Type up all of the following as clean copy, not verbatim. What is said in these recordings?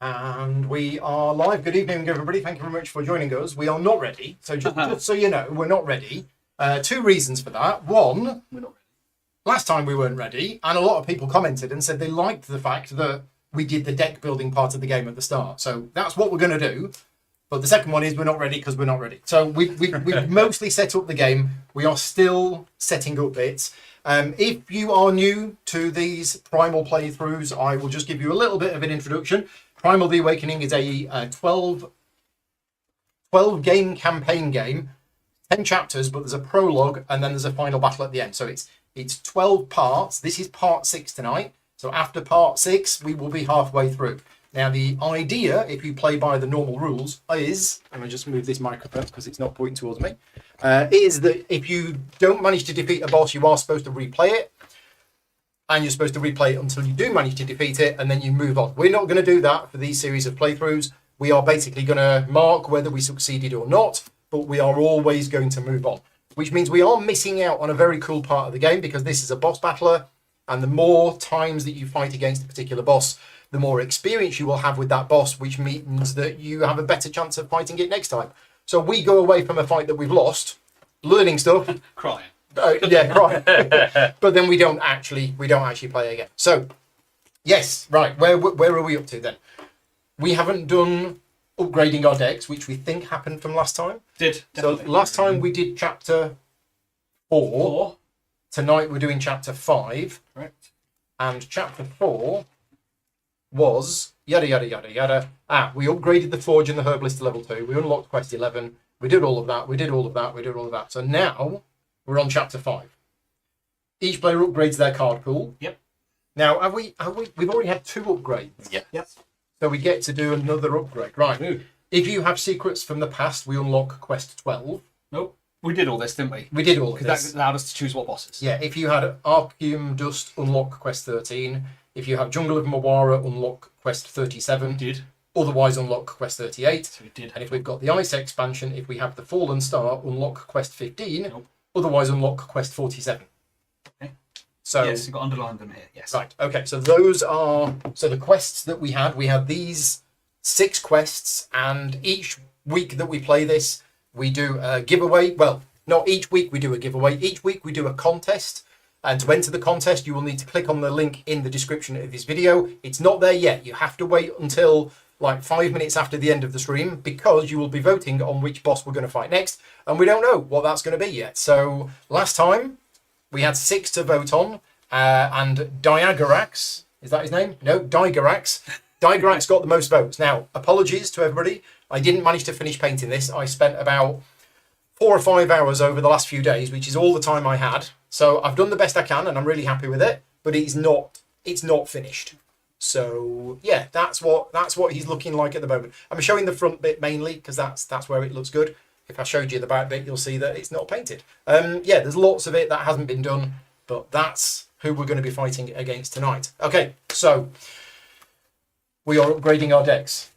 And we are live. Good evening, everybody. Thank you very much for joining us. We are not ready. So just so you know, we're not ready. Two reasons for that. One, We're not ready. last time we weren't ready, and a lot of people commented and said they liked the fact that we did the deck building part of the game at the start. So that's what we're going to do. But the second one is we're not ready because we're not ready. So we've mostly set up the game. We are still setting up bits. If you are new to these Primal playthroughs, I will just give you a little bit of an introduction. Primal The Awakening is a 12 game campaign game, 10 chapters, but there's a prologue and then there's a final battle at the end. So it's 12 parts. This is part 6 tonight. So after part 6, we will be halfway through. Now, the idea, if you play by the normal rules, is, let me just move this microphone because it's not pointing towards me, is that if you don't manage to defeat a boss, you are supposed to replay it. And you're supposed to replay it until you do manage to defeat it, and then you move on. We're not going to do that for these series of playthroughs. We are basically going to mark whether we succeeded or not, but we are always going to move on. Which means we are missing out on a very cool part of the game because this is a boss battler, and the more times that you fight against a particular boss, the more experience you will have with that boss, which means that you have a better chance of fighting it next time. So we go away from a fight that we've lost, learning stuff. Crying. Yeah, right. But then we don't actually play again. So, yes, right. Where are we up to then? We haven't done upgrading our decks, which we think happened from last time. Definitely. So last time we did chapter 4. Tonight we're doing chapter 5. Correct. And chapter 4 was yada yada yada yada. We upgraded the Forge and the Herbalist to level 2. We unlocked quest 11. We did all of that. So now we're on chapter 5. Each player upgrades their card pool. Yep. Now we've already had 2 upgrades. Yep. So we get to do another upgrade. Right. Ooh. If you have secrets from the past, we unlock quest 12. Nope. We did all this, didn't we? We did all of Because this. that allowed us to choose what bosses. Yeah, if you had Arceum Dust, unlock quest 13. If you have Jungle of Mawara, unlock quest 37. We did. Otherwise, unlock quest 38. So we did. And if we've got the Ice expansion, if we have the Fallen Star, unlock quest 15. Nope. Otherwise, unlock quest 47. Okay. So, yes, you've got underlined them here. Yes. right, okay, so those are... So the quests that we had these 6 quests, and each week that we play this, we do a giveaway. Well, not each week we do a giveaway. Each week we do a contest. And to enter the contest, you will need to click on the link in the description of this video. It's not there yet. You have to wait until like 5 minutes after the end of the stream because you will be voting on which boss we're going to fight next. And we don't know what that's going to be yet. So last time we had 6 to vote on. And Dygorax, is that his name? No, Dygorax. Dygorax got the most votes. Now, apologies to everybody. I didn't manage to finish painting this. I spent about 4 or 5 hours over the last few days, which is all the time I had. So I've done the best I can, and I'm really happy with it. But it's not finished. So yeah, that's what he's looking like at the moment. I'm showing the front bit mainly because that's where it looks good. If I showed you the back bit, you'll see that it's not painted. Yeah, there's lots of it that hasn't been done, but that's who we're going to be fighting against tonight. Okay, so we are upgrading our decks.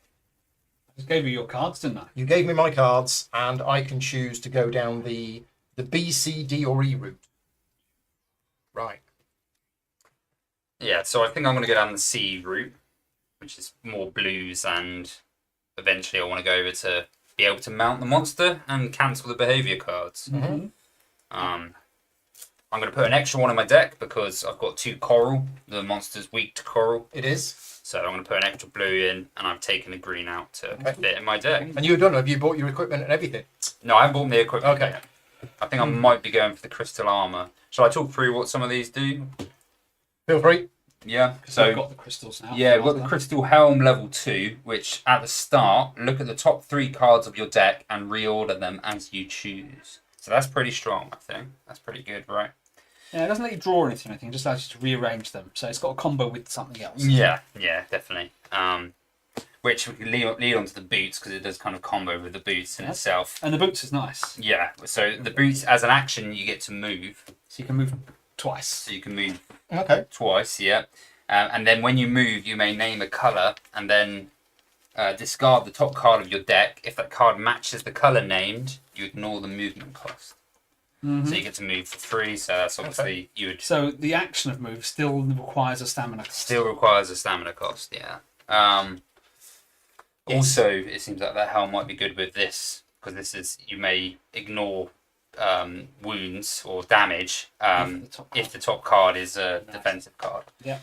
I just gave you your cards, didn't I? You gave me my cards, and I can choose to go down the B, C, D, or E route. Right. Yeah, so I think I'm going to go down the C route, which is more blues, and eventually I want to go over to be able to mount the monster and cancel the behaviour cards. Mm-hmm. I'm going to put an extra one in my deck because I've got 2 coral. The monster's weak to coral. It is. So I'm going to put an extra blue in, and I've taken the green out to fit in my deck. And you're done. Have you bought your equipment and everything? No, I haven't bought the equipment Okay. yet. I think I might be going for the crystal armour. Shall I talk through what some of these do? Feel free. Yeah. So I've got the crystals now. Yeah, we've got the Crystal Helm level 2, which at the start, look at the top 3 cards of your deck and reorder them as you choose. So that's pretty strong, I think. That's pretty good, right? Yeah, it doesn't let you draw anything, it just allows you to rearrange them. So it's got a combo with something else. Yeah, definitely. Which we can lead on to the boots, because it does kind of combo with the boots in itself. And the boots is nice. Yeah, so the boots, as an action, you get to move. So you can move twice. So you can move Okay. yeah. And then when you move, you may name a colour, and then discard the top card of your deck. If that card matches the colour named, you ignore the movement cost. Mm-hmm. So you get to move for free. So that's obviously you would So the action of move still requires a stamina cost. still requires a stamina cost. Yeah. Yes. Also, it seems like that helm might be good with this because this is you may ignore wounds or damage if the top card is a defensive card. Yeah.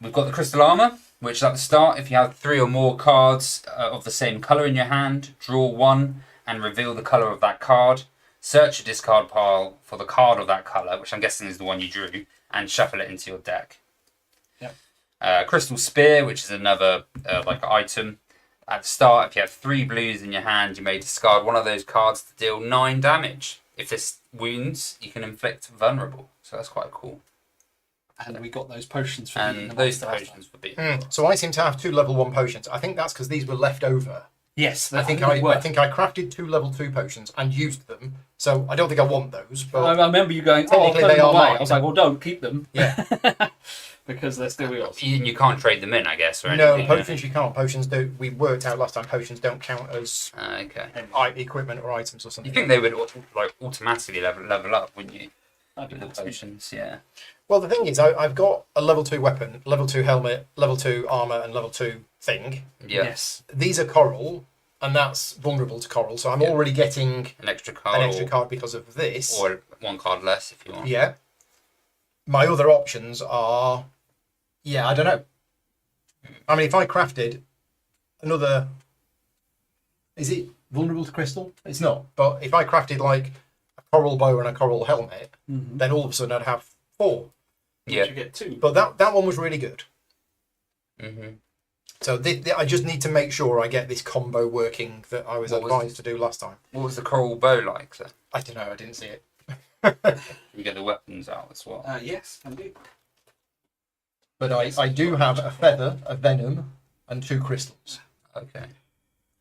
We've got the crystal armor, which is at the start. If you have 3 or more cards of the same color in your hand, draw 1 and reveal the color of that card. Search your discard pile for the card of that color, which I'm guessing is the one you drew, and shuffle it into your deck. Yep. Crystal spear, which is another like item. At the start, if you have 3 blues in your hand, you may discard one of those cards to deal 9 damage. If this wounds, you can inflict vulnerable. So that's quite cool. And we got those potions for beating And the those monster last potions time. for beating. So I seem to have 2 level 1 potions. I think that's because these were left over. Yes, I think I crafted 2 level 2 potions and used them. So I don't think I want those. But I remember you going, "Oh, I'll technically throw they them are away." mine. I was like, "Well, don't keep them." Yeah. Because they're still yours. You can't trade them in, I guess, or No, anything. potions you can't. Potions do. We worked out last time. Potions don't count as Okay. equipment or items or You something. think they would like automatically level up, wouldn't you? That'd be With the nice. potions, yeah. Well, the thing is, I've got a level 2 weapon, level 2 helmet, level 2 armor, and level 2 thing. Yeah. Yes. These are coral, and that's vulnerable to coral. So I'm already getting An extra card. an extra card because of this. Or 1 card less if you want. Yeah. My other options are, yeah, I don't know. I mean, if I crafted another, is it vulnerable to crystal? It's not. But if I crafted like a coral bow and a coral helmet, then all of a sudden I'd have 4. Yeah. You get 2. But that one was really good. Mm-hmm. So I just need to make sure I get this combo working that I was What was advised to do last time. What was the coral bow like then? I don't know. I didn't see it. You get the weapons out as well. Yes, indeed. But I do have a feather, a venom, and 2 crystals. Okay.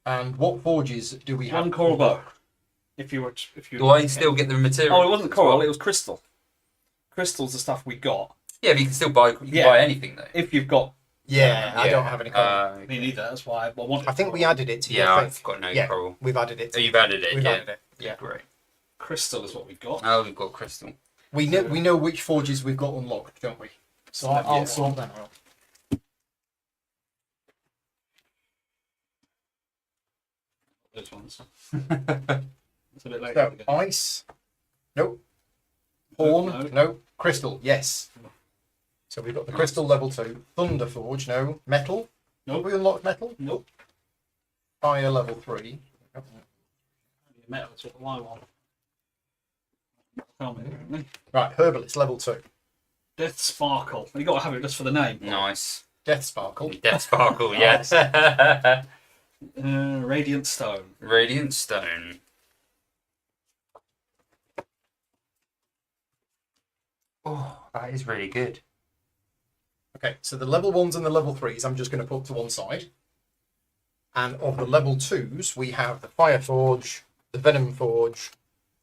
And what forges do we have? 1 coral bow. If you Do I still get the material? Oh, it wasn't coral. It was crystal. Crystal's the stuff we got. Yeah, but you can still buy. You can Yeah. buy anything though. If you've got Yeah, I don't have any coral. me neither. That's why I wanted. I think we added it to Yeah, your I've thing. got no Yeah, coral. we've added it. Oh, you've added it. We've Yeah. added it. Yeah. Great. crystal is what we got. Oh, we've got crystal. We know which forges we've got unlocked, don't we? So I'll sort them out. Those ones. It's a bit later. So ice, nope. Horn, No. no. Crystal, yes. So we've got the crystal level 2. Thunder forge, no. Metal, Nope. we unlocked metal. Nope. Fire level 3. Metal, that's what I want. Tell me. Right, herbalist level 2. Death Sparkle. You got to have it just for the name. Nice. Death sparkle. Death Sparkle, yes. Radiant Stone. Radiant Stone. Oh, that is really good. Okay, so the level 1s and the level 3s I'm just going to put to one side. And of the level 2s, we have the Fire Forge, the Venom Forge,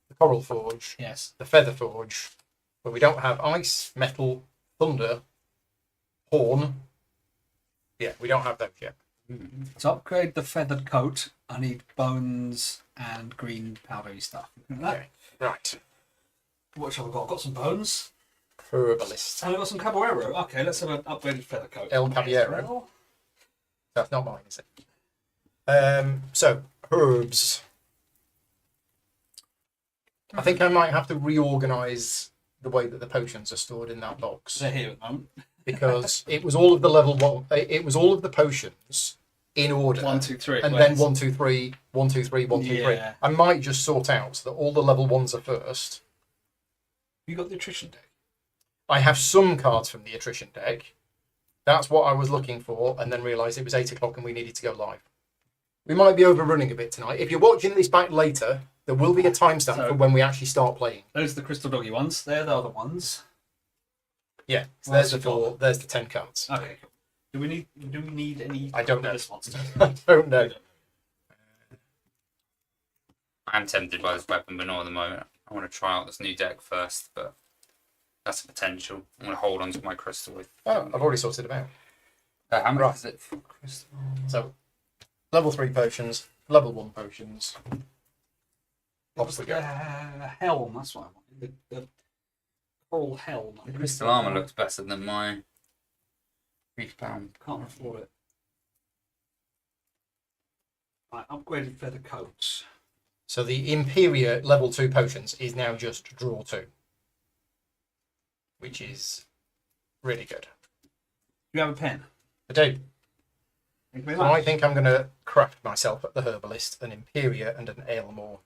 the Coral Forge, Yes. the Feather Forge. But we don't have Ice, Metal, Thunder, Horn. Yeah, we don't have those yet. To upgrade the feathered coat, I need bones and green powdery stuff. Okay, right. What shall I got? I've got some bones. Herbalist. And I've got some caballero. Okay, let's have an upgraded feather coat. El Caballero. That's not mine, is it? So, herbs. I think I might have to reorganise the way that the potions are stored in that box. They're here at the moment. Because it was all of the level 1, it was all of the potions in order. 1, 2, 3. And Wait. then 1, 2, 3, 1, 2, 3, 1, 2, 3. Yeah. I might just sort out so that all the level 1s are first. You got the attrition deck. I have some cards from the attrition deck. That's what I was looking for, and then realised it was 8 o'clock and we needed to go live. We might be overrunning a bit tonight. If you're watching this back later, there will be a timestamp So- for when we actually start playing. Those are the crystal doggy ones. They're the other ones. Yeah, so Well, there's the that's a 4, there's the 10 cards. Okay, cool. Do we need any? I don't know. This monster. I don't know. I'm tempted by this weapon, but not at the moment. I want to try out this new deck first, but that's a potential. I'm going to hold on to my crystal with. Oh, I've already sorted them out. How much Right. is it for crystal? So, level 3 potions, level 1 potions. Obviously, go. Helm. That's what I wanted. The coral helm. The crystal armor looks better than my £3. Can't afford it. Right, upgraded feather coats. So the Imperial level 2 potions is now just draw 2. Which is really good. Do you have a pen? I do. Thank you very So much. I think I'm going to craft myself at the Herbalist an Imperia and an Aylmore.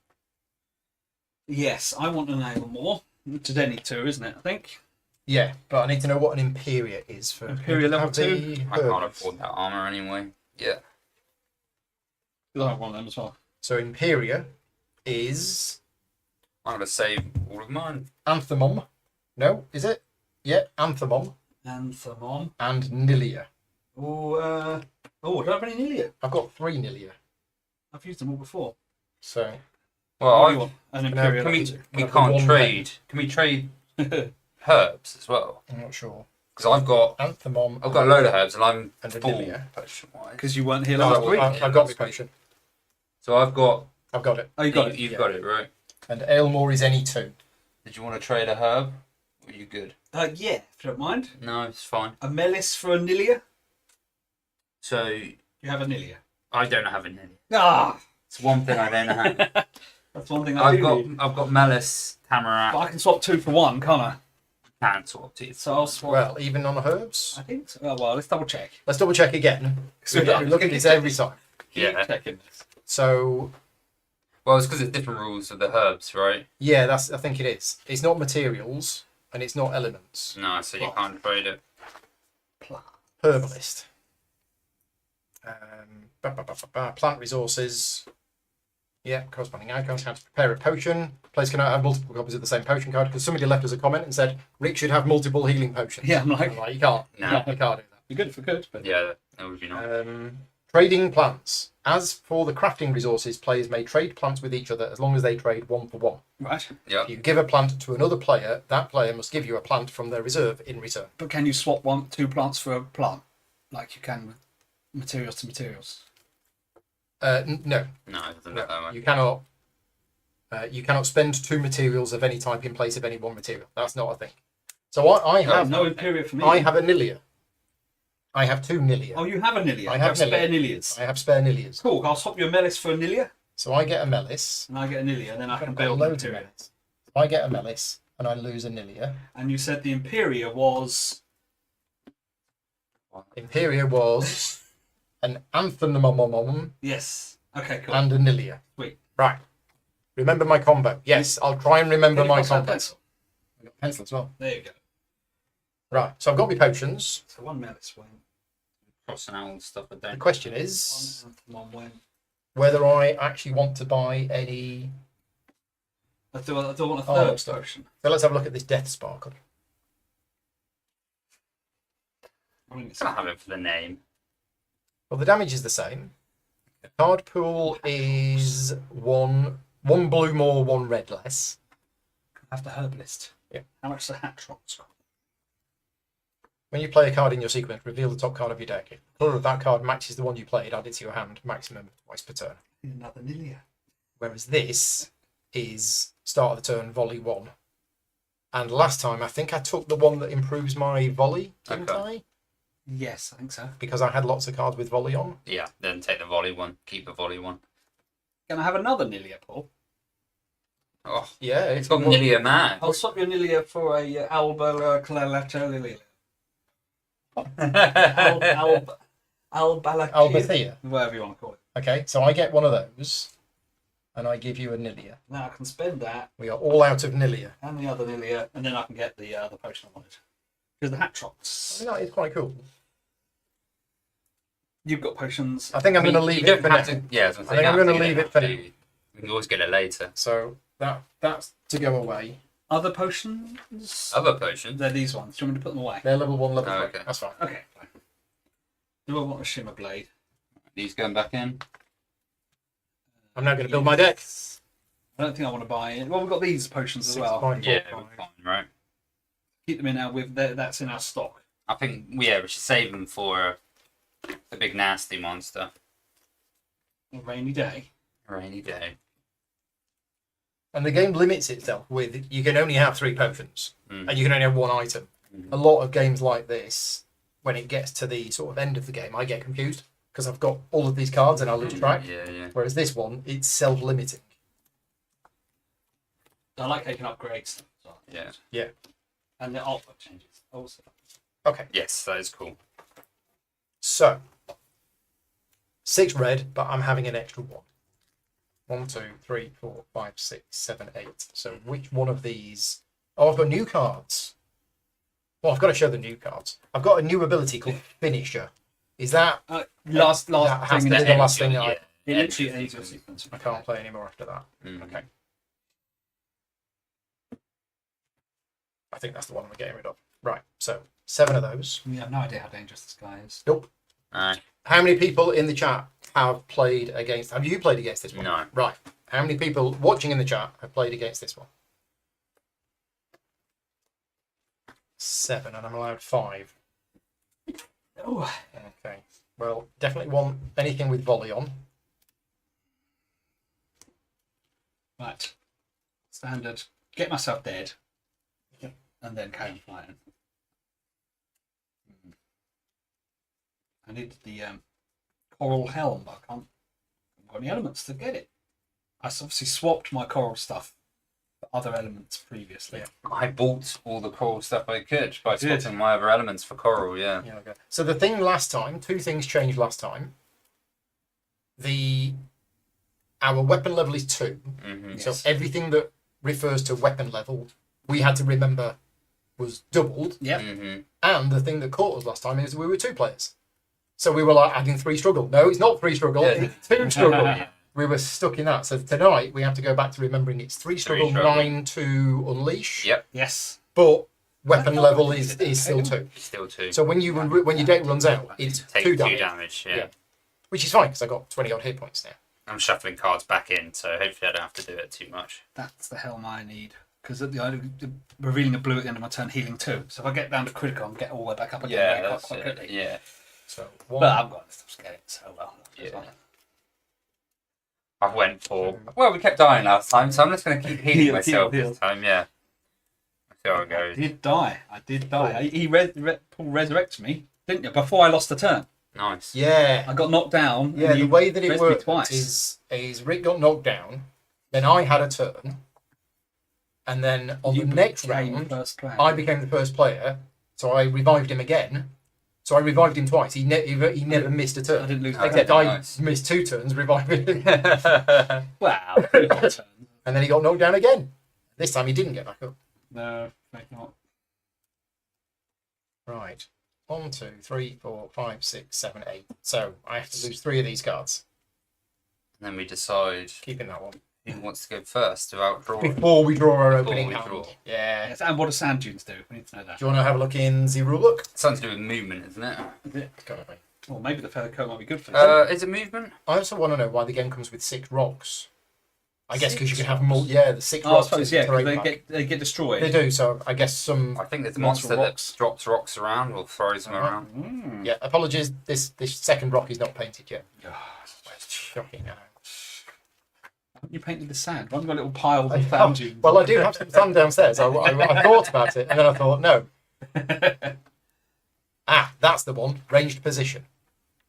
Yes, I want an Aylmore. It's any two, isn't it? I think. Yeah, but I need to know what an Imperia is for Imperia level have 2? the I can't Herbalist. afford that armor anyway. Yeah. I have one of them as well. So Imperia is I'm going to save all of mine. Anthemum. No, is it? Yeah, Anthemum Anthem. and Nilia. Oh, I don't have any Nilia. I've got 3 Nilia. I've used them all before. So Well, What do you want? An Can Imperial can we, level we Have can't one trade. Can we trade two. herbs as well? I'm not sure. Because I've got Anthemum a load of herbs and I'm and a full Nilia. potion-wise. Because you weren't here No, last week. I've got my potion. So I've got. I've got it. Oh, you got it. You've yeah. got it, right? And Aylmore is any 2. Did you want to trade a herb? Or are you good? Yeah, if you don't mind. No, it's fine. A Melis for a Nilia. So You have a Nilia. I don't have any. Ah, It's one thing I don't have. that's one thing I do need. I've got Melis, Tamarack, But I can swap 2 for 1, can't I? can swap teeth. So I'll swap. Well, even on the herbs. I think so. Oh, well, let's double check. Let's double check again. So Yeah. we look at this every time. Yeah. Keep checking this. So Well, it's because it's different rules of the herbs, right? yeah, I think it is. It's not materials and it's not elements. No, so you Well. can't trade it. Herbalist. Plant resources. Yeah, corresponding icons. How to prepare a potion. Players cannot have multiple copies of the same potion card because somebody left us a comment and said Rick should have multiple healing potions. Yeah, I'm like, You can't. No. You can't do you're good if we could, but Yeah, that would be that. nice. Trading plants. As for the crafting resources, players may trade plants with each other as long as they trade 1 for 1. right. Yeah. If you give a plant to another player, that player must give you a plant from their reserve in return. But can you swap 2 plants for a plant, like you can with materials to materials? No, No, it doesn't look that way. you cannot. You cannot spend 2 materials of any type in place of any 1 material. That's not a thing. So I No, have no Imperial for me. I have a Nilia. I have 2 Nilia. Oh, you have a Nilia. I You have spare Nilia. Nilias. I have spare Nilias. Cool. I'll swap you a Melis for a Nilia, So I get a Melis. and I get a Nilia, and then I can I've got build loads of material. Melis. I get a Melis and I lose a Nilia. And you said the Imperia was Imperia was an Anthem yes. Okay, cool. and a Nilia. Sweet. Right. Remember my combo. Yes, I'll try and remember Can you my pass that combo. pencil? I've got a pencil as well. There you go. Right, so I've got my potions. So 1 Melis went. Crossing out all the stuff I The don't. question is 1 went. whether I actually want to buy any. I do want a Oh, third stuff. potion. So let's have a look at this Death Sparkle. I mean, it's Can I have it for the name? Well, the damage is the same. The card pool is one blue more, 1 red less. I have the herbalist. Yeah. How much the hat drops? When you play a card in your sequence, reveal the top card of your deck. If the colour of that card matches the one you played, add it to your hand, maximum twice per turn. Another Nilia. Whereas this is start of the turn, volley 1. And last time, I think I took the one that improves my volley, didn't Okay. I? Yes, I think so. Because I had lots of cards with volley on. Yeah, then take the volley one. Keep the volley one. Can I have another Nilia, Paul? Oh, Yeah, it's got Nilia man. I'll swap your Nilia for a Alba Clalato Lilia. Albalakir. Albathea. Whatever you want to call it. Okay, so I get one of those, and I give you a Nilia. Now I can spend that We are all out of Nilia. and the other Nilia, and then I can get the other potion I wanted. Because the hat I drops. think that is quite cool. You've got potions. I think I'm going to leave You it for don't have now. to. Yeah, I was gonna say, I think you I'm don't gonna have to leave get it for do now. you? We can always get it later. So that's to go away. Other potions? Other potions. They're these ones. Do you want me to put them away? They're level 1, level Oh, 3. okay. That's fine. Okay, fine. Do I want a Shimmer Blade? These going back in. I'm now going to build my deck. I don't think I want to buy it. Well, we've got these potions as well. 6.45. Yeah, we're fine, right? Keep them in our that's in our stock. I think we should save them for the big nasty monster. A rainy day. A rainy day. And the game limits itself with you can only have 3 potions Mm. and you can only have 1 item. Mhm. A lot of games like this, when it gets to the sort of end of the game, I get confused because I've got all of these cards and I'll lose track. Yeah. Whereas this one, it's self-limiting. I like taking upgrade stuff as well. Yeah. Yeah. And the artwork changes also. Okay. Yes, that is cool. So 6 red, but I'm having an extra 1. 1, 2, 3, 4, 5, 6, 7, 8. So which one of these? Oh, I've got new cards. Well, I've got to show the new cards. I've got a new ability called Finisher. Is that Last that has thing to be in the it. last thing? Yeah. It literally ends your sequence. I can't play anymore after that. Mhm. Okay. I think that's the one we're getting rid of. Right. So 7 of those. We have no idea how dangerous this guy is. Nope. Alright. How many people in the chat have played against? Have you played against this one? No. Right. How many people watching in the chat have played against this one? 7, and I'm allowed 5. Oh, Okay. Well, definitely want anything with volley on. right. Standard. Get myself dead. And then carry on fighting. I need the coral helm, but I haven't got any elements to get it. I obviously swapped my coral stuff for other elements previously. Yeah. I bought all the coral stuff I could by Did? swapping my other elements for coral, yeah. Yeah. Okay. So the thing last time, 2 things changed last time. Our weapon level is 2. Mm-hmm. So Yes. everything that refers to weapon level, we had to remember was doubled. Yep. Mm-hmm. And the thing that caught us last time is we were 2 players. So we were like adding 3 struggle. No, it's not 3 struggle. Yeah. It's 2 struggle. Yeah. We were stuck in that. So tonight we have to go back to remembering it's 3 struggle, struggle. 9 to unleash. Yep. Yes. But weapon I level thought we is did that. still 2. Still 2. So when your deck runs out, it's Take 2 2 damage. damage, yeah. Yeah. Which is fine because I got 20 odd hit points now. I'm shuffling cards back in, so hopefully I don't have to do it too much. That's the helm I need. Because at the revealing a blue at the end of my turn, healing 2. So if I get down to critical, I can get all the way back up again Yeah, very that's quite it. quickly. Yeah. So But 1, I've got stuff to get it, so well. Yeah. I went for... Well, we kept dying last time, so I'm just going to keep healing Heal, myself heal, this time, yeah. See how it I goes. did die. Paul resurrected me, didn't you? Before I lost a turn. Nice. yeah. I got knocked down. Yeah, and the you way that it rezzed me worked twice. is Rick got knocked down, then I had a turn, and then on You the next became round, first player. I became the first player, so I revived him again. So I revived him twice. He never missed a turn. I didn't lose Oh, Except okay, I nice. missed 2 turns reviving him, Wow. Pretty good turn. and then he got knocked down again. This time he didn't get back up. No, maybe not. Right. 1, 2, 3, 4, 5, 6, 7, 8. So I have to lose 3 of these cards. And then we decide Keeping that one. who wants to go first without drawing. Before we draw our Before opening we hand. draw. Yeah. Yes, and what do sand dunes do? We need to know that. Do you want to have a look in the rule book? Something to do with movement, isn't it? It's gotta be. Well, maybe the feather coat might be good for this. Is it movement? I also want to know why the game comes with 6 rocks. I guess because you 6 can have rocks? the 6 Oh, I rocks. suppose, in yeah, the because terrain pack. they get destroyed. They do, so I guess some. I think there's a Monster monster rocks. that drops rocks around or throws them Alright. around. Mm. Yeah, apologies. This second rock is not painted yet. Ah, It's shocking. You painted the sand. Why have you got little piles I of know. sand dunes? Well, I do have some sand downstairs. I thought about it, and then I thought, no. That's the one. Ranged position.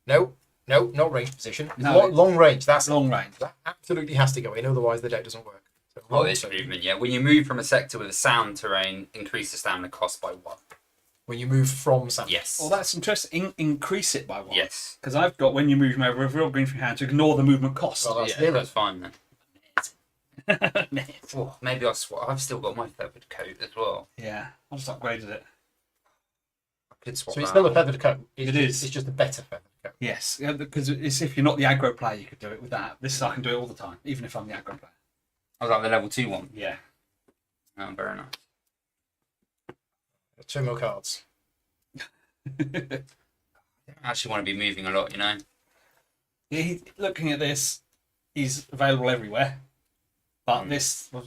No, not ranged position. No. Long range. That's Long range. That absolutely has to go in, otherwise the deck doesn't work. So Oh, it's movement, yeah. When you move from a sector with a sound terrain, increase the stamina cost by 1. when you move from sand. Yes. Well, that's interesting. Increase it by 1. Yes. Because I've got when you move from a reveal green from your hand to ignore the movement cost. Well, that's Yeah, zero. that's fine then. Oh, maybe I'll swap. I've still got my feathered coat as well. Yeah, I just upgraded it. I could swap So it's that still a out. feathered coat. It is. It's just a better feathered coat. Yes, yeah, because it's if you're not the aggro player, you could do it with that. This is I can do it all the time, even if I'm the aggro player. I was like the level 2 one. Yeah. Oh, very nice. 2 more cards. I actually want to be moving a lot, you know? Looking at this, he's available everywhere. But this, well,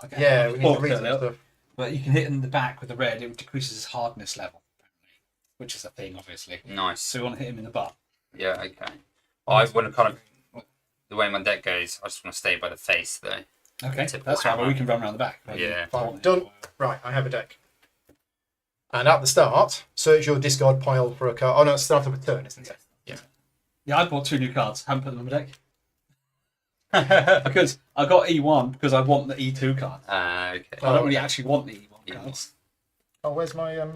okay, Yeah, we need Four to read some turtle. stuff. But you can hit in the back with the red. It decreases his hardness level, apparently, which is a thing, obviously. Nice. So you want to hit him in the butt. Yeah, okay. I want to kind of, the way my deck goes, I just want to stay by the face though. Okay, Typical that's fine. But hammer. we can run around the back. Yeah. Fine. Done. Right, I have a deck. And at the start, search your discard pile for a card. Oh no, it's start of a turn, isn't it? Yeah. Yeah, I bought 2 new cards. Haven't put them on my deck. Because I got E1 because I want the E2 card. Okay. I don't really actually want the E1 cards. Oh, where's my thingy?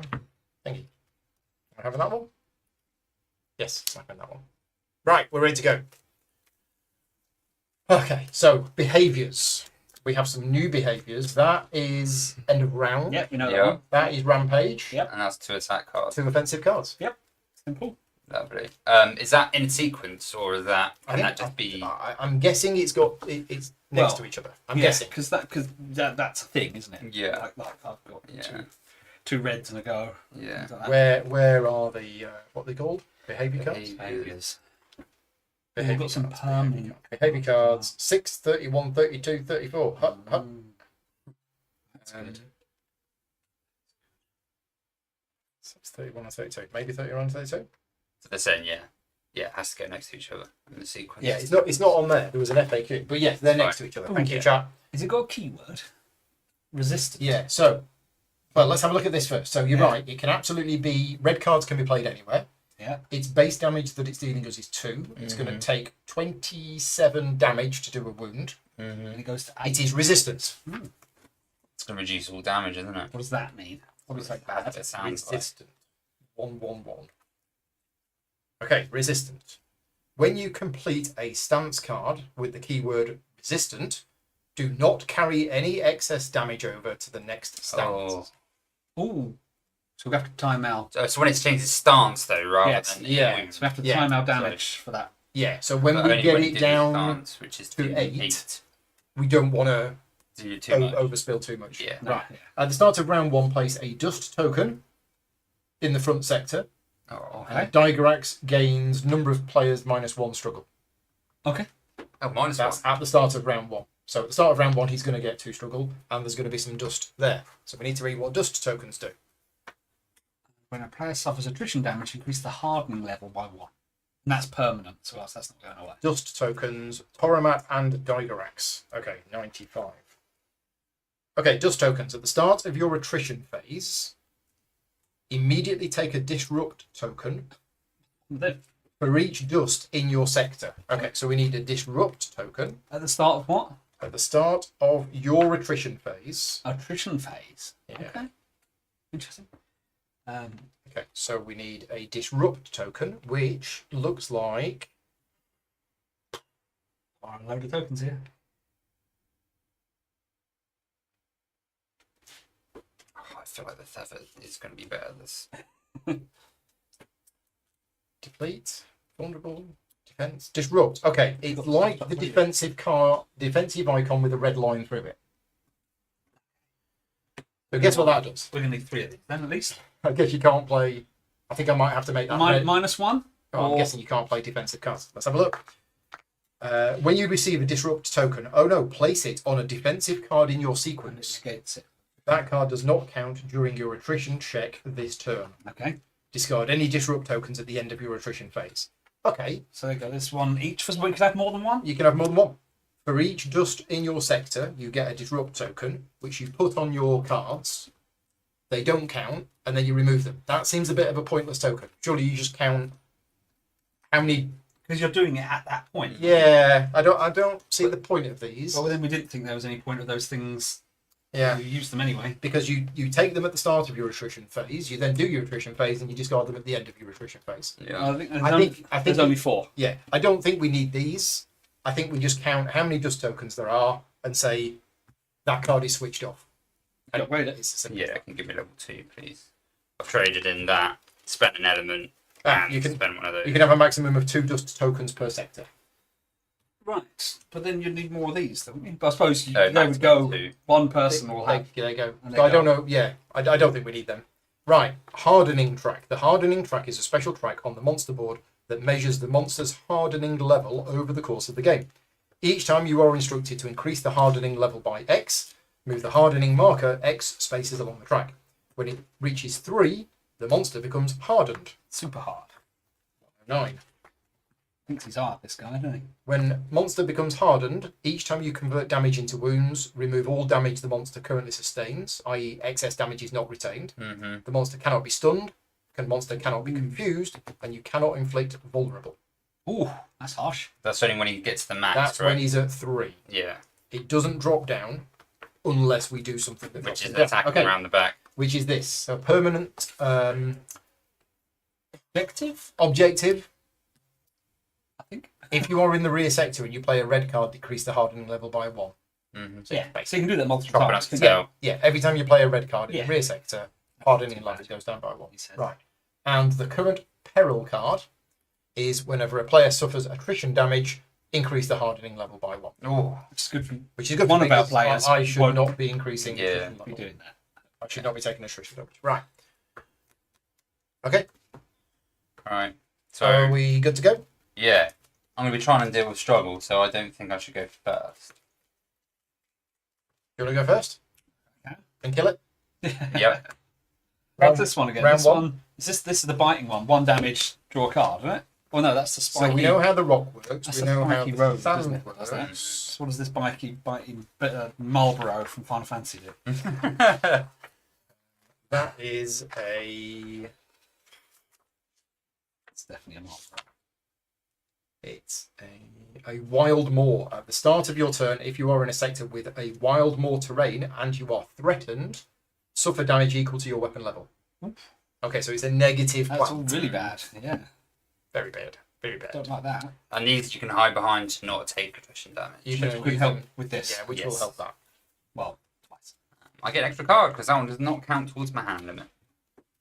Am I having that one? Yes, I'm having that one. Right, we're ready to go. Okay, so behaviours. We have some new behaviours. That is end of round. Yep, you know that Yeah. one. That is rampage. Yep. And that's 2 attack cards. 2 offensive cards. Simple. Lovely. Is that in sequence or is that can that just be? I'm guessing it's it's next Well, to each other. I'm guessing. because that's a thing, isn't it? Yeah. Like I've got Yeah. two reds and a go. Yeah. things like that. Where are the what are they called? Behaviour cards. Behaviors. We've got some permanent. Behaviour cards. 6, 31, 32, 34. Hup, hup. That's good. 6, 31 or 32. Maybe 31 or 32. So they're saying yeah, it has to go next to each other in the sequence. Yeah, it's not on there. There was an FAQ, but yes, they're next to each other. Thank you, Okay. chat. Has it got a keyword? Resistance. Yeah. So, well, let's have a look at this first. So you're Yeah. right. It can absolutely be red cards can be played anywhere. Yeah. Its base damage that it's dealing us is 2. It's going to take 27 damage to do a wound. Mm-hmm. And it goes to It 8. is resistance. It's going to reduce all damage, isn't it? What does that mean? Probably like Bad bad. it sounds like. Resistant. 111. Okay, resistant. When you complete a stance card with the keyword resistant, do not carry any excess damage over to the next stance. Oh. Ooh. So we have to time out. So when it's changed its stance though, rather Yes, than yeah. wound. So we have to Yeah. time out damage for that. Yeah, so when But we only get when you it do down, stance, which is to to 8, we don't want to do too much. overspill too much. Yeah. No, Right. yeah. At the start of round 1, place a dust token in the front sector. Oh, Okay. Dygorax gains number of players -1 struggle. Okay. oh minus That's one. at the start of round 1. So at the start of round 1, he's going to get 2 struggle, and there's going to be some dust there. So we need to read what dust tokens do. When a player suffers attrition damage, increase the hardening level by 1. And that's permanent, so that's not going away. Dust tokens, Poromat and Dygorax. Okay, 95. Okay, dust tokens. At the start of your attrition phase, immediately take a disrupt token Then, for each dust in your sector. Okay, so we need a disrupt token at the start of what? at the start of your attrition phase. Attrition phase. Yeah. Okay. Interesting. Okay, so we need a disrupt token, which looks like A load of tokens here. Oh, I feel like the Theft is going to be better. This. deplete, vulnerable, defense, disrupt. Okay, it's like the defensive icon with a red line through it. So guess what that does? We're going to need 3 of these then at least. I guess you can't play. I think I might have to make that. red. -1? Oh, I'm guessing you can't play defensive cards. Let's have a look. When you receive a disrupt token, oh no, place it on a defensive card in your And it sequence. negates it. That card does not count during your attrition check this turn. Okay. Discard any disrupt tokens at the end of your attrition phase. Okay, So there you go. This one each. We could have more than one? you can have more than one. For each dust in your sector, you get a disrupt token, which you put on your cards. They don't count, and then you remove them. That seems a bit of a pointless token. Surely you just count how many. Because you're doing it at that point. Yeah, I don't see the point of these. Well, then we didn't think there was any point of those things. Yeah, You use them anyway. because you take them at the start of your attrition phase, you then do your attrition phase, and you discard them at the end of your attrition phase. Yeah. I think there's, I only, think there's only 4. Yeah, I don't think we need these. I think we just count how many dust tokens there are and say that card is switched off. And Upgrade it. it's as simple as Yeah, that. can give me level 2, please. I've traded in that, spent an element, and You can spent one of those. you can have a maximum of 2 dust tokens per sector. Right. But then you'd need more of these, don't you? But I suppose Oh, there would maximum go 2. one person will have. There you go. And So I they don't go. know. Yeah, I don't think we need them. Right, hardening track. The hardening track is a special track on the monster board that measures the monster's hardening level over the course of the game. Each time you are instructed to increase the hardening level by X, move the hardening marker X spaces along the track. When it reaches 3, the monster becomes hardened. Super hard. 9. Thinks he's hard, this guy, doesn't he? When monster becomes hardened, each time you convert damage into wounds, remove all damage the monster currently sustains, i.e. excess damage is not retained. Mm-hmm. The monster cannot be stunned, the monster cannot be confused, and you cannot inflict vulnerable. Ooh, that's harsh. That's only when he gets the max, That's right? when he's at 3. Yeah, It doesn't drop down unless we do something that drops which is it down. attacking Okay, around the back. which is this. So permanent Objective? I think. if you are in the rear sector and you play a red card, decrease the hardening level by 1. Mm-hmm. So yeah, so you can do that multiple Chop it up times. to couldn't you? tail. Yeah, every time you play a red card in Yeah. the rear sector, hardening Too level bad. goes down by 1. He said. Right. And the current peril card is whenever a player suffers attrition damage, increase the hardening level by 1. Oh, Which is good for Which is good One for of me our because players I should won't not be increasing Yeah. attrition be level. doing that. I should not be taking attrition damage. Right. Okay. alright. So are So, we good to go? yeah. I'm going to be trying to deal with struggle, so I don't think I should go first. You want to go first? Okay. And kill it? Yep. What's this one again? round This one. one is this is the biting one. 1 damage, draw a card, isn't it? Well, no, that's the spiky. So we know how the rock works. That's We a know how spiky the rogue, sand isn't it? That's works. So what does this biting Marlboro from Final Fantasy do? That is a. It's definitely a Marlboro. It's a wild moor. At the start of your turn, if you are in a sector with a wild moor terrain and you are threatened, suffer damage equal to your weapon level. Okay, so it's a negative That's plant. all really bad. Yeah, Very bad. Very bad. don't like that. And these you can hide behind to not take attrition damage. You Which can could you help can- with this. Yeah, which Yes. will help that. Well, twice. I get an extra card because that one does not count towards my hand limit.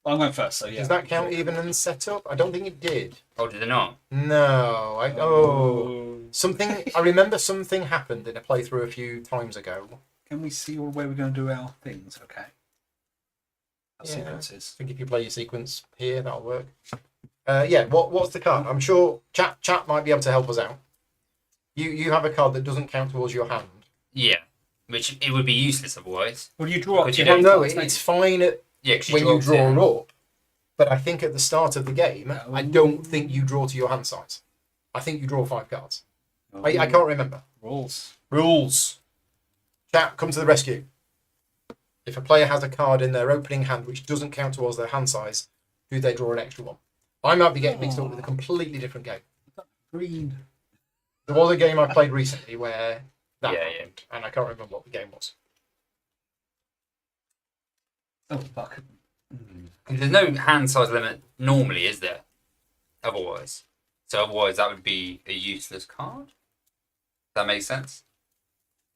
Well, I'm going first, so yeah. Does that count even in setup? I don't think it did. Oh, did it not? No. Something. I remember something happened in a playthrough a few times ago. Can we see all where we're going to do our things? Okay. Our Yeah. sequences. I think if you play your sequence here, that'll work. Yeah. What's the card? I'm sure chat might be able to help us out. You have a card that doesn't count towards your hand. Yeah. Which it would be useless otherwise. Well, you draw up Because to you Well, don't- no, cards, don't it's fine at, Yeah, because when you draw down. up. But I think at the start of the game, I don't think you draw to your hand size. I think you draw 5 cards. you? I can't remember. Rules. Rules. Chat, come to the rescue. If a player has a card in their opening hand which doesn't count towards their hand size, do they draw an extra one? I might be getting mixed up with a completely different game. Green. There was a game I played recently where that Yeah, happened, and I can't remember what the game was. Oh, fuck. There's no hand size limit normally, is there? Otherwise. So otherwise that would be a useless card? That makes sense?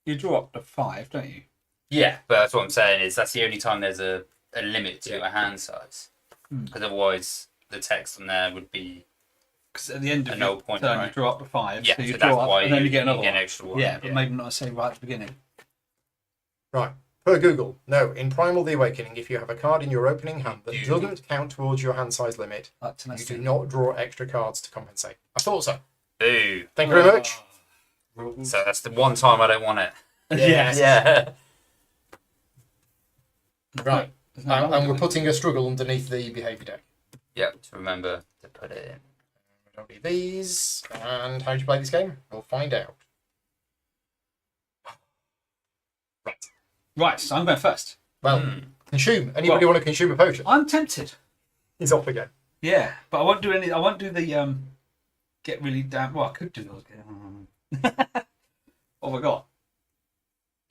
You draw up to 5, don't you? Yeah. But that's what I'm saying is that's the only time there's a limit to Yeah. a hand size. Hmm. Because otherwise the text on there would be Because at the end of A your no point, turn, right? you draw up to 5. yeah, so you so draw that's up, why and then you get another get an one. extra one. Yeah, but maybe not say right at the beginning. Right. Per Google, no. In Primal the Awakening, if you have a card in your opening hand that You- doesn't count towards your hand size limit, Like you do tenacity. not draw extra cards to compensate. I thought so. Boo. Thank you very much. Rules. So that's the one time I don't want it. Yes. Yeah. Right. Isn't that And lovely? we're putting a struggle underneath the behaviour deck. Yep, to remember to put it in. We don't need these. And how do you play this game? We'll find out. Right. Right, so I'm going first. Well, consume. Anybody want to consume a potion? I'm tempted. He's off again. Yeah, but I won't do any. I won't do the get really damn. Well, I could do those. What have I got?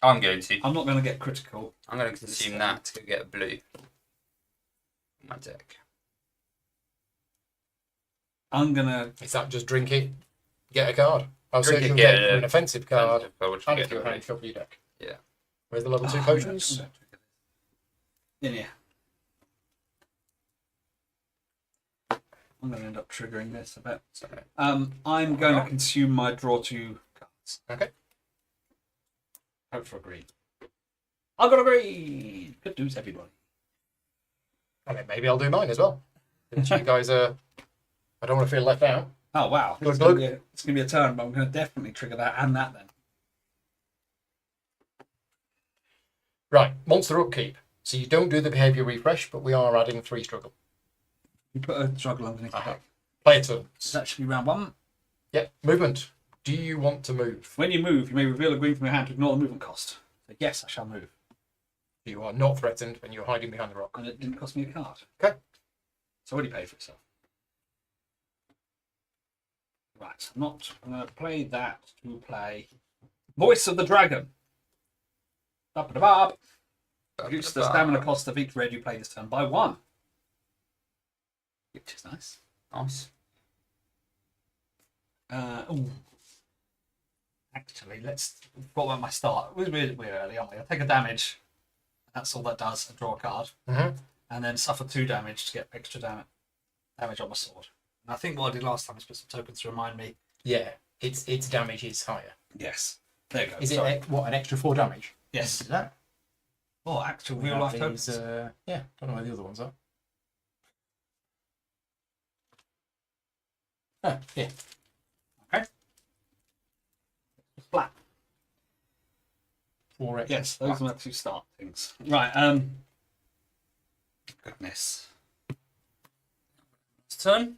I'm going to. I'm not going to get critical. I'm going to consume that to get a blue. On my deck. I'm gonna. Is that just drink it, get a card? Oh, so Drink you it, can get get a an offensive card But which and get if you the hand blue. shuffle your deck. Yeah. Where's the level 2 potions? Yeah. I'm going to end up triggering this a bit. So, I'm going to consume my draw 2 cards. Okay. Hope for a green. I got a green. Good news, everybody. And then maybe I'll do mine as well. Since you guys are... I don't want to feel left out. Oh wow, Good it's luck. going to be a turn, but I'm going to definitely trigger that and that then. Right, monster upkeep. So you don't do the behaviour refresh, but we are adding 3 struggle. You put a struggle underneath the Uh-huh. deck. Player turns. That should be round 1. Yep, movement. Do you want to move? When you move, you may reveal a green from your hand to ignore the movement cost. So yes, I shall move. You are not threatened and you're hiding behind the rock. And it didn't cost me a card. Okay. It's already paid for itself. Right, I'm going to play that to play Voice of the Dragon. Ba-ba-da-ba. Reduce the stamina cost of each red you play this turn by 1. Which is nice. Nice. Ooh. Actually, let's. What about my start? We're early, aren't we? I take a damage. That's all that does. I draw a card. Mm-hmm. And then suffer 2 damage to get extra damage on my sword. And I think what I did last time was put some tokens to remind me. Yeah, its damage is higher. Yes. There you go. Is Sorry. it what, an extra 4 damage? Yes. Is that? Oh, actual real life tokens. Yeah, don't know where the other ones are. Ah, yeah. Okay. Flat. 4 extra. Yes, those are my 2 start things. Right. Goodness. It's turn.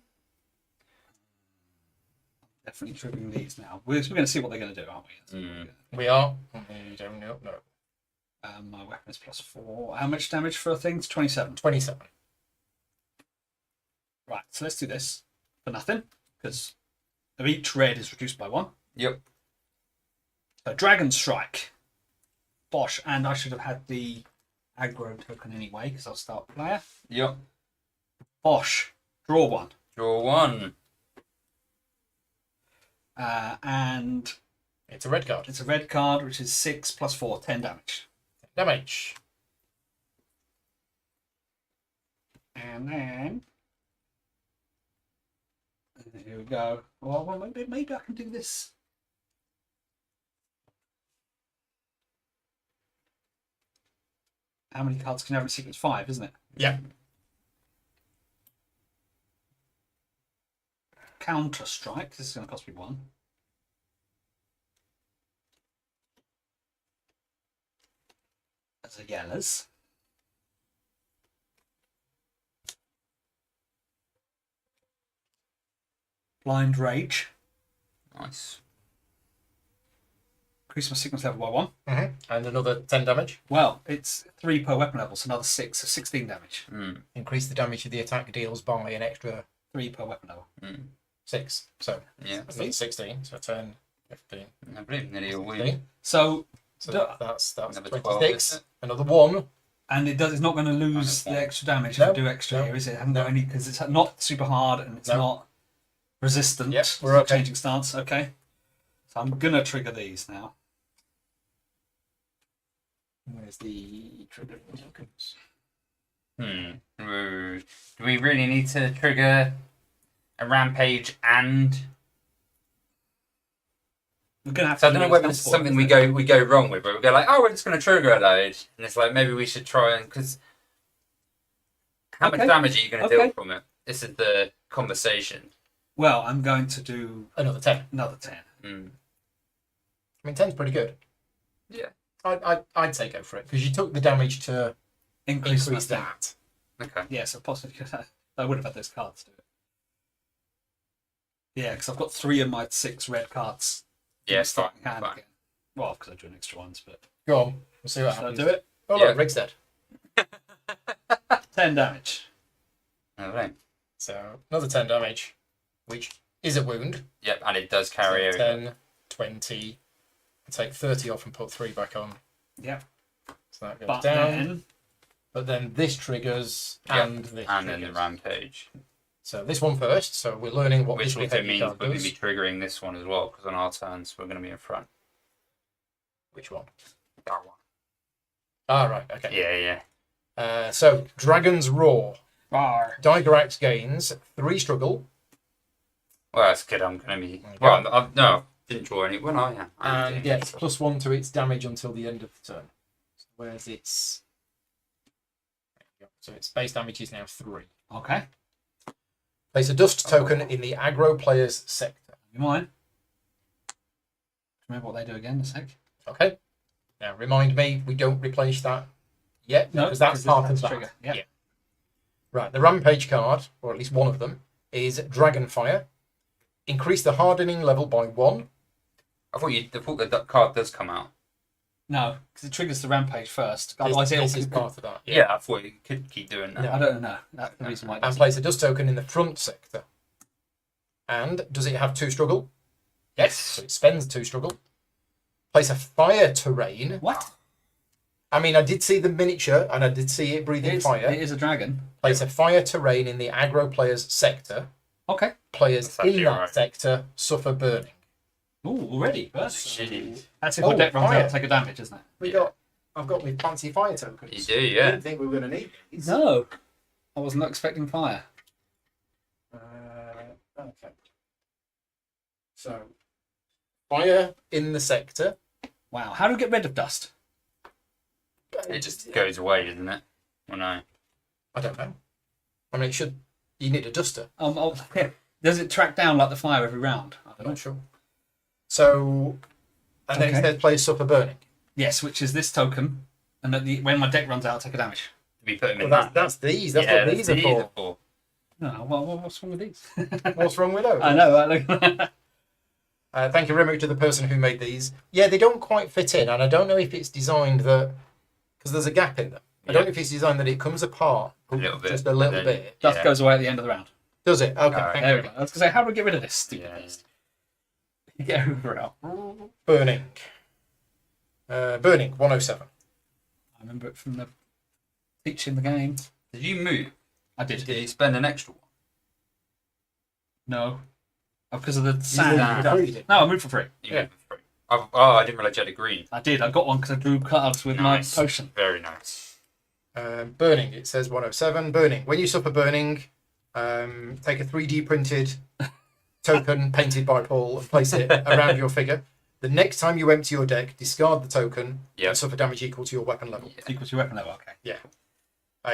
Definitely triggering these now. We're going to see what they're going to do, aren't we? We are. We don't know. No. My weapon is +4. How much damage for things? 27. 27. Right, so let's do this for nothing, because of each red is reduced by 1. Yep. So Dragon Strike. Bosh, and I should have had the aggro token anyway, because I'll start player. Yep. Bosh. Draw 1. Draw 1. And It's a red card. it's a red card, which is 6 + 4, 10 damage. Damage. And then here we go. Well, maybe I can do this. How many cards can you have in sequence? 5, isn't it? Yeah. Counter Strike. This is going to cost me 1. As a yellows. Blind Rage. Nice. Increase my sequence level by 1. Mm-hmm. And another 10 damage. Well, it's 3 per weapon level, so another 6, so 16 damage. Increase the damage of the attack deals by an extra 3 per weapon level. 6. So Yeah. I think 16. So 10, 15, I believe nearly a win. 16. So, So that's Another 26. 12, isn't it? Another 1. and it's not going to lose Minus the 1. extra damage No, if I do extra no, here, is it? I haven't got any, because it's not super hard and it's No. not resistant. Yep, to we're okay. changing stance. Okay. So I'm going to trigger these now. Where's the trigger tokens? Do we really need to trigger a rampage and? We're going to have So to I don't know do whether at this is some something point, we go wrong with, but we go like, oh, we're just going to trigger a load, and it's like maybe we should try and because how much Okay. damage are you going to Okay. deal from it? This is the conversation. Well, I'm going to do Another 10. another 10. I mean, 10's pretty good. Yeah. I'd say go for it because you took the damage to Increase increase my that. Okay. Yeah, so possibly I would have had those cards do it. Yeah, because I've got 3 of my 6 red cards. Yeah, in fine. hand Fine. again. Well, because I drew an extra ones, but Go on. We'll see what Shall I happens. do it? Oh, Yeah. look, Rick's dead. 10 damage. All right. So another 10 damage, which is a wound. Yep, and it does carry So over. 10, 20. I take 30 off and put 3 back on. Yep. So that goes But down. then But then this triggers Yep, and this and then triggers. the rampage, So this one first. So we're learning what which this also rampage means card we're going to does. be triggering this one as well because on our turns we're going to be in front. Which one? That one. Ah, right. Okay. Yeah. So Dragon's Roar. Bar. Dygorax gains 3 struggle Well, that's good. I'm going to be. Okay. Well, no, didn't draw any. Well, no, yeah. I and did. gets +1 to its damage until the end of the turn. So where's its? So its base damage is now 3. Okay. Place a dust token in the aggro player's sector. You mind? Remember what they do again in a sec? Okay. Now remind me, we don't replace that yet No, because that's part of the that. trigger. Yep. Yeah. Right. The rampage card, or at least one of them, is Dragonfire. Increase the hardening level by 1. I thought the card does come out. No, because it triggers the rampage first. Otherwise, This it'll. is part of that. Yeah, I thought you could keep doing that. No. I don't know. That's the reason why. It And doesn't. place a dust token in the front sector. And does it have 2 struggle? Yes. So it spends 2 struggle. Place a fire terrain. What? I mean, I did see the miniature and I did see it breathing fire. It is a dragon. Place a fire terrain in the aggro player's sector. Okay. Players That's in actually that right. sector suffer burning. Ooh, already. Shitty. That's if my deck runs fire. out, take a damage, isn't it? I've got my fancy fire tokens. You do, I yeah. didn't think we were going to need these. No. I was not expecting fire. Okay. So, fire in the sector. Wow. How do we get rid of dust? It just goes away, doesn't it? Well, no. I don't know. I mean, it should. You need a duster. Yeah. Does it track down like the fire every round? I I'm don't know. not sure. So, and then Okay. it says players suffer burning. Yes, which is this token, and when my deck runs out, I take a damage. We put them Well, in that's, that. that's these. That's yeah, what these are for. No, what's wrong with these? What's wrong with those? I know. Right? Look. Thank you very much to the person who made these. Yeah, they don't quite fit in, and I don't know if it's designed that because there's a gap in them. I don't know if it's designed that it comes apart A little bit. just a little then- bit. Dust Yeah. goes away at the end of the round. Does it? Okay. Alright. Thank There you. we go. I was going to say, how do we get rid of this stupid Yeah. dust? Get over it out. Burning. Burning 107. I remember it from the teaching the game. Did you move? I did. Did you spend an extra one? No. Oh, because of the You sand. Sand. moved free, didn't No, I moved for free. You Yeah. moved for free. I didn't realise you had a green. I did. I got one because I drew cards with Nice. my potion. Very nice. Burning. It says 107. Burning. When you suffer burning, take a 3D printed token painted by Paul and place it around your figure. The next time you empty your deck, discard the token Yep. and suffer damage equal to your weapon level. Yeah. Equals your weapon level. Okay.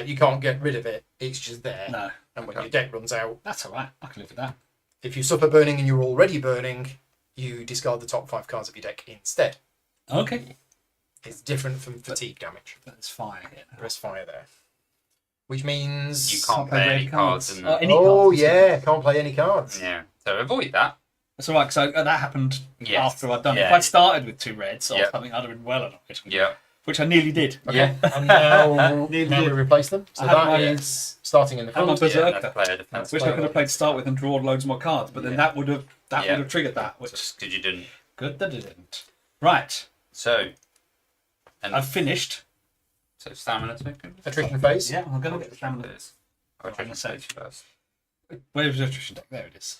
You can't get rid of it. It's just there. No, And when Okay. your deck runs out, that's all right. I can live with that. if you suffer burning and you're already burning, you discard the top 5 cards of your deck instead. Okay. It's different from fatigue damage. That's fine. Yeah. Press fire there. Which means... You can't play any cards in Oh, that. any Oh, cards. yeah. Can't play any cards. Yeah. So avoid that. That's all right, because that happened Yes. after I'd done it. Yeah. If I started with 2 reds or Yeah. something, I'd have been well annoyed. Yeah. Which I nearly did. Okay. And now, Nearly now we did. replace them. So I had that my- is starting in the I had my front. berserker. Yeah, that's player defense. Which I could have played to start with and drawn loads more cards, but then Yeah. that would have Yeah. would have triggered that, which Just because you didn't. good that it didn't. Right, So. And I've finished. so stamina token. Attrition phase. Yeah, I'm gonna get the stamina. I'll Right, in a attrition sec. phase first. Where's the attrition deck? There it is.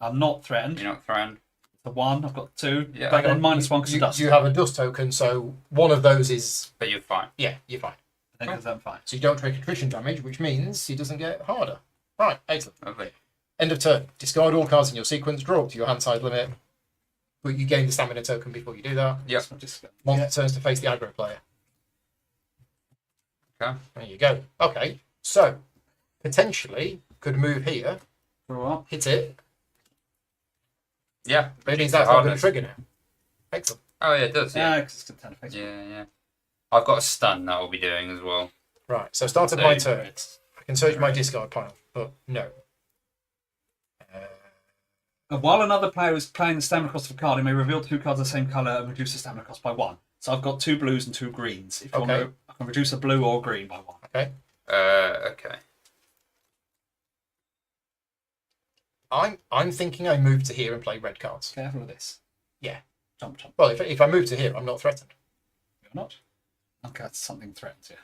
I'm not threatened. You're not threatened. The 1, I've got 2, Yeah. but then -1 because You, of dust. you have a dust token, so one of those is... But you're fine. Yeah, you're fine. I think that's fine. So you don't take attrition damage, which means he doesn't get harder. Right, excellent. Lovely. End of turn. Discard all cards in your sequence, draw up to your hand size limit. But you gain the stamina token before you do that. Yep. So just, Monster turns to face the aggro player. Okay. There you go. Okay, so potentially could move here, draw up. hit it. Yeah. But it means the that's not going to hardness. trigger now. Excellent. Oh yeah, it does. Yeah, Yeah. because it's going to turn a face. Yeah. I've got a stun that I'll be doing as well. Right, so start of So- my turn. I can search my discard pile, but no. While another player is playing the stamina cost of a card, he may reveal 2 cards of the same colour and reduce the stamina cost by 1. So I've got 2 blues and 2 greens. If you Okay. want to, I can reduce a blue or green by 1. Okay. Okay. I'm thinking I move to here and play red cards. Careful with this. Yeah. Jump, jump. Well, if I move to here, I'm not threatened. You're not? Okay, that's something threatens you.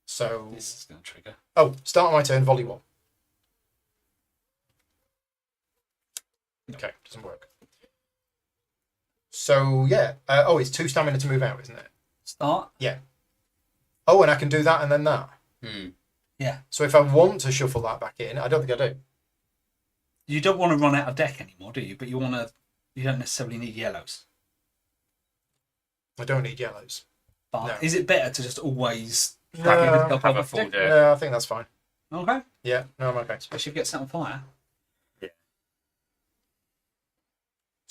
So, This is going to trigger. oh, start of my turn, volley 1. Okay, doesn't work. So, yeah. It's 2 stamina to move out, isn't it? Start? Oh, and I can do that and then that. Yeah. So if I want to shuffle that back in, I don't think I do. You don't want to run out of deck anymore, do you? But you don't necessarily need yellows. I don't need yellows. But No. is it better to just always No, have your discard Have pile a full deck? deck. No, I think that's fine. Okay. Yeah, no, I'm okay. Especially if you get set on fire.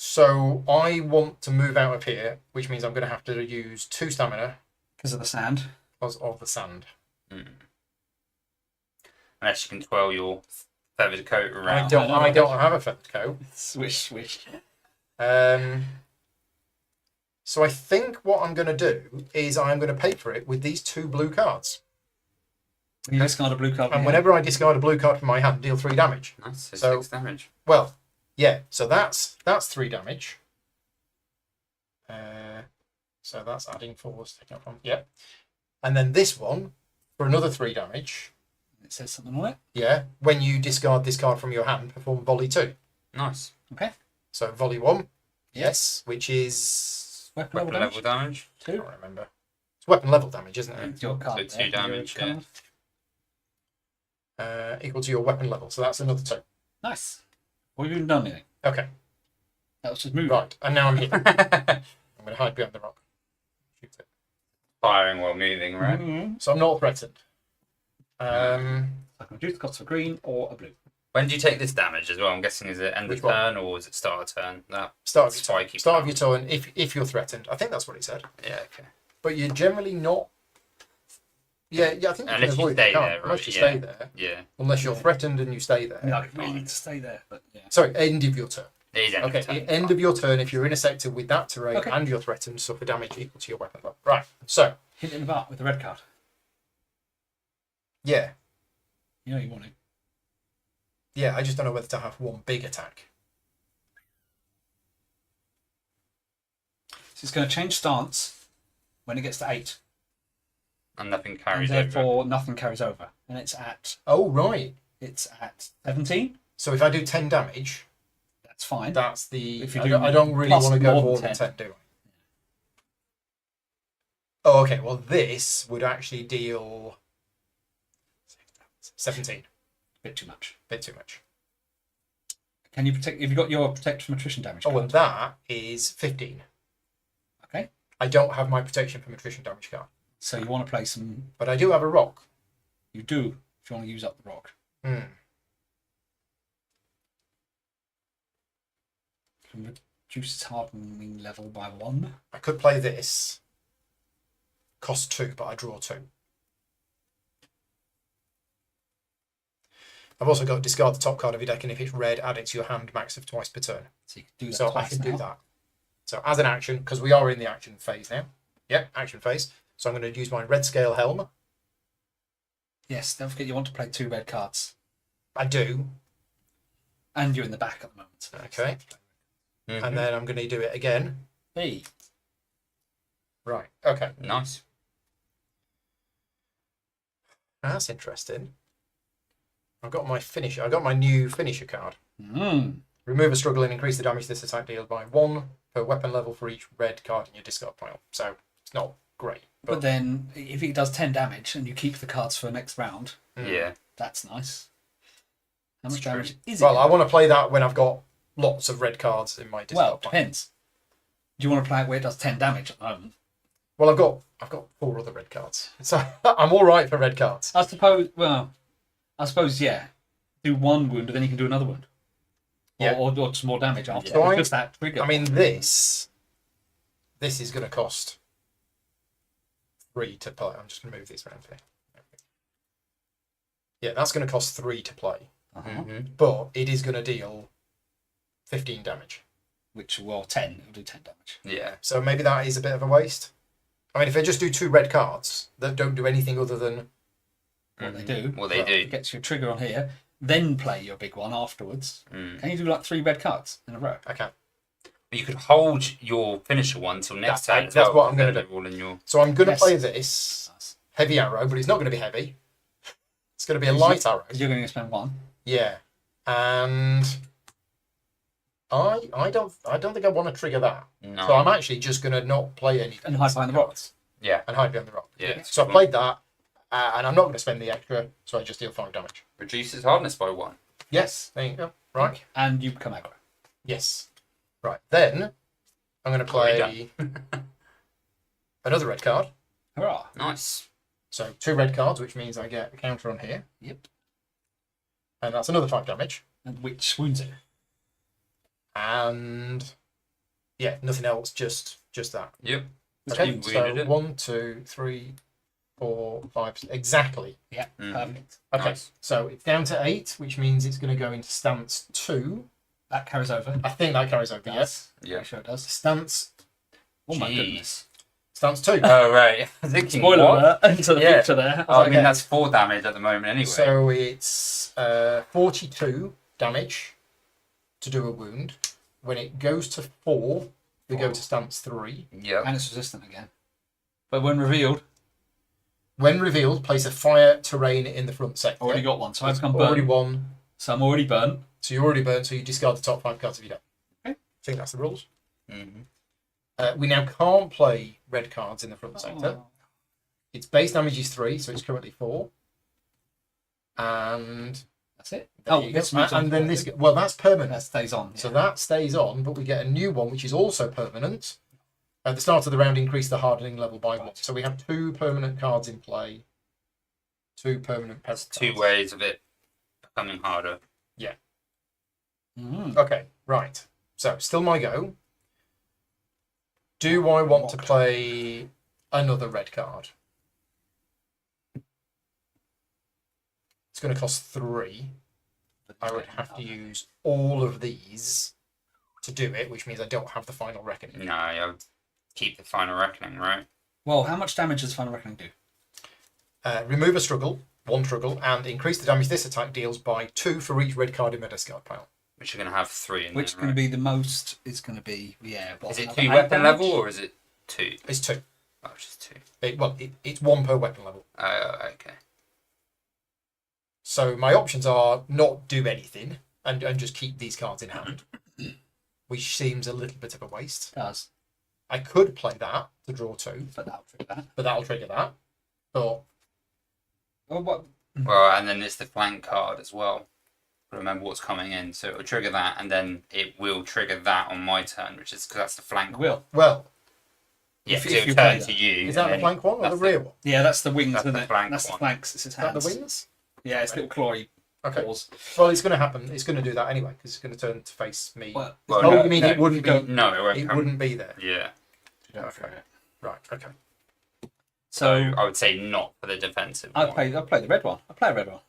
So I want to move out of here, which means I'm going to have to use 2 stamina Because of the sand. because of the sand. Unless you can twirl your feathered coat I around. don't have a feathered coat. Swish, swish. So I think what I'm going to do is I'm going to pay for it with these 2 blue cards. You discard a blue card. And whenever I discard a blue card from my hand, deal 3 damage. Nice. So So- 6 damage. Well, yeah. So that's 3 damage. So that's adding 4. Taking up from. Yep. And then this one for another 3 damage. It says something on it. Yeah. When you discard this card from your hand, perform volley 2. Nice. Okay. So volley 1. Yes. Which is Weapon Weapon level damage. I can't remember. It's weapon level damage, isn't it? It's your card. So 2 damage. Yeah. Equal to your weapon level. So that's another 2. Nice. We've even done anything. Okay. That was just moving. Right. And now I'm here. I'm going to hide behind the rock. Shoot it. Firing while moving, right? Mm-hmm. So I'm not threatened. I can reduce the cost of a green or a blue. When do you take this damage as well? I'm guessing is it end Which of one? turn or is it start of turn? That Start of your turn. spiky Start of part. your turn if you're threatened. I think that's what he said. Yeah, okay. But you're generally not. Yeah, I think you Unless can you avoid stay it, can't there, you? Unless you right, stay there. Yeah. Unless you're Yeah. threatened and you stay there. I mean, I really need to stay there, but yeah. Sorry, end of your turn. It is end Okay, of turn. end of your turn. If you're in a sector with that terrain Okay. and you're threatened, suffer damage equal to your weapon level. Right. So Hit it in the butt with the red card. yeah, You know you want it. yeah. I just don't know whether to have one big attack. So it's going to change stance when it gets to 8. And nothing And carries over. therefore nothing carries over. And it's at Oh right. 17. So if I do 10 damage, That's fine. that's the. If you I do don't, I don't really plus want to go more more than than 10, 10. do I? Oh, okay. Well, this would actually deal 17. Bit too much. Bit too much. Can you protect? Have you got your protect from attrition damage? Oh, card? and that is 15. Okay. I don't have my protection from attrition damage card, So you want to play some. but I do have a rock. You do if you want to use up the rock. Hmm. You can reduce its hardening level by 1. I could play this. Cost 2, but I draw 2. I've also got discard the top card of your deck, and if it's red, add it to your hand, max of twice per turn. So you can do that. So I twice can do now. that. So as an action, because we are in the action phase now. Yep, action phase. So I'm going to use my red scale helm. Yes. Don't forget you want to play 2 red cards, I do. and you're in the back at the moment. Okay. Mhm. And then I'm going to do it again. Hey. Right. Okay. Nice. That's interesting. I've got my finisher. I've got my new finisher card. Remove a struggle and increase the damage this attack deals by 1 per weapon level for each red card in your discard pile. So it's not great. But then, if it does 10 damage and you keep the cards for the next round, Yeah. that's nice. How much It's true. damage is it? Well, I want to play that when I've got lots of red cards in my discard Well, pile. depends. Do you want to play it where it does 10 damage at the moment? Well, I've got 4 other red cards, so I'm all right for red cards. I suppose, yeah. Do 1 wound and then you can do another wound. Yeah. Or just more damage after. So It's just that trigger. I mean, this is going to cost 3 to play. I'm just going to move these around for you. Yeah, that's going to cost 3 to play, Uh-huh. but it is going to deal 15 damage. Which, well, 10. It'll do 10 damage. Yeah. So maybe that is a bit of a waste. I mean, if I just do 2 red cards that don't do anything other than What they do. Well, they Well, do. It gets your trigger on here, then play your big one afterwards. Mm. Can you do like 3 red cards in a row? I can. But you could hold your finisher one till next That's- turn. as that's well, what I'm because gonna they're all in your. So I'm going to Yes. play this Nice. heavy arrow, but it's not going to be heavy. It's going to be a light arrow. Because you're going to spend 1. Yeah, and I don't think I want to trigger that. No. So I'm actually just going to not play any And hide behind the rocks. Yeah. and hide behind the rock. Yeah. So I played that, and I'm not going to spend the extra. So I just deal 5 damage. Reduces hardness by 1. Yes, there you go. Right. And you become aggro. Yes. Right. Then I'm going to play another red card. Hurrah. Nice. So 2 red cards, which means I get a counter on here, Yep. and that's another 5 damage. And which wounds it. And yeah, nothing else, just that. Yep. Okay, You so wounded it. 1, 2, 3, 4, 5, exactly. Yeah, Mhm. perfect. Okay, Nice. so it's down to 8, which means it's going to go into stance 2. That carries over. I think that carries over, yes. Yes. Yeah. Pretty sure it does. Stance Oh my Jeez. goodness. Stance 2. Oh, right. I was thinking, Spoiler what? alert into the Yeah. picture there. Oh, I Okay. mean, that's 4 damage at the moment anyway. So it's 42 damage to do a wound. When it goes to 4, we go to stance 3. Yep. And it's resistant again. But when revealed, When revealed, place a fire terrain in the front sector. already got one, so I've It's become already burnt. one. So I'm already burnt. So you're already burned, so you discard the top 5 cards of your deck. Okay. I think that's the rules. Mm-hmm. We now can't play red cards in the front sector. Oh. Its base damage is 3, so it's currently 4. And That's it. there you go. this moves on And to then it. this, well, that's permanent. That stays on. So yeah. that stays on, but we get a new one, which is also permanent. At the start of the round, increase the hardening level by 1. So we have 2 permanent cards in play. 2 permanent That's permanent 2 cards. ways of it becoming harder. Mm. Okay, right. So, still my go. Do I want to play another red card? It's going to cost 3. I would have to use all of these to do it, which means I don't have the final reckoning. No, I would keep the final reckoning, right? Well, how much damage does Final Reckoning do? Remove a struggle, 1 struggle, and increase the damage this attack deals by 2 for each red card in my discard pile. Which are going to have 3 in Which is there, going to right? be the most? It's going to be what, Is it another 2 eight weapon damage? level or is it 2? It's 2. Oh, just 2. It's 1 per weapon level. Oh, okay. So my options are not do anything and just keep these cards in hand, which seems a little bit of a waste. Does, I could play that to draw 2, but that'll trigger that. but that'll trigger that. But Well, what? Well, and then it's the flank card as well. Remember what's coming in, so it will trigger that, and then it will trigger that on my turn, which is because that's the flank. Will. well, Yeah, if 'cause you it'll play turn that. to you. is that and the then flank one or the that's rear one? Yeah, that's the wings, That's isn't the it? flank That's the one. flanks. It's his Is that hands. the wings? Yeah, it's little clawy Okay. claws. Well, it's going to happen. It's going to do that anyway because it's going to turn to face me. Well, Well, oh, no, you mean no, it wouldn't you be? go- No, it won't It come. wouldn't be there. Yeah. Okay. Right. Okay. So So I would say not for the defensive I'll one. play the red one. I'll play a red one.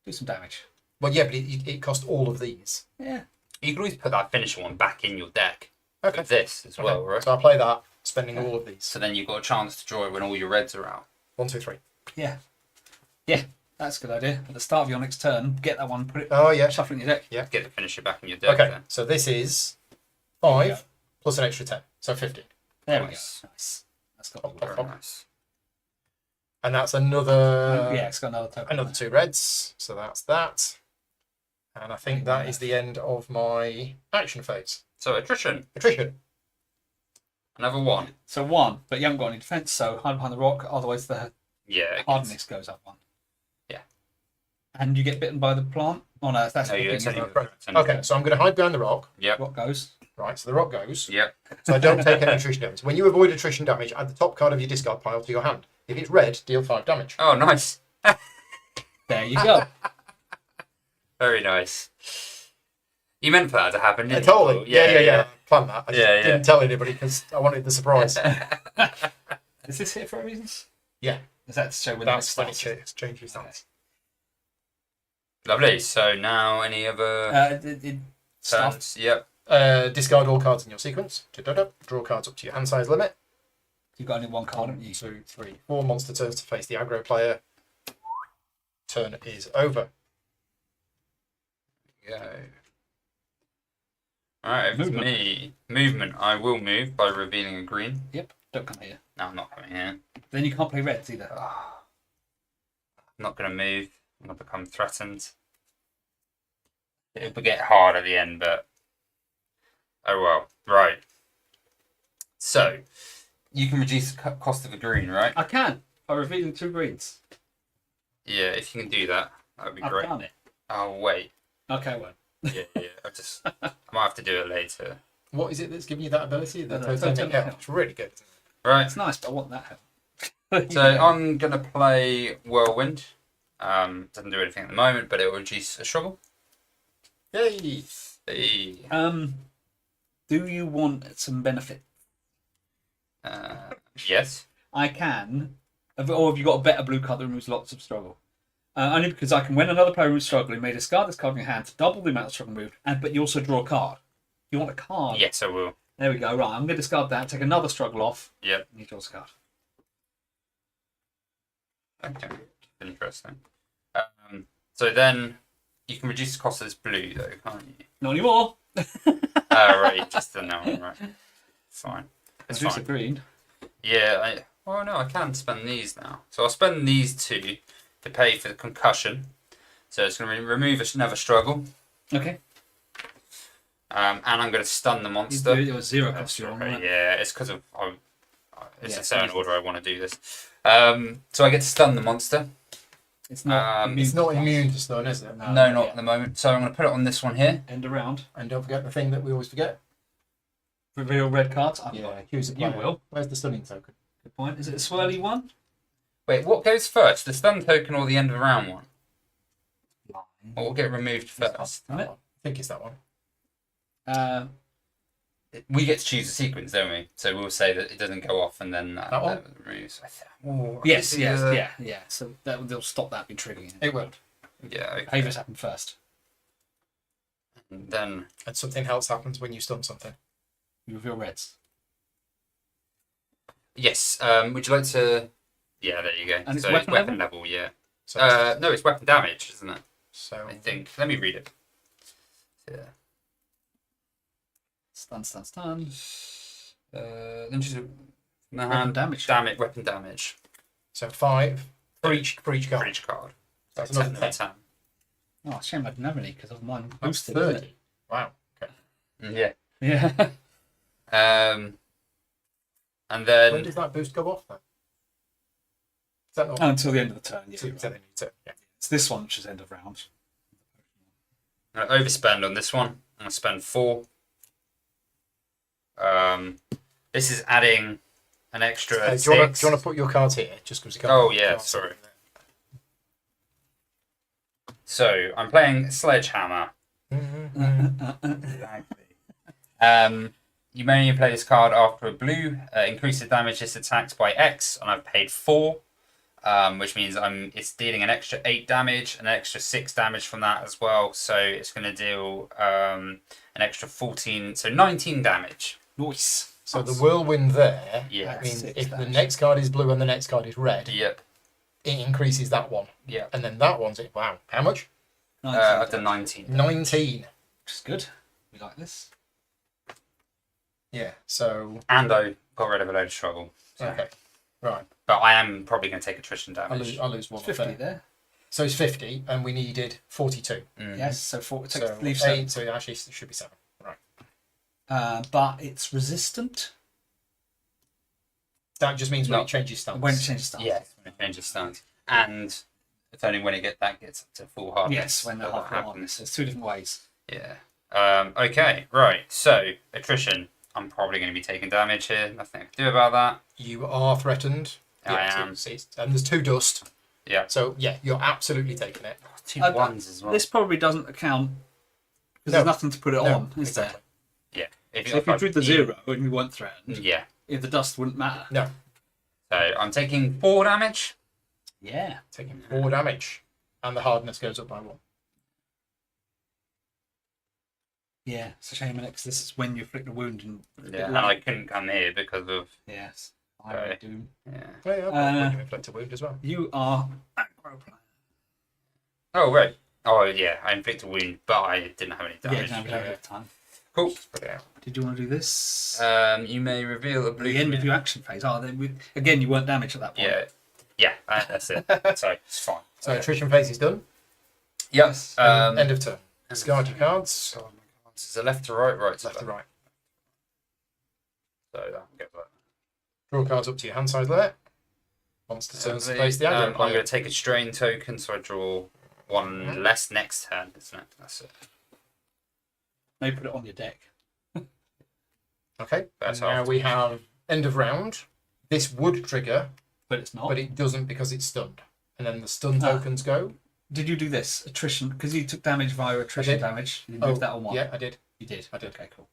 Do some damage. Well, yeah, but it cost all of these. Yeah. You can always put that finisher one back in your deck Okay. with this as well, Okay. right? So I'll play that, spending all of these. So then you've got a chance to draw it when all your reds are out. 1, 2, 3. Yeah. Yeah. That's a good idea. At the start of your next turn, get that one, put it Oh yeah. shuffle in your deck. Yeah. Get the finisher back in your deck Okay. then. So this is 5 Yeah. plus an extra 10, so 15. There Nice. we go. Nice. That's got Pop, to pop, work. pop. Very nice. And that's another Yeah, it's got another token. another 2 reds. So that's that. And I think that is the end of my action phase. So attrition, Attrition. another 1. So 1, but you haven't got any defense, so hide behind the rock, otherwise the Yeah. it gets- hardness goes up 1. Yeah. And you get bitten by the plant? Oh no, that's No, the you thing, don't isn't take it? it. Okay, so I'm going to hide behind the rock. Yep. Rock goes. Right, so the rock goes. Yep. So I don't take any attrition damage. When you avoid attrition damage, add the top card of your discard pile to your hand. If it's red, deal 5 damage. Oh, nice. There you go. Very nice. You meant for that to happen, didn't Totally. you? Yeah. Plan that. I just Yeah, yeah. didn't tell anybody because I wanted the surprise. Is this here for a reason? Yeah. Is that to show when the That's next when it starts? changes stance. Lovely. So now any other Stuff. turns? Yep. Discard all cards in your sequence. Draw cards up to your hand size limit. You've got only one card, 1, haven't you? 2, 3, 4 monster turns to face the aggro player. Turn is over. Go. Alright, over to Movement. me. Movement. I will move by revealing a green. Yep. Don't come here. No, I'm not coming here. Then you can't play reds either. I'm not going to move. I'm going to become threatened. It'll get hard at the end, but oh well. Right. So, you can reduce the cost of a green, right? I can by revealing 2 greens. Yeah, if you can do that, that would be I've great. done it. Oh, wait. Okay, well. Yeah. I might have to do it later. What is it that's giving you that ability? The The totemic totemic help. help. It's really good. Right. It's nice, but I want that help. So I'm gonna play Whirlwind. Doesn't do anything at the moment, but it will reduce a struggle. Yay! Hey. Do you want some benefit? Yes. I can. Or have you got a better blue card that removes lots of struggle? Only because I can, when another player removes struggle, you may discard this card from your hand to double the amount of struggle removed, but you also draw a card. You want a card? Yes, I will. There we go. Right, I'm going to discard that. Take another struggle off. Yep. You draw a card. Okay. Interesting. So then you can reduce the cost of this blue, though, can't you? Not anymore. Right. You just done that one, right? Fine. It's Reduce fine. the green. Yeah. Oh no, I can spend these now. So I'll spend these 2 to pay for the concussion. So it's going to remove another struggle. Okay. And I'm going to stun the monster. It was 0 cost you on, Right, wasn't it? yeah, it's because of it's Yeah, a certain easy. order I want to do this. So I get to stun the monster. It's not immune. It's not to immune to stun, is it? No, not at the moment. So I'm going to put it on this one here. End around. And don't forget the thing that we always forget. Reveal red cards. Choose a You player. will. Where's the stunning token? Good point. Is it a swirly one? Wait, what goes first? The stun token or the end of round one? What will get removed first? Isn't it? I think it's that one. We get to choose a sequence, don't we? So we'll say that it doesn't go off and then That one? removes. Yes. Yeah. So they'll stop that be triggering. It will. Yeah. Okay. Behaviours happen first. And then And something else happens when you stun something. You reveal reds. yes. Would you like to? Yeah, there you go. And it's so weapon weapon level. Yeah. So, No, it's weapon damage, isn't it? so I think. Let me read it. Yeah. Stun. Then just Weapon damage. Weapon damage. so 5 for each For card. each card. That's So another 10 10. Oh, shame I didn't have any because of mine That's boosted. isn't 30. Wow. Okay. Yeah. it? Yeah. And then When does that boost go off then? Is that not Until the end of the turn. Yeah. to you're the right. end of the turn? Yeah. It's this one which is end of round. I'm going to overspend on this one. I'm going to spend 4. This is adding an extra Do you 6. want to put your cards here? Just because you can't. Oh, yeah, sorry. So I'm playing Sledgehammer. You may only play this card after a blue. Increases damage this attacks by X, and I've paid 4, which means it's dealing an extra 8 damage, and an extra 6 damage from that as well. So it's going to deal an extra 14, so 19 damage. Nice. So the whirlwind there Yeah. means 6 if the damage. next card is blue and the next card is red, Yep. it increases that one. Yep. And then that one's it. Wow. How much? I've done 19. 19. Which is good. We like this. Yeah. So And I got rid of a load of struggle. So. okay. Right. But I am probably going to take attrition I damage. lose one. 50 there. there. So it's 50, and we needed 42. Mm. Yes. So So leave 7. 8. So it actually should be 7. Right. But it's resistant That just means when No. it changes stance. when it changes stance. Yeah, when it changes stance. And it's only when it gets up to full hardness. Yes, when the that half happens. hardness. There's 2 different ways. Yeah. Okay, right. So, attrition. I'm probably going to be taking damage here. Nothing I can do about that. You are threatened. I so am. and there's 2 dust. Yeah. So yeah, you're absolutely taking it. 2 Uh, ones as well. This probably doesn't account because No. there's nothing to put it No, on, is exactly. Yeah. there? So if you drew the 0 and you weren't threatened, Yeah. if the dust wouldn't matter. No, So, I'm taking 4 damage. Yeah. taking 4 damage, and the hardness goes up by 1. Yeah. It's a shame, because this is when you inflict a wound and Yeah. And I couldn't come here because of. yes. Okay. I do. Yeah. Oh, yeah, when you inflict a wound as well. You are aggro player. Oh, right. Oh, yeah. I inflict a wound, but I didn't have any Yeah, damage. no, we don't have time. Cool. Put it out. Did you want to do this? You may reveal a At blue. the end of your action phase. Oh, then again, you weren't damaged at that point. Yeah. Yeah, that's it. So, it's fine. So attrition phase is done. Yes. End of turn. Discard your cards. Is it left to right? Right to Left to right. So that gets that. Draw cards up to your hand size there. Monster turns to face the aggro I'm player. going to take a strain token, so I draw 1 less next turn, isn't it? That's it. Maybe put it on your deck. Okay. That's And now after. we have end of round. This would trigger, But it's not. but it doesn't because it's stunned. And then the stun Ah. tokens go. Did you do this? Attrition? Because you took damage via attrition did. damage. You moved that on 1. yeah, I did. You did. I did. Okay, cool.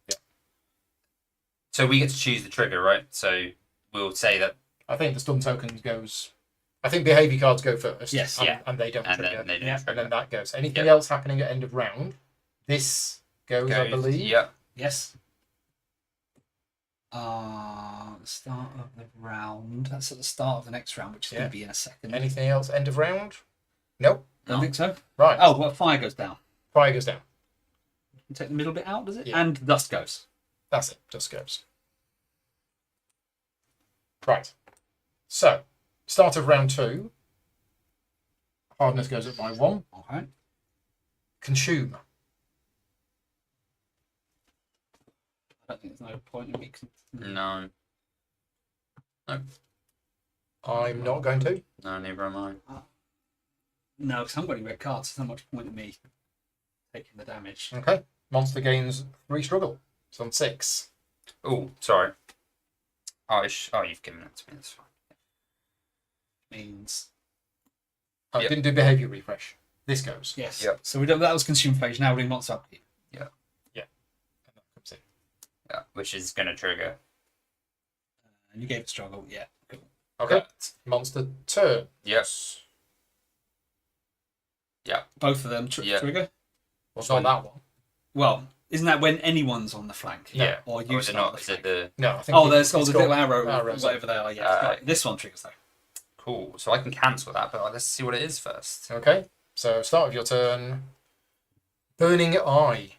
So we get to choose the trigger, right? So we'll say that, I think the stun token goes. I think behaviour cards go first. Yes. And, Yeah. and they don't and trigger. then they do Yeah. trigger. And then that goes. Anything Yep. else happening at end of round, this goes, I believe. Yep. Yes. The start of the round. That's at the start of the next round, which is going Yeah. to be in a second. Anything else? End of round? Nope. Don't think so. Right. Oh, well, fire goes down. Fire goes down. You take the middle bit out, does it? Yeah. And dust goes. That's it. Dust goes. Right. So, start of round 2. Hardness goes up by 1. Okay. Consume. I don't think there's no point in me. No. I'm not going to. No, neither am I. No, because I haven't got any red cards. There's not much point in me taking the damage. Okay. Monster gains 3 struggle. It's on 6. Oh, sorry. Oh, you've given it to me. That's fine. Means I Yep. didn't do behaviour refresh. This goes. yes. Yep. So that was consume phase. Now we're doing monster upkeep. And that comes in. Yeah, which is going to trigger. And you gave it struggle. Yeah. Cool. Okay. That. Monster turn. Yes. Yeah. Both of them Yeah. trigger. Well, not that one. Well, isn't that when anyone's on the flank? Yeah. Or you Or is it start not? the Is flank? it the No, I think Oh, it- there's all it's the got little arrow, arrows. whatever they are. Yeah. Right. This one triggers though. cool? So I can cancel that, but let's see what it is first. Okay. So, start of your turn. Burning Eye.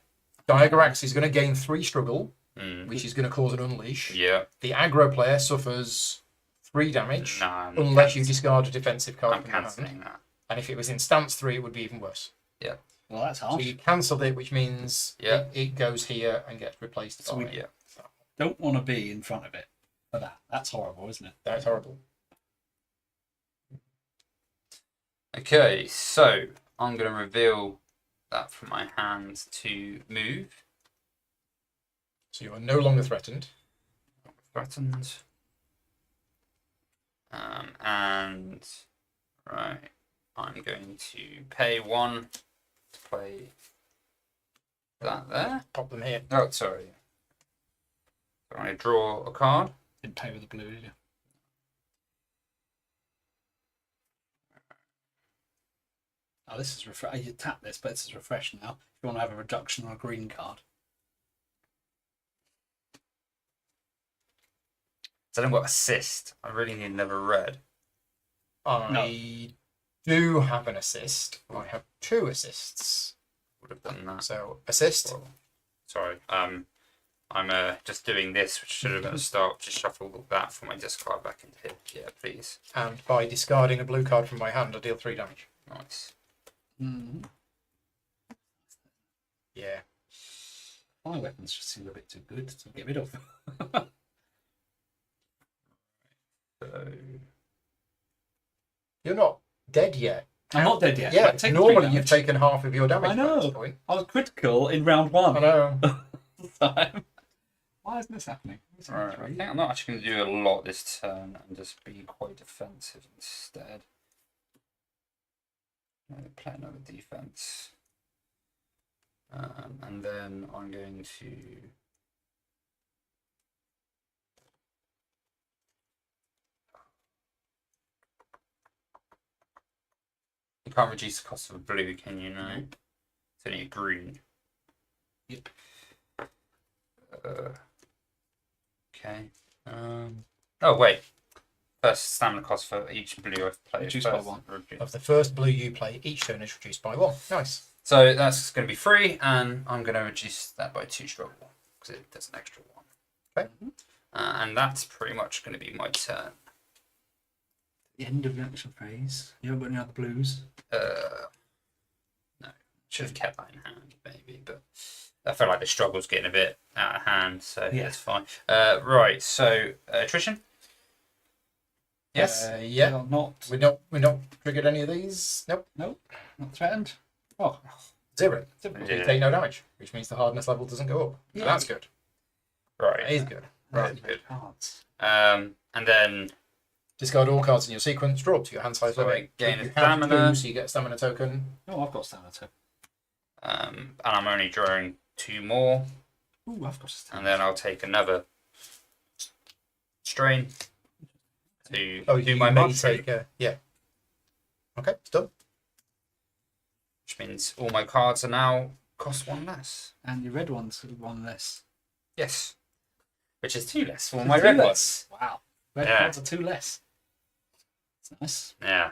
Dygorax is going to gain 3 struggle, Mm. which is going to cause an unleash. Yeah. The aggro player suffers 3 damage, No, I'm unless you discard a defensive card I'm from your hand. cancelling that. And if it was in stance 3, it would be even worse. Well, that's So harsh. you cancelled it, which means Yeah. it goes here and gets replaced So by we- Yeah. Don't want to be in front of it for that. That's horrible, isn't it? That's horrible. Okay, so I'm going to reveal that from my hand to move. So you are no longer threatened. Threatened. And right, I'm going to pay 1 to play that there. Pop them here. Oh, sorry. So I'm going to draw a card. Didn't pay with the blue, did you? Oh, this is refresh. You tap this, but this is refresh now. If you want to have a reduction on a green card. So I haven't got assist. I really need another red. I do have an assist. I have 2 assists. Would have done that. So assist. Well, sorry. I'm just doing this, which should have been a start. Just shuffle that from my discard back into here. Yeah, please. And by discarding a blue card from my hand, I deal 3 damage. Nice. Mm-hmm. Yeah. My weapons just seem a bit too good to get rid of. So You're not dead yet. I'm not dead yet. Yeah, but take normally 3 you've damage. taken half of your damage I by this know. point. I was critical in round 1. I know. Why isn't this happening? Alright, I think I'm not actually going to do a lot this turn and just be quite defensive instead. I'm going to play another defense. And then I'm going to. You can't reduce the cost of a blue, can you? No. It's only a green. Yep. Okay. Oh wait. First stamina cost for each blue I've played. Reduced by first, 1. Of the first blue you play, each turn is reduced by 1. Nice. So that's going to be free, and I'm going to reduce that by 2 struggle because it does an extra 1. Okay. And that's pretty much going to be my turn. The end of the action phase. You haven't got any other blues? No, should have kept that in hand maybe, but I felt like the struggle's getting a bit out of hand, so Yeah. that's fine. Right, so attrition. Yes. Yeah. Well, not We're not triggered any of these. Nope. not threatened. Oh, 0. typical. So you Yeah. take no damage, which means the hardness level doesn't go up. So Yeah. that's good. Right. That is good. Right. Right. Good. Cards. And then Discard all cards in your sequence. Draw up to your hand size So limit. I gain a You have stamina. 2, so you get a stamina token. Oh, I've got stamina too. and I'm only drawing 2 more, Ooh, I've got stamina. and then I'll take another strain to Oh, do you my may monster, take yeah. Okay, it's done. which means all my cards are now cost 1 less. And your red ones, 1 less. Yes. which is 2 less for Two my red less. ones. Wow. Red Yeah. cards are 2 less. That's nice. Yeah.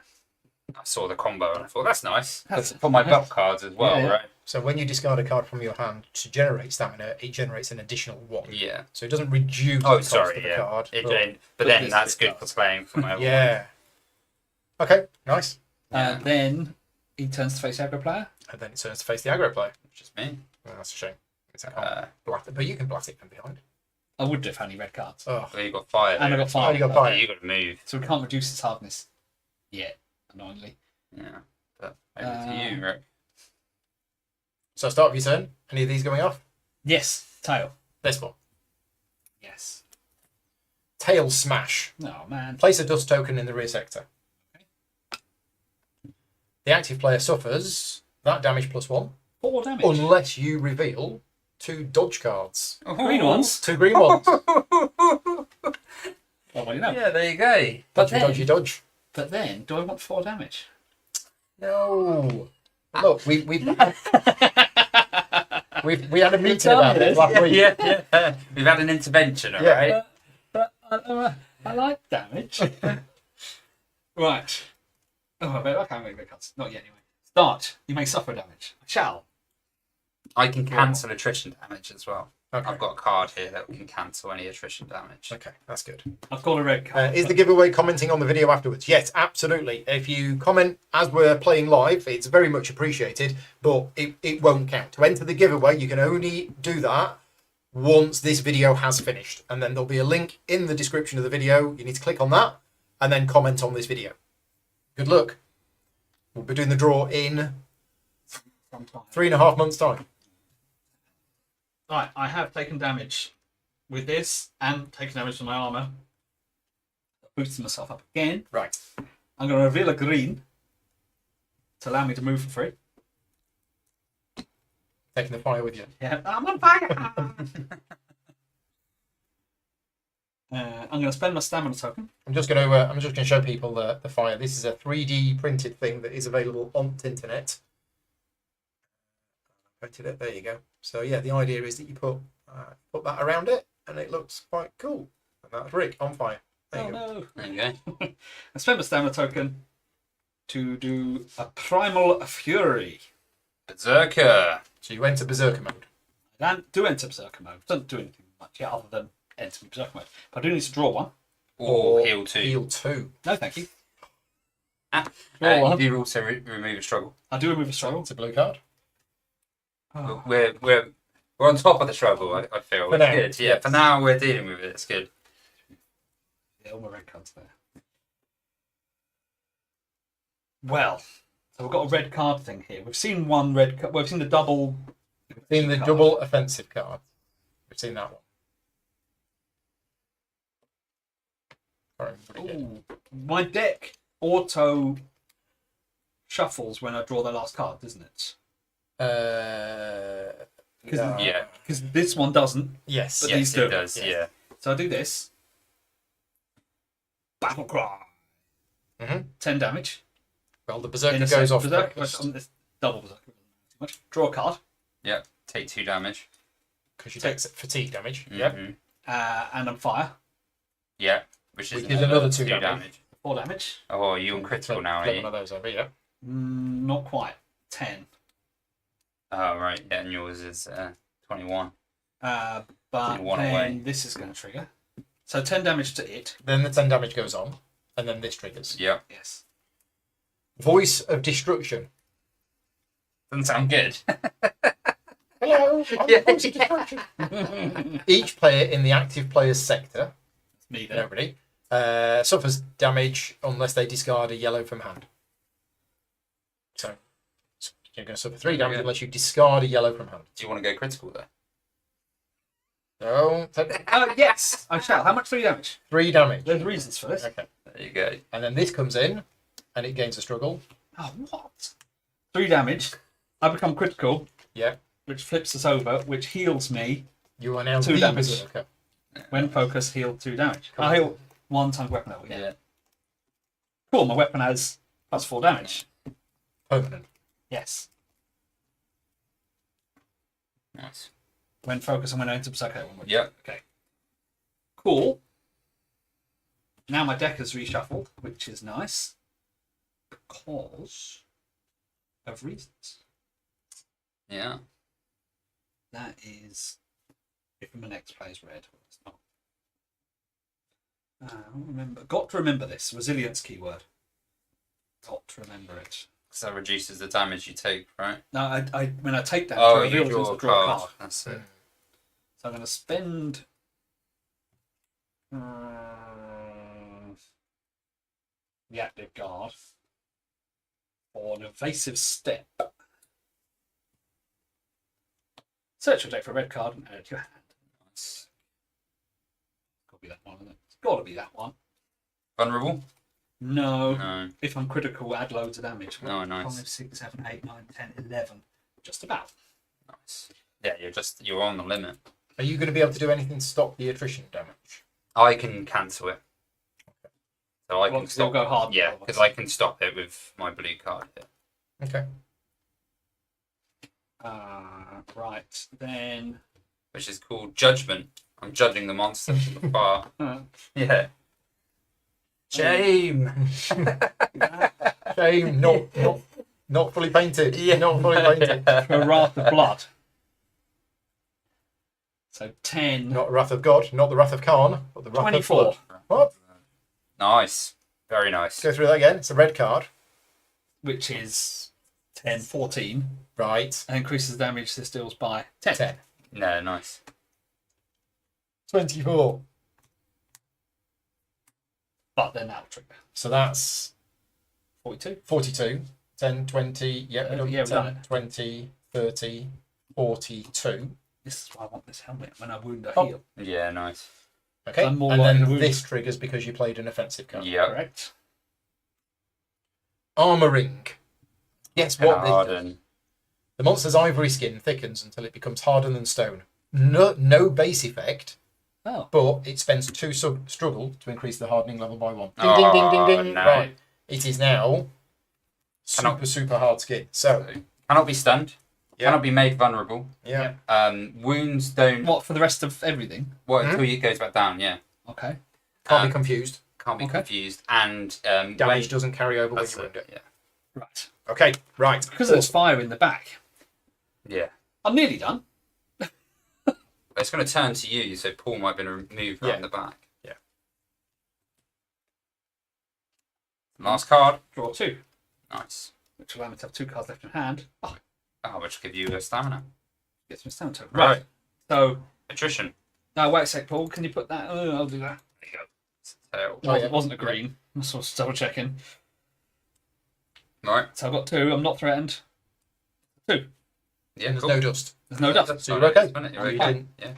I saw the combo and I thought that's nice. That's For my nice. belt cards as well, Yeah, yeah. right? So when you discard a card from your hand to generate stamina, it generates an additional 1. Yeah. So it doesn't reduce Oh, the cost sorry. of the Yeah. card. But but then this that's bit good for does. playing for my other one. Yeah. Okay, nice. Yeah. Then he turns to face the aggro player. And then it turns to face the aggro player. Which is me. Well, that's a shame. Because I can't Uh, blast it, but you can blast it from behind. I would do if I had any red cards. Oh, well, you got fire. And I there. got fire. Oh, you got fire. Yeah, you got to move. So we can't reduce its hardness yet, annoyingly. Yeah. But over to you, Rick. so start of your turn. Any of these going off? Yes, tail. This one. Yes. Tail smash. Oh, man. Place a dust token in the rear sector. The active player suffers that damage +1 4 damage. unless you reveal 2 dodge cards. Green ones. 2 green ones. Well, you know. Yeah, there you go. But Dodgy, then, dodge. but then, do I want 4 damage? No. Look, we had a meeting done about this this. last week. Yeah. We've had an intervention, all Yeah. right? But I like damage. Right. Oh, I can't make red cards. Not yet, anyway. Start. You may suffer damage. I shall. I can cancel attrition damage as well. Okay. I've got a card here that can cancel any attrition damage. Okay, that's good. I've got a red card. Is the giveaway commenting on the video afterwards? Yes, absolutely. If you comment as we're playing live, it's very much appreciated, but it won't count. To enter the giveaway, you can only do that once this video has finished. And then there'll be a link in the description of the video. You need to click on that and then comment on this video. Good luck. We'll be doing the draw in Sometime. 3.5 months' time. Right, I have taken damage with this and taken damage from my armour. Boosting myself up again. Right. I'm going to reveal a green to allow me to move for free. Taking the fire with you. Yeah, I'm on fire! I'm going to spend my stamina token. I'm just going to show people the fire. This is a 3D printed thing that is available on the internet. Printed it. There you go. So yeah, the idea is that you put that around it, and it looks quite cool. And that's Rick on fire. There you go. No. There you go. I spent my stamina token to do a Primal Fury. Berserker. So you enter berserker mode. I do enter Berserker mode. Doesn't do anything much yet other than enter Berserker mode. But I do need to draw one. Or heal 2. Heal 2. No, thank you. You do also remove a struggle. I do remove a struggle. It's a blue card. Oh. We're on top of the struggle, I feel. For It's now, good. Yeah, yes. for now we're dealing with it. It's good. Yeah, all my red cards there. Well, so we've got a red card thing here. We've seen one red card. We've seen the double. Seen the card. double offensive card. We've seen that one. Sorry, pretty good. Ooh, my deck auto shuffles when I draw the last card, doesn't it? No. Yeah. Because this one doesn't. Yes. But Yes, these it do. does. Yes. Yeah. So I do this. Battle cry. Mhm. 10 damage. Well, the berserker In a goes sec- off Berserker, first on this double berserker. Too much. Draw a card. Yeah. Take 2 damage. because you take fatigue damage. Yep. Mhm. And I'm fire. Yeah. Which is Which is another 2 damage. damage. 4 damage. Oh, you on critical now, Flip are you? one of those over, yeah. Not quite. 10. Oh, right. Yeah, and yours is 21. But One then away. this is going to trigger. So 10 damage to it. Then the 10 damage goes on, and then this triggers. Yep. Yes. Voice of Destruction. Doesn't sound good. Hello, I'm Yeah. Voice of Destruction. Each player in the active player's sector, It's me then. nobody, suffers damage unless they discard a yellow from hand. So you're going to suffer 3 damage Yeah. unless you discard a yellow from hand. Do you want to go critical there? No, Yes, I shall. How much 3 damage? 3 damage. There's reasons for this. Okay. There you go. And then this comes in, and it gains a struggle. Oh, what? 3 damage. I become critical, Yeah. which flips us over, which heals me. You are now 2 the damage. berserker. When focus, heal 2 damage. Cool. I heal 1 time weapon level. Yeah. Yeah. Cool. My weapon has plus 4 damage. Permanent. Yes. Nice. When focus and when I enter berserker. Yep. Okay. Cool. Now my deck has reshuffled, which is nice. Because of reasons. Yeah. That is if my next plays red. It's not. Got to remember this. Resilience keyword. Got to remember it. So that reduces the damage you take, right? No, I when I take damage, Oh, I you reveal draw a draw a card. card. That's it. So I'm going to spend the active guard for an evasive step. Search your deck for a red card and add it to your hand. Nice. Got to be that one, isn't it? It's got to be that one. Vulnerable? No. No. If I'm critical, add loads of damage. No, nice. 5, 6, 7, 8, 9, 10, 11. Just about. Nice. Yeah, you're on the limit. Are you going to be able to do anything to stop the attrition damage? I can cancel it. So I Well, can still stop. go hard. Yeah, because I can stop it with my blue card here. Okay. Right, then. Which is called Judgment. I'm judging the monster from afar. Yeah. Shame. Shame, not fully painted. Yeah. Not fully painted. For Wrath of Blood. So 10. Not Wrath of God, not the Wrath of Khan, but the Wrath 24. of Blood. What? Nice. Very nice. Go through that again. It's a red card. Which is 10, 14. Right. And increases damage this deals by 10. 10. No, nice. 24. But then that'll trigger. So that's 42. 42. 10, 20, yeah, Yeah, we've 10, done it. 20, 30, 42. This is why I want this helmet. When I wound, I Oh. heal. Yeah, nice. Okay. I'm more And likely to then wound. this triggers because you played an offensive card. Yep. Correct. Armoring. Guess what this does? Harden. The monster's ivory skin thickens until it becomes harder than stone. No base effect, Oh. but it spends 2 struggle to increase the hardening level by 1. Ding, Oh, ding, ding, ding, ding. no. Right. It is now Cannot- super hard skin. So, Cannot be stunned. Yeah. Cannot be made vulnerable. yeah. Wounds don't. What, for the rest of everything? Well, until it goes back down, yeah. Okay. Can't Um, be confused. Can't be Okay. confused. And Damage doesn't carry over when that's you wound it, it. yeah. Right. Okay, right. Because there's fire in the back. Yeah. I'm nearly done. But it's going to turn to you, so Paul might be moved Yeah. around the back. Yeah. Last card. Draw 2. Nice. Which will allow me to have 2 cards left in hand. Oh, Oh, which will give you a stamina. get some stamina token. Right. Right. So, Attrition. no, wait a sec, Paul. Can you put that? I'll do that. There you go. It's a tail. Oh, yeah. It wasn't a green. I was just double checking. Right. So I've got 2. I'm not threatened. 2. Yeah, And there's cool. no dust. There's no dust. So you're okay. Isn't it? You You're okay. didn't, Yeah.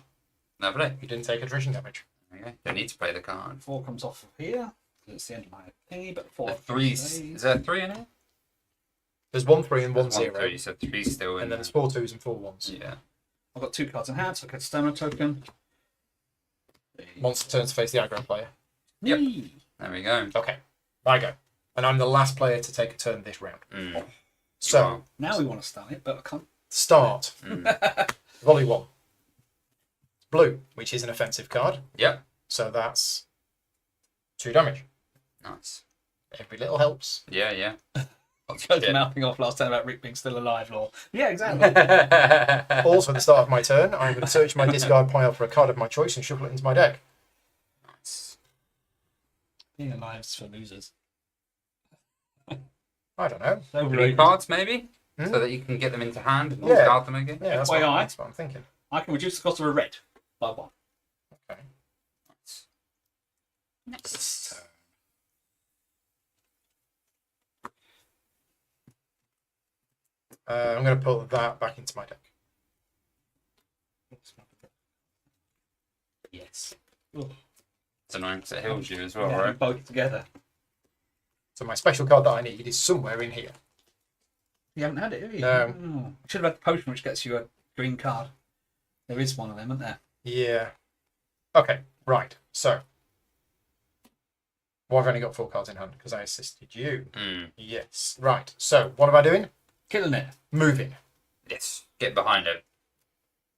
Lovely. you didn't take attrition damage. There you go. Don't need to play the card. 4 comes off of here. It's the end of my thingy, but 4. The threes. Is there a 3 in here? There's 1 3 and 1 There's 0. 3, so 3's still in And then there. there's 4 2s and 4 1s. Yeah. I've got 2 cards in hand, so I get a stamina token. Monster turns to face the aggro player. Yep. Yee. There we go. Okay, I go. And I'm the last player to take a turn this round. Mm. So, Now we want to start it, but I can't. start. Mm. Volley 1. Blue, which is an offensive card. Yep. So that's 2 damage. Nice. Every little helps. Yeah, yeah. Just Yeah. mouthing off last time about Rick being still alive, lol. Yeah, exactly. Also, at the start of my turn, I'm going to search my discard pile for a card of my choice and shuffle it into my deck. Nice. Being alive's for losers. I don't know. Blue Overrated. cards, maybe? Hmm? So that you can get them into hand and Yeah. discard them again? Yeah, that's FYI. that's what I'm thinking. I can reduce the cost of a red by 1. Okay. Next. I'm going to put that back into my deck. Yes. It's annoying because it heals you as well, Yeah, right? both together. So my special card that I need is somewhere in here. You haven't had it, have you? No. Oh. Should have had the potion which gets you a green card. There is one of them, isn't there? Yeah. Okay, right. So, well, I've only got 4 cards in hand because I assisted you. Mm. Yes. Right. So, what am I doing? Killing it. Moving. Yes. Get behind it.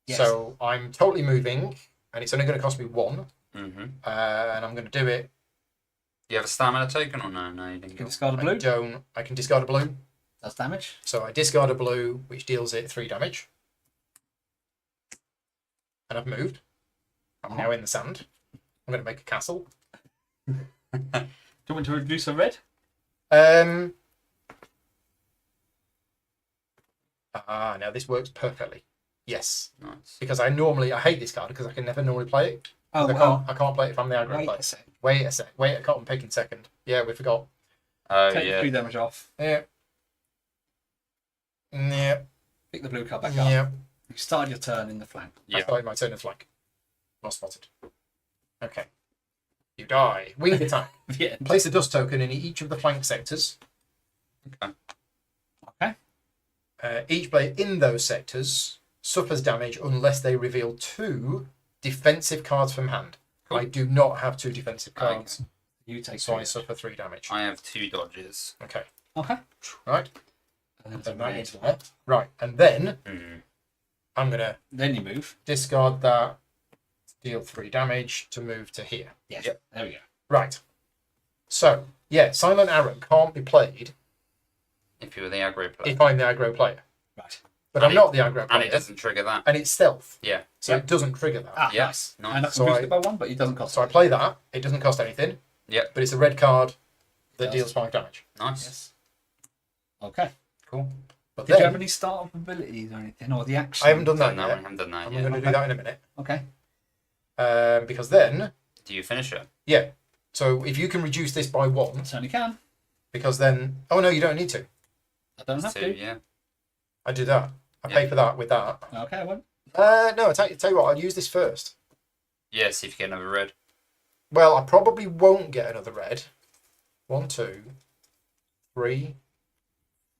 Yes. So, I'm totally moving, and it's only going to cost me 1. Mm-hmm. And I'm going to do it. Do you have a stamina token or no? No, you didn't. You can discard a blue. I can discard a blue. That's damage. So I discard a blue, which deals it 3 damage. And I've moved. I'm now in the sand. I'm going to make a castle. Do you want me to reduce a red? Now this works perfectly. Yes. Nice. Because I hate this card because I can never normally play it. Oh, I can't play it if I'm the aggro wait player. a sec. Wait a sec. Wait, I can't pick in second. Yeah, we forgot. Oh, Take yeah. 3 damage off. Yeah. Yeah. Pick the blue card back up. Yeah. You start your turn in the flank. I Yeah. started my turn in flank. Not spotted. Okay. You die. Wing attack. Yeah. Place a dust token in each of the flank sectors. Okay. Okay. Each player in those sectors suffers damage unless they reveal 2 defensive cards from hand. Cool. I do not have 2 defensive Okay. cards, You take so I 3. suffer 3 damage. I have 2 dodges. Okay. Okay. Right. And then So some that red. is there. Right. And then Mm. I'm going to Then you move. discard that, deal 3 damage to move to here. Yes. Yep. There we go. Right. So, yeah, Silent Arrow can't be played If you were the aggro player. if I'm the aggro player. Right. But And I'm not the aggro And player. it doesn't trigger that. And it's stealth. Yeah. So it doesn't trigger that. Ah, Yeah. nice. Nice. And I can So boost I- it by 1, but it doesn't cost. So I play that. It doesn't cost anything. Yep. But it's a red card that Does. deals 5 damage. Nice. Yes. Okay. Cool. But Did you then have any startup abilities or anything, or the action? I haven't done that Done that yet. one. I haven't done that I'm yet. going to do that in a minute. Okay. Because then, Do you finish it? yeah. So if you can reduce this by 1, Certainly can. because then, oh no, you don't need to. I don't have 2, to. yeah. I do that. I Yeah. pay for that with that. Okay, I won't. No, I tell you what, I'll use this first. Yeah, see if you get another red. Well, I probably won't get another red. 1, 2, 3,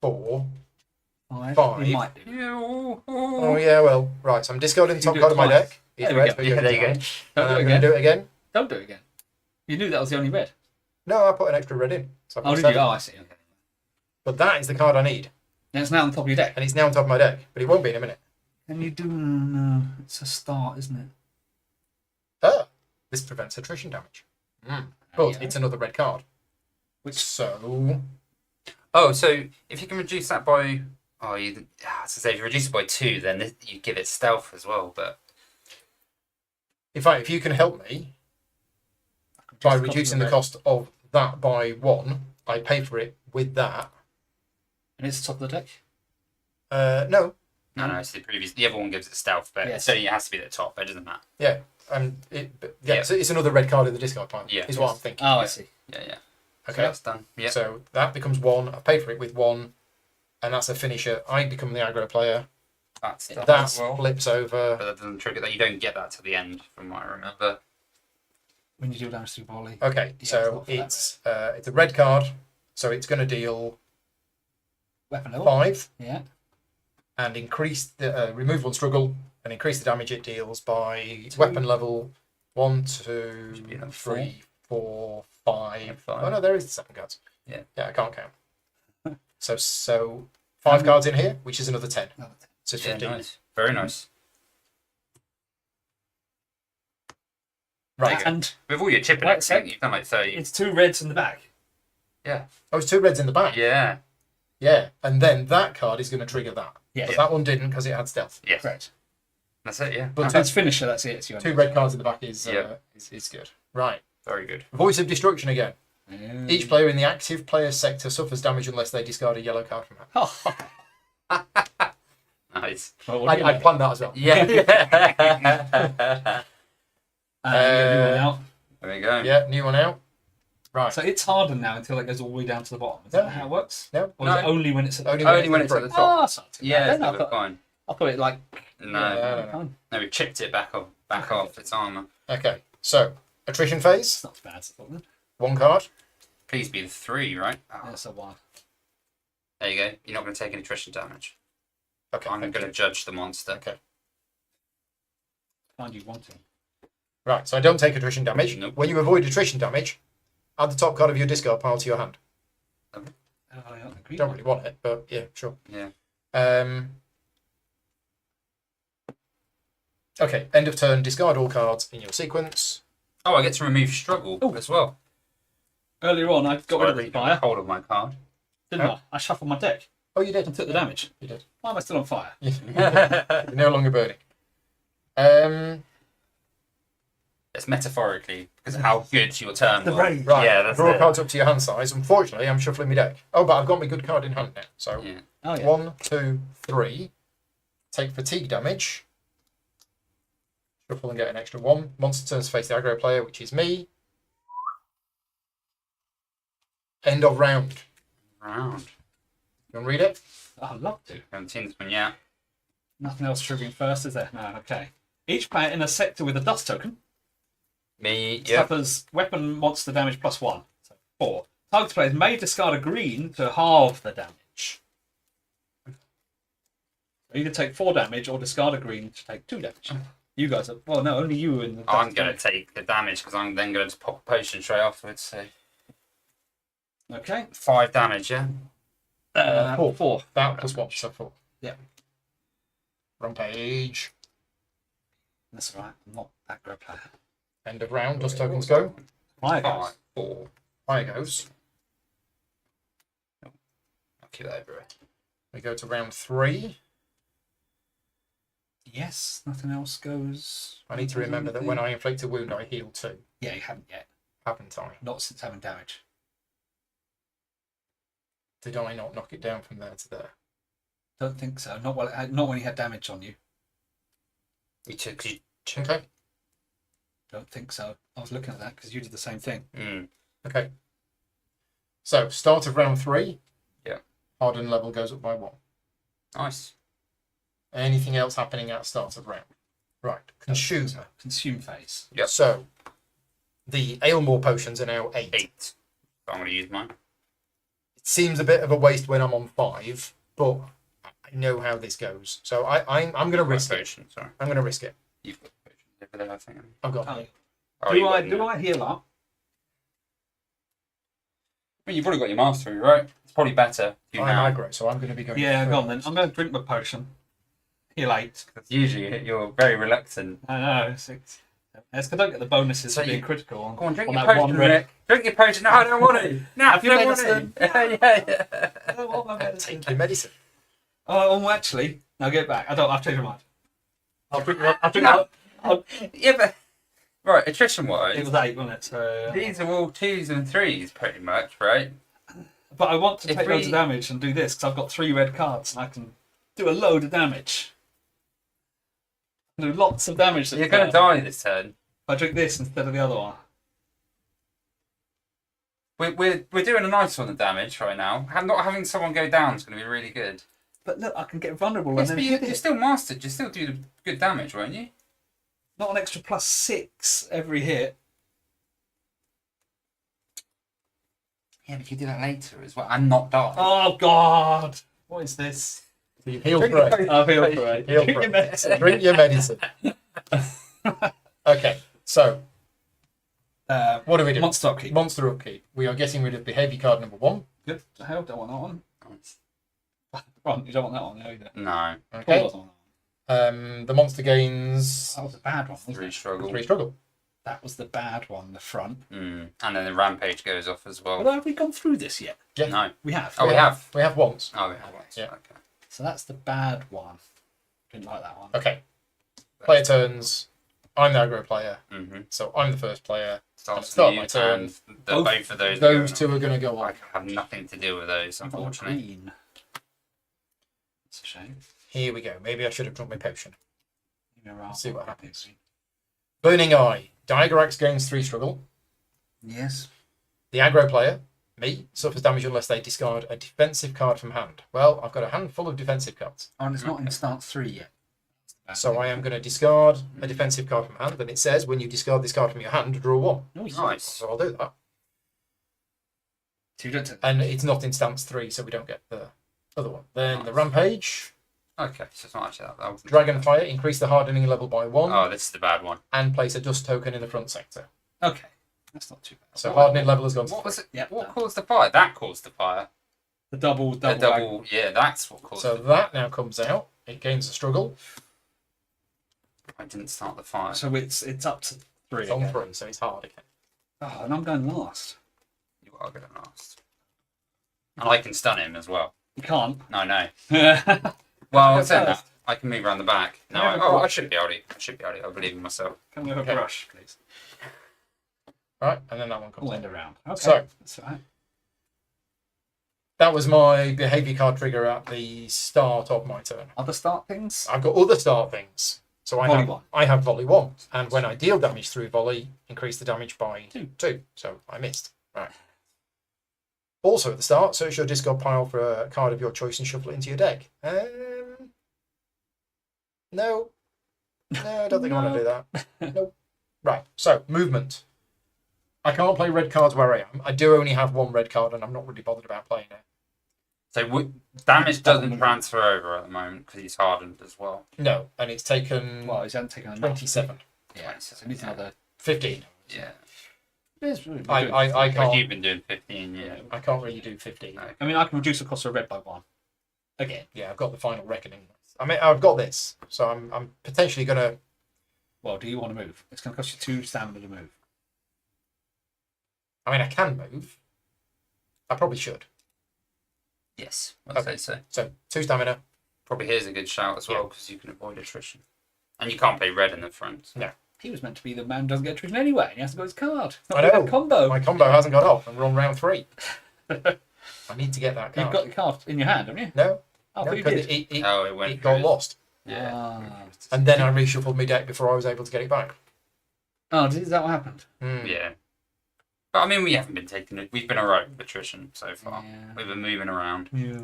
4. 5. You might do. Oh yeah, well, right. So I'm discarding the You top do it card of my twice. deck. It's There we red. go. for Yeah, there you go. And Don't do I'm it going again. to do it again. Don't do it again. You knew that was the only red. No, I put an extra red in. So I've Oh, got did 7. you? Oh, I see. Okay. But that is the card I need, Now it's now on the top of your deck. and it's now on top of my deck. But it won't be in a minute. Can you do? No, it's a start, isn't it? Ah, this prevents attrition damage. But Yeah. it's another red card. Which So Oh, so if you can reduce that by... Oh, so say if you reduce it by 2, then you give it stealth as well, but... if you can help me by reducing the cost of that by 1, I pay for it with that. And it's top of the deck. No, No, it's the other one gives it stealth, but Yes. so it has to be at the top, but it doesn't matter. yeah, Yeah. So it's another red card in the discard pile. Yeah. is what Yes. I'm thinking. Oh, I see. Yeah. Okay, So that's done. Yeah. so that becomes 1. I pay for it with 1, and that's a finisher. I become the aggro player. That's done That as well. flips over. But that doesn't trigger that. You don't get that till the end, from what I remember. When you deal damage to volley. Okay, Yeah, so it's not for it's a red card, so it's going to deal Weapon level. 5 Yeah. and increase the remove 1 struggle and increase the damage it deals by weapon level 1, 2, Should be another 3, 4, 5. Yeah, 5. Oh no, there is the 7 cards. Yeah. Yeah, I can't count. so 5 cards in here, which is another 10. Another 10. So Yeah, 15. nice. Very nice. Right. And With all your chipping, Right, everything, so- you've done like 30. it's 2 reds in the back. Yeah. Oh, it's 2 reds in the back. Yeah. Yeah, and then that card is going to trigger that. Yes. But that one didn't because it had stealth. Yes. Correct. That's it, yeah. But And it's finisher. That's it. It's your 2 red cards in the back is Yeah. is good. Right. Very good. Voice of Destruction again. Yeah. Each player in the active player sector suffers damage unless they discard a yellow card from hand. Oh. Nice. Well, what do you I'd like? planned that as well. Yeah. You got a new one out. There we go. Yeah, new one out. Right. So it's hardened now until it goes all the way down to the bottom. Is No. that how it works? No. Or is it No. only when it's at the Only when it's at the top. Oh, that's not too Yeah, bad. it's Then never fine. I'll put it like. No. No. No, we chipped it back off its armour. Okay. So attrition phase. It's not as bad as I thought then. 1 card. Please be the 3, right? Oh, Yeah, so one. there you go. You're not going to take any attrition damage. Okay. I'm thank going to you. judge the monster. Okay. Find you wanting. Right. So I don't take attrition damage. Nope. When you avoid attrition damage, add the top card of your discard pile to your hand. Oh, I don't agree. Don't really want it, but yeah, sure. Yeah. Okay. End of turn. Discard all cards in your sequence. Oh, I get to remove struggle as well. Earlier on, I got rid of the fire, Hold of my card. didn't I? I shuffled my deck Oh, you did. and took the damage. You did. Why am I still on fire? You're no longer burning. It's metaphorically because of how good your turn The was. rage. Right. Yeah, that's Draw it. cards up to your hand size. Unfortunately, I'm shuffling my deck. Oh, but I've got my good card in hand now. So Yeah. Oh yeah. 1, 2, 3. Take fatigue damage. Shuffle and get an extra 1. Monster turns face the aggro player, which is me. End of round. Round. You want to read it? I'd love to. Haven't seen this one yet. Nothing else triggering first, is there? No. Okay. Each player in a sector with a dust token Me, yep. suffers weapon monster damage +1. So 4. Target players may discard a green to halve the damage. Either take 4 damage or discard a green to take 2 damage. You guys are... Well, no, only you in the... I'm going to take the damage because I'm then going to pop a potion straight afterwards. So Okay. 5 damage, yeah? 4. 4. That plus 1, so 4. Yeah. Wrong page. That's all right. I'm not that great player. End of round. Dust tokens go. Fire 5, goes. 4. Fire goes. I'll keep that everywhere. We go to round 3. Yes. Nothing else goes... I need to remember that when I inflict a wound, I heal 2. Yeah, you haven't yet. Haven't I? Not since having damage. Did I not knock it down from there to there? Don't think so. Not when he had damage on you. You took. Okay. Don't think so. I was looking at that because you did the same thing. Okay. So, start of round 3. Yeah. Harden level goes up by 1. Nice. Anything else happening at start of round? Right. Consume. Consume phase. Yep. So, the Aylmore potions are now 8. 8. I'm going to use mine. It seems a bit of a waste when I'm on 5, but I know how this goes. So I'm going to risk it. Potion, sorry. I'm going to risk it. You've got potions over there, I think. I've got. Oh. Oh, you Do I heal up? Well, you've already got your mastery, right? It's probably better. You now. I'm aggro, so I'm going to be going. Yeah, go on then. first. I'm going to drink my potion. Heal 8. Usually you're very reluctant. I know. 6. It's because I don't get the bonuses So for being you- critical on, Go on, drink on your that potion, one red. Rick. Drink your potion. No, I don't want to. No, I Have your don't want to. medicine. Yeah. I don't want my medicine. Take your medicine. Oh, actually, no, get back. I've changed my mind. I'll drink. No. Yeah, but right, attrition It wise, was 8, wasn't it? So, these are all 2s and 3s pretty much, right? but I want to If take loads of we- damage and do this because I've got 3 red cards and I can do a load of damage. Do lots of damage. You're going to die this turn. If I drink this instead of the other one. We're doing a nice one of damage right now. Not having someone go down is going to be really good. But look, I can get vulnerable Yes, and but then hit you're it. still mastered. You still do the good damage, won't you? Not an extra +6 every hit. Yeah, but you do that later as well, and not die. Oh God! What is this? So you've healed for 8. I'll heal for it. Heal Drink for your it. medicine. Drink your medicine. Okay, so what do we do? Monster upkeep. Monster upkeep. We are getting rid of behaviour card number 1. Good. The hell, don't want that one. Right, you don't want that one either. No. Paul Okay. doesn't want that one. The monster gains That was a bad one. Wasn't 3 it? struggle. 3 struggle. That was the bad one. The front. And then the rampage goes off as well. Although have we gone through this yet? Yeah. No. We have. Oh, we have. We have once. Oh, we have. Yeah. Okay. So that's the bad one. Didn't like that one. Okay. Player turns. I'm the aggro player, Mm-hmm. so I'm the first player. Starts Start with my you, turn. and Both- both of those. Those are 2 are going to go going on. I have nothing to do with those, I've got unfortunately. green. That's a shame. Here we go. Maybe I should have drunk my potion. Maybe around See what green. happens. Burning Eye. Dygorax gains 3 struggle. Yes. The aggro player, me, suffers damage unless they discard a defensive card from hand. Well, I've got a handful of defensive cards. Oh, and it's not in stance 3 yet. So I am going to discard a defensive card from hand. And it says when you discard this card from your hand, draw 1. Nice. So I'll do that. So you don't take And it's not in stance 3, so we don't get the other one. Then the Nice. Rampage. Okay, so it's not actually that. Wasn't Dragonfire, increase the hardening level by 1. Oh, this is the bad one. And place a dust token in the front sector. Okay. That's not too bad. So hardening level has gone to What was it? Yeah. What caused the fire? That caused the fire. The double. The double. Yeah, that's what caused So it. that now comes out. It gains a struggle. I didn't start the fire. So it's up to 3 It's on again. 3, so it's hard again. Oh, and I'm going last. You are going last. And I can stun him as well. You can't. No, no. Can Well, go saying that, first. I can move around the back. No, Can I have a I brush? should be able to. I should be able to. I believe in myself. we have a Okay. brush, please? Right, and then that one comes We'll in. end around. Okay. So- That's all right. That was my behaviour card trigger at the start of my turn. Other start things? I've got other start things. So Volley 1. I have volley 1. And when I deal damage through volley, increase the damage by 2. 2. So I missed. Right. Also at the start, search your discard pile for a card of your choice and shuffle it into your deck. No. No, I don't think I want to do that. Nope. Right. So, movement. I can't play red cards where I am. I do only have one red card and I'm not really bothered about playing it. So damage doesn't transfer over at the moment because he's hardened as well. No, and it's taken Well, he's hasn't taken enough. 27. Yeah, so it needs another. 15. Yeah. It's really I But can't. you've been doing 15, yeah. I can't really do 15. No. I mean, I can reduce the cost of red by 1. Again. Yeah, I've got the final reckoning. I mean, I've got this, so I'm potentially gonna. Well, do you want to move? It's going to cost you 2 stamina to move. I mean, I can move. I probably should. Yes, I'd Okay. say so. So 2 stamina. Probably here's a good shout as well because you can avoid attrition. And you can't play red in the front. No, He was meant to be the man who doesn't get attrition anyway, and he has to go his card. It's not I a know. good combo. my combo hasn't got off, and we're on round 3. I need to get that card. You've got the card in your hand, haven't you? No, Oh, I no, thought you because did. it Oh, it went got through. lost, Yeah. Ah. and then I reshuffled my deck before I was able to get it back. Oh, is that what happened? Hmm. Yeah. But I mean, we haven't been taking it. We've been alright with attrition so far. Yeah. We've been moving around. Yeah.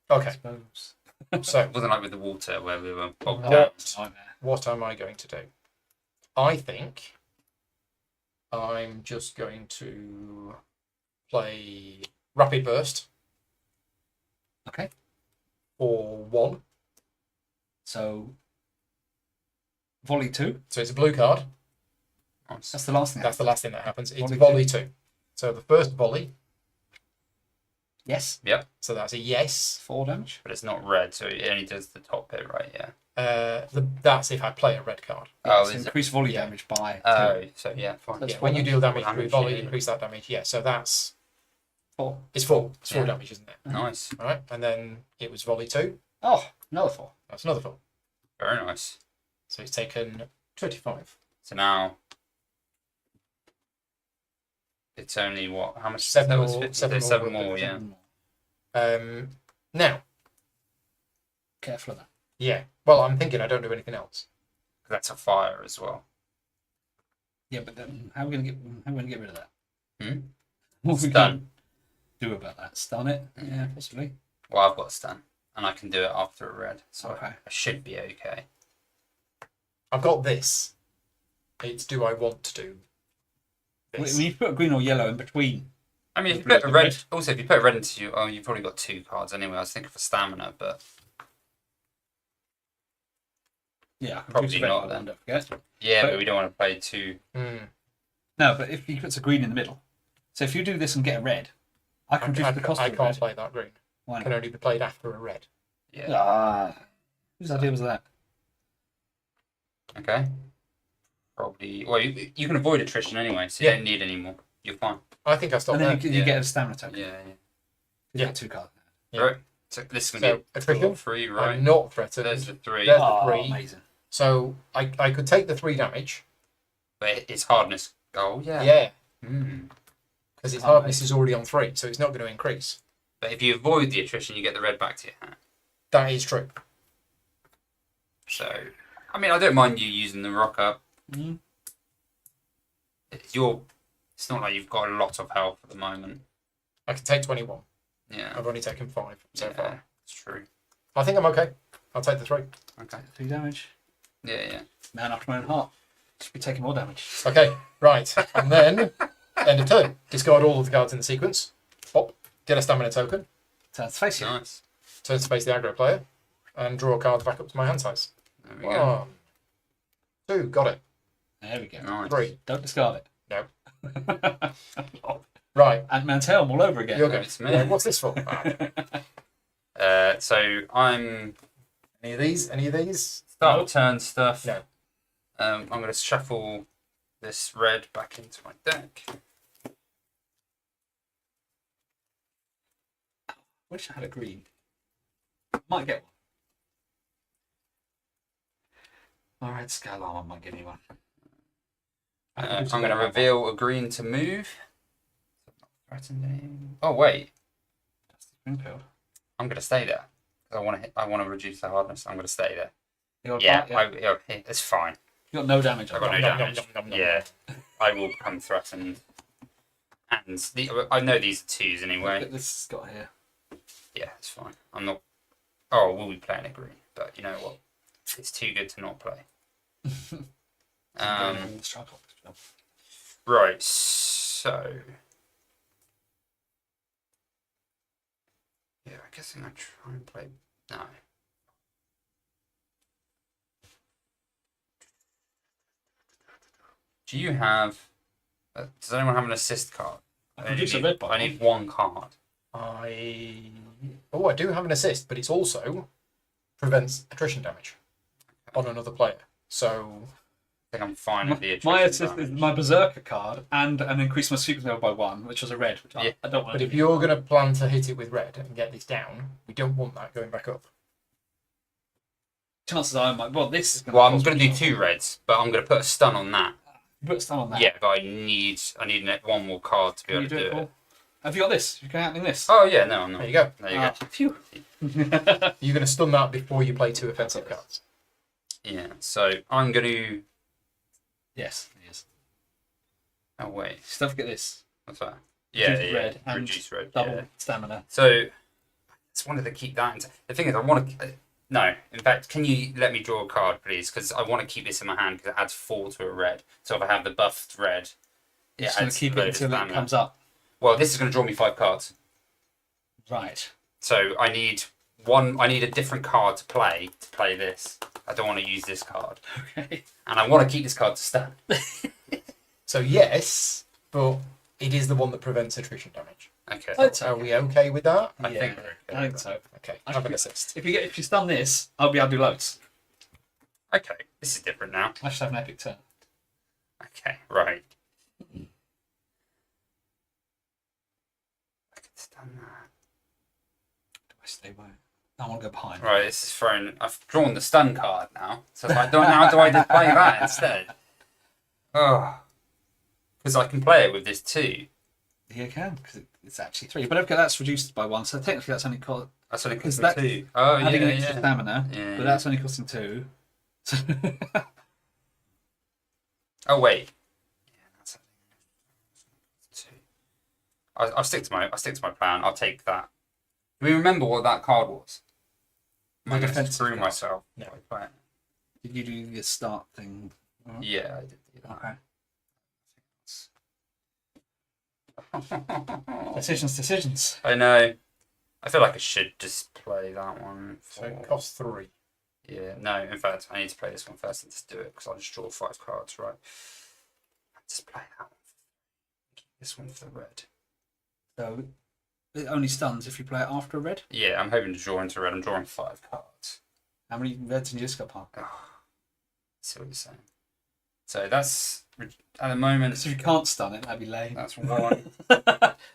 Okay, I suppose. so It wasn't like with the water where we were bogged What? down. Nightmare. what am I going to do? I think I'm just going to play Rapid Burst Okay. for 1. So, volley 2. So it's a blue card. Nice. That's the last thing. That's the last thing that happens. It's Volley volley 2. So the first volley. Yes. So that's a yes. 4 damage. But it's not red, so it only does the top bit, right? Yeah. That's if I play a red card. Oh, Yes, is it? increase volley Yeah. damage by 2. Oh, so yeah, fine. That's Yeah, when you deal damage through damage, volley, yeah. increase that damage. Yeah, so that's 4. it's 4. It's 4 Yeah. damage, isn't it? Nice. All right, and then it was volley 2. Oh, another 4. That's another 4. Very nice. So it's taken 25. So now it's only what? How much? 7 that was more- 50, seven so more 7 more, with yeah. Now, Careful of that. yeah. Well, I'm thinking I don't do anything else. That's a fire as well. Yeah, but then how are we going to get rid of that? Hmm? What are we Stun. going to do about that? Stun it? Yeah, possibly. Well, I've got a stun, and I can do it after a red, so Okay. I should be okay. I've got this. It's do I want to do this? When you put a green or yellow in between, I mean, if you Blue put a and red, red. also if you put a red into you, oh, you've probably got 2 cards anyway. I was thinking for stamina, but yeah, I can Probably produce a red not one, then. don't forget. yeah, But- but we don't want to play 2. Hmm. No, but if he puts a green in the middle, so if you do this and get a red, I can reduce the cost I of a can't red. play that green. Why It can not? only be played after a red. Yeah. Ah, whose idea was that? Okay. Probably. Well, you can avoid attrition anyway, so you Yeah. don't need any more. You're fine. I think I stopped And there. then you Yeah. get a stamina token. Yeah. You Yeah. get 2 cards. Yeah. Right. So this is So, going to be attrition? 3, right? I'm not threatened. There's the 3, There's the Oh, 3. amazing. So I could take the 3 damage. but it's hardness. Oh yeah. Yeah. Hmm. Because its Oh, hardness is already on 3, so it's not going to increase. But if you avoid the attrition, you get the red back to your hand. That is true. So, I mean, I don't mind you using the rock up. Mm. It's not like you've got a lot of health at the moment. I can take 21. Yeah. I've only taken 5 so yeah, far. it's true. I think I'm okay. I'll take the 3. Okay. 3 damage. Yeah. Man after my own heart. Should be taking more damage. Okay, right. And then, end of turn. Discard all of the cards in the sequence. Pop. Get a stamina token. Turn to face you. Nice. Turn to face the aggro player. And draw a card back up to my hand size. There we go. 1, 2, got it. There we go. Nice. 3. Don't discard it. No. Right. Ant-Man's helm all over again. You're good. It's me. Yeah, what's this for? Ah. So I'm Any of these? Any of these? start No. of turn stuff. No. I'm going to shuffle this red back into my deck. Wish I had a green. Might get one. Alright, Scale Armor might give me one. I'm going to reveal a green to move. Threatening. Oh wait, Springfield. I'm going to stay there. I want to reduce the hardness. I'm going to stay there. Yeah, It's fine. you got no damage. I've got no damage. Yeah, I will become threatened. And I know these are 2s anyway. This has got here. Yeah, it's fine. I'm not. Oh, we'll be playing a green, but you know what? It's too good to not play. Right, so. Yeah, I guess I'm going to try and play. No. Do you have. Does anyone have an assist card? I need 1 card. I do have an assist, but it's also prevents attrition damage on another player. So I think I'm fine with the attrition my assist damage. is my Berserker card and an increase my secret level by 1, which was a red. Which Yeah. I don't want. but if you're going to plan to hit it with red and get this down, we don't want that going back up. Chances are I might. Well, this is going. Well, I'm going to do 2 reds, but I'm going to put a stun on that. Put a stun on that. Yeah, but I need 1 more card to be able to do it. Paul? Have you got this? You can outling this. Oh yeah, no, I'm not. There you go. There you go. Phew. You're going to stun that before you play 2 offensive cards. Yeah, so I'm going to. Yes, it is. Oh wait, Just don't forget this. what's that? Yeah, Reduce red and reduce red. Double Yeah. stamina. So I just wanted to keep that. The thing is, I want to. No, in fact, can you let me draw a card, please? Because I want to keep this in my hand because it adds 4 to a red. So if I have the buffed red, You're just going to keep it until it comes up. Well, this is going to draw me 5 cards. Right. So I need a different card to play this. I don't want to use this card, Okay. and I want to keep this card to stand. So yes, but it is the one that prevents attrition damage. Okay. Are we okay with that? I think. I think so. Okay, I have an think- assist. If you stun this, I'll be able to do loads. Okay, this is different now. I should have an epic turn. Okay, right. I can stand that. Do I stay by? I want to go behind. Right, this is thrown. I've drawn the stun card now. So if I don't now, do I just play that instead? Oh, because I can play it with this 2. Yeah, you can because it's actually 3. But okay, that's reduced by 1, so technically that's only costing That's only Is costing that 2. Oh yeah, adding an extra yeah. stamina. Yeah, But yeah. that's only costing 2. Oh wait. Yeah, that's two. I'll stick to my plan. I'll take that. Do we remember what that card was? Am I The going to defensive screw card. myself? No. by playing Did you do the start thing? it? Yeah, I did do that. Okay. Decisions. I know. I feel like I should just play that one. So it costs 3. Yeah, no, in fact, I need to play this one first and just do it because I'll just draw 5 cards, right? Just play that one. Keep this one for the red. So it only stuns if you play it after a red. Yeah, I'm hoping to draw into red. I'm drawing 5 cards. How many reds in your discard pile? See what you're saying. So that's at the moment. So if you can't stun it, that'd be lame. That's 1.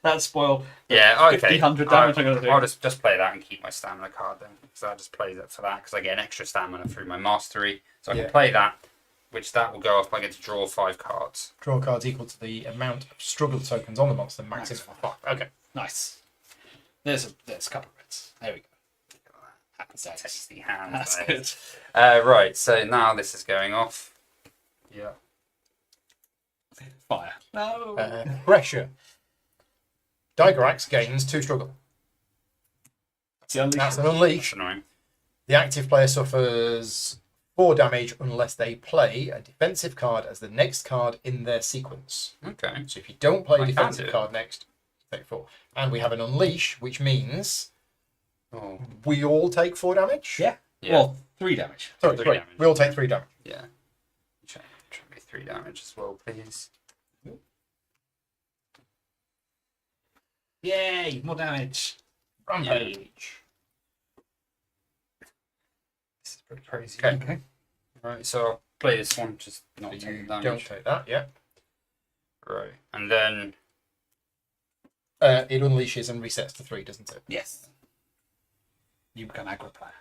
That'd spoil. Yeah, okay. 100 damage I'm gonna do. I'll just play that and keep my stamina card then. So I just play that for that because I get an extra stamina through my mastery. So I Yeah. can play that, which that will go off. I get to draw 5 cards. Draw cards equal to the amount of struggle tokens on the monster, maximum of 5. Okay. Nice. There's a couple of reds. There we go. Happy days. Tasty hands. That's those. good. Right, so now this is going off. Yeah. Fire. No. Pressure. Dygorax gains 2 struggle. That's the unleash. That's an That's unleash. annoying. The active player suffers 4 damage unless they play a defensive card as the next card in their sequence. Okay. So if you don't play a I can defensive do it. card next, take 4. And we have an unleash, which means Oh. we all take 4 damage. Yeah. Yeah. Well, 3 damage. Sorry, 3 sorry. damage. We all take 3 damage. Yeah. Try to be 3 damage as well, please. Yay! More damage. Rampage. This is pretty crazy. Okay. Right, so play this one, just not So take you the damage. don't take that, yeah. Right, and then It unleashes and resets to 3, doesn't it? Yes. You become aggro player.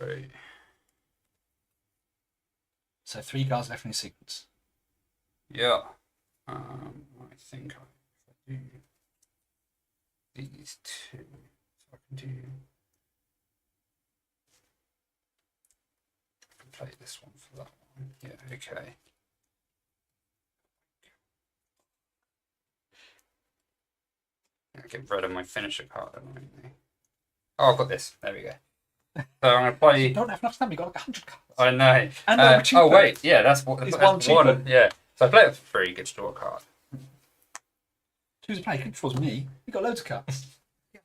right. So 3 cards left in your sequence. Yeah. I think if I do these 2, so I can play this one for that one. Yeah, okay. I get rid of my finisher card, annoyingly. Oh, I've got this. There we go. So I'm gonna play. You don't have enough time. You got like 100 cards. I know. And they were cheaper. Oh wait, yeah, that's what. It's That's one cheaper. Yeah. So I play it for free. Get to draw a card. Choose a play. Controls me. You got loads of cards. You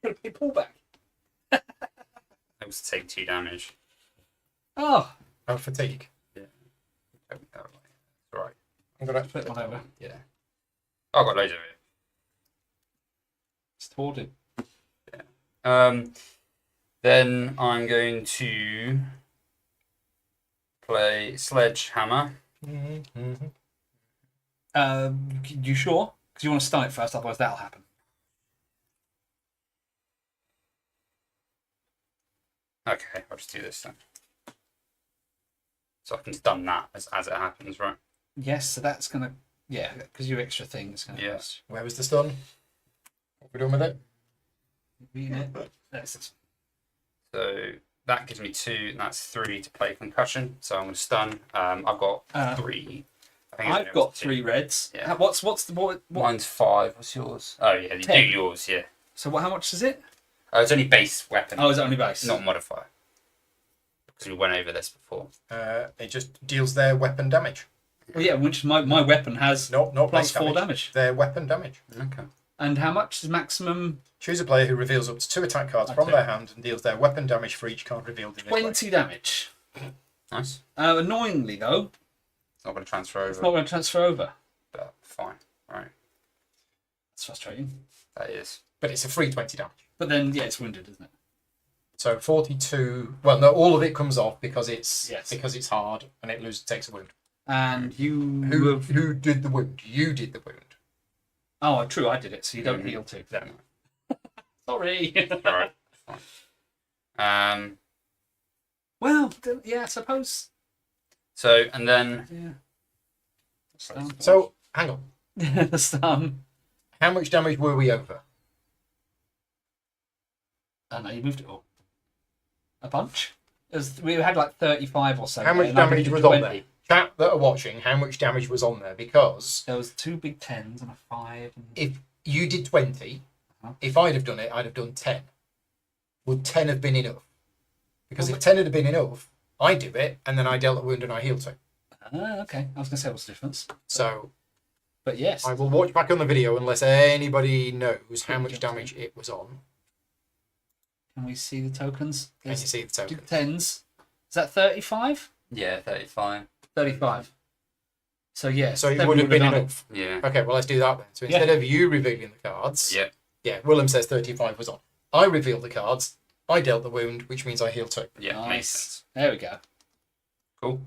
got to pay pullback. It was to take 2 damage. Oh, Oh, fatigue. Right. I'm gonna flip one over. Yeah. Oh, I've got loads of it. It's hoarded. Then I'm going to play Sledgehammer. Mm-hmm. You sure? Because you want to stun it first, otherwise that'll happen. Okay, I'll just do this then. So I can stun that as it happens, right? Yes, so that's gonna because your extra thing is gonna Yeah. Where was the stun? What we doing with it? read it. That's it. So that gives me 2, and that's 3 to play concussion. So I'm going to stun. I've got 3. I think I've got 3 reds. Yeah. What's the what? Mine's 5. What's yours? Oh yeah, you do 10. yours. Yeah. So how much is it? It's only base weapon. Oh, is it only base? Not modifier. Because we went over this before. It just deals their weapon damage. Well, yeah, which my weapon has Not plus base 4 damage. Their weapon damage. Okay. And how much is maximum? Choose a player who reveals up to 2 attack cards from Okay. their hand and deals their weapon damage for each card revealed in this way. 20 damage. Nice. Annoyingly though, It's not going to transfer over. it's not going to transfer over. But fine. Right. That's frustrating. That is. But it's a free 20 damage. But then, yeah, it's wounded, isn't it? So 42. Well, no, all of it comes off because it's Yes. hard and it takes a wound. And you Who did the wound? You did the wound. Oh, true, I did it, so you don't Mhm. heal too. No. Sorry. Alright. Fine. Well, yeah, I suppose. So, and then. Yeah. Stun. So, hang on. The stun. How much damage were we over? Oh no, you moved it all. A bunch? We had like 35 or so. How much and I damage did was 20. on there? Chat that are watching, how much damage was on there? Because There was 2 big 10s and a 5. And... if you did 20, Uh-huh. if I'd have done it, I'd have done 10. Would 10 have been enough? Because if 10 had been enough, I do it, and then I dealt a wound and I healed 2. Okay, I was going to say what's the difference. So But yes. I will watch back on the video unless anybody knows how much damage it was on. Can we see the tokens? Can you see the token? 10s. Is that 35? Yeah, 35. 35. So yeah. So it 7 would have been done it. enough. Yeah. Okay, well, let's do that then. So Yeah. instead of you revealing the cards, Yeah. Willem says 35 was on. I revealed the cards, I dealt the wound, which means I healed 2. Yeah. Makes Nice. sense. There we go. Cool.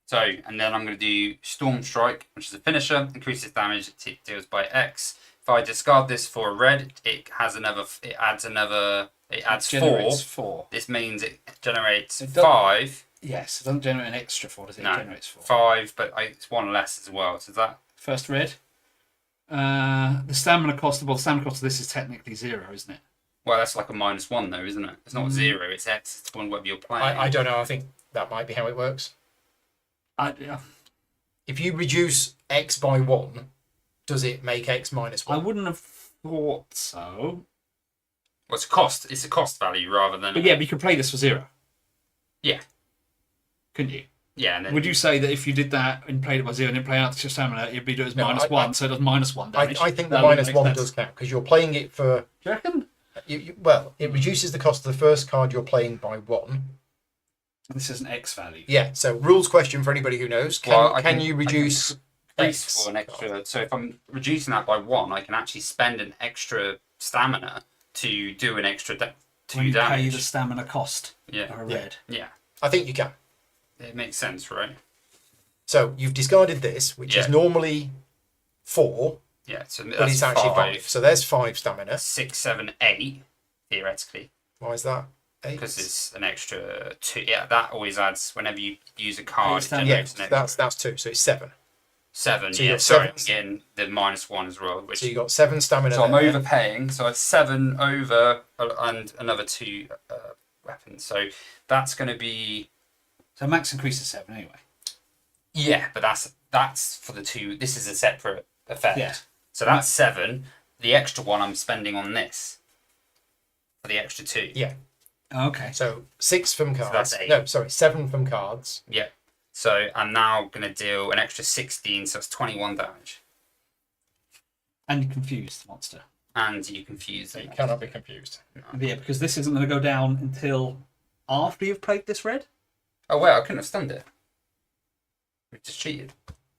So, and then I'm going to do Storm Strike, which is a finisher, increases damage it deals by X. If I discard this for a red, it adds 4. Generates 4. This means it generates It does- 5. Yes, it doesn't generate an extra 4, does it? No, It generates 4. 5, but it's 1 less as well. So that First red. The stamina cost of this is technically 0, isn't it? well, that's like a -1 though, isn't it? It's not 0. It's X. It's one whether you're playing. I don't know, I think that might be how it works. Yeah. If you reduce X by 1, does it make X minus I 1? wouldn't have thought so. Well, it's a cost. It's a cost value rather than. But yeah, but you could play this for 0. Yeah. Couldn't you? Yeah, and then Would you say that if you did that and played it by 0 and didn't play out your stamina, it'd be as No, -1, so it does -1 damage? I think the That would minus make 1 sense. does count because you're playing it for. Do you reckon? Well, it reduces the cost of the first card you're playing by 1. This is an X value. Yeah, so rules question for anybody who knows. Can you reduce increase for an extra. So if I'm reducing that by 1, I can actually spend an extra stamina to do an extra 2 When you pay damage. the stamina cost Yeah. of a red. Yeah. I think you can. It makes sense, right? So you've discarded this, which is Yeah. normally 4, Yeah, so but that's it's actually 5. So there's 5 stamina. 6, 7, 8, theoretically. Why is that 8? Because it's an extra 2. Yeah, that always adds whenever you use a card. It stamina. Yeah, generates an extra that's 2, so it's 7. 7. so you Yeah, got sorry, I'm 7. getting the -1 as well. Which So you got 7 stamina so I'm there. overpaying. So it's 7 over and another 2 weapons. So that's going to be So max increase is 7 anyway. yeah, but that's for the 2. This is a separate effect. Yeah. So that's 7. The extra 1 I'm spending on this for the extra 2. Yeah. Okay. So 6 from cards. that's 8. No, sorry, 7 from cards. Yeah. So I'm now going to deal an extra 16, so it's 21 damage. And you confuse the monster. And you confuse So them. you cannot be confused. Yeah, because this isn't going to go down until after you've played this red. Oh, wait, I couldn't have stunned it. We just cheated.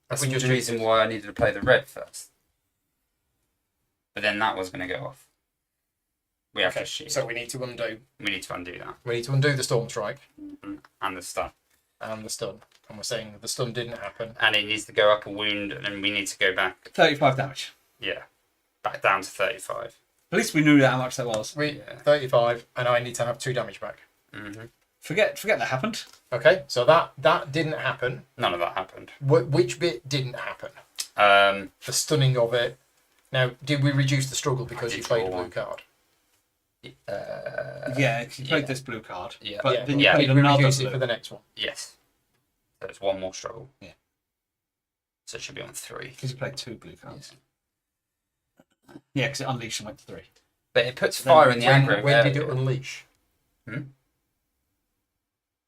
That's We the just reason cheated. why I needed to play the red first. But then that was going to go off. We have Okay, to cheat. so we need to undo. We need to undo that. We need to undo the storm strike And the stun. and the stun. And we're saying the stun didn't happen. And it needs to go up a wound, and then we need to go back. 35 damage. Yeah. Back down to 35. At least we knew how much that was. Yeah. 35, and I need to have 2 damage back. hmm Forget that happened. Okay, so that didn't happen. None of that happened. Which bit didn't happen? The stunning of it. Now, did we reduce the struggle because did you played a draw blue one. card? Yeah, you played yeah. this blue card. Yeah. But Yeah, then you yeah. played Did we another reduce blue. it for the next one? Yes. So it's 1 more struggle. Yeah. So it should be on 3. Because you played 2 blue cards. Yeah, because it unleashed and went to 3. But it puts fire in the aggro. When did it area. unleash?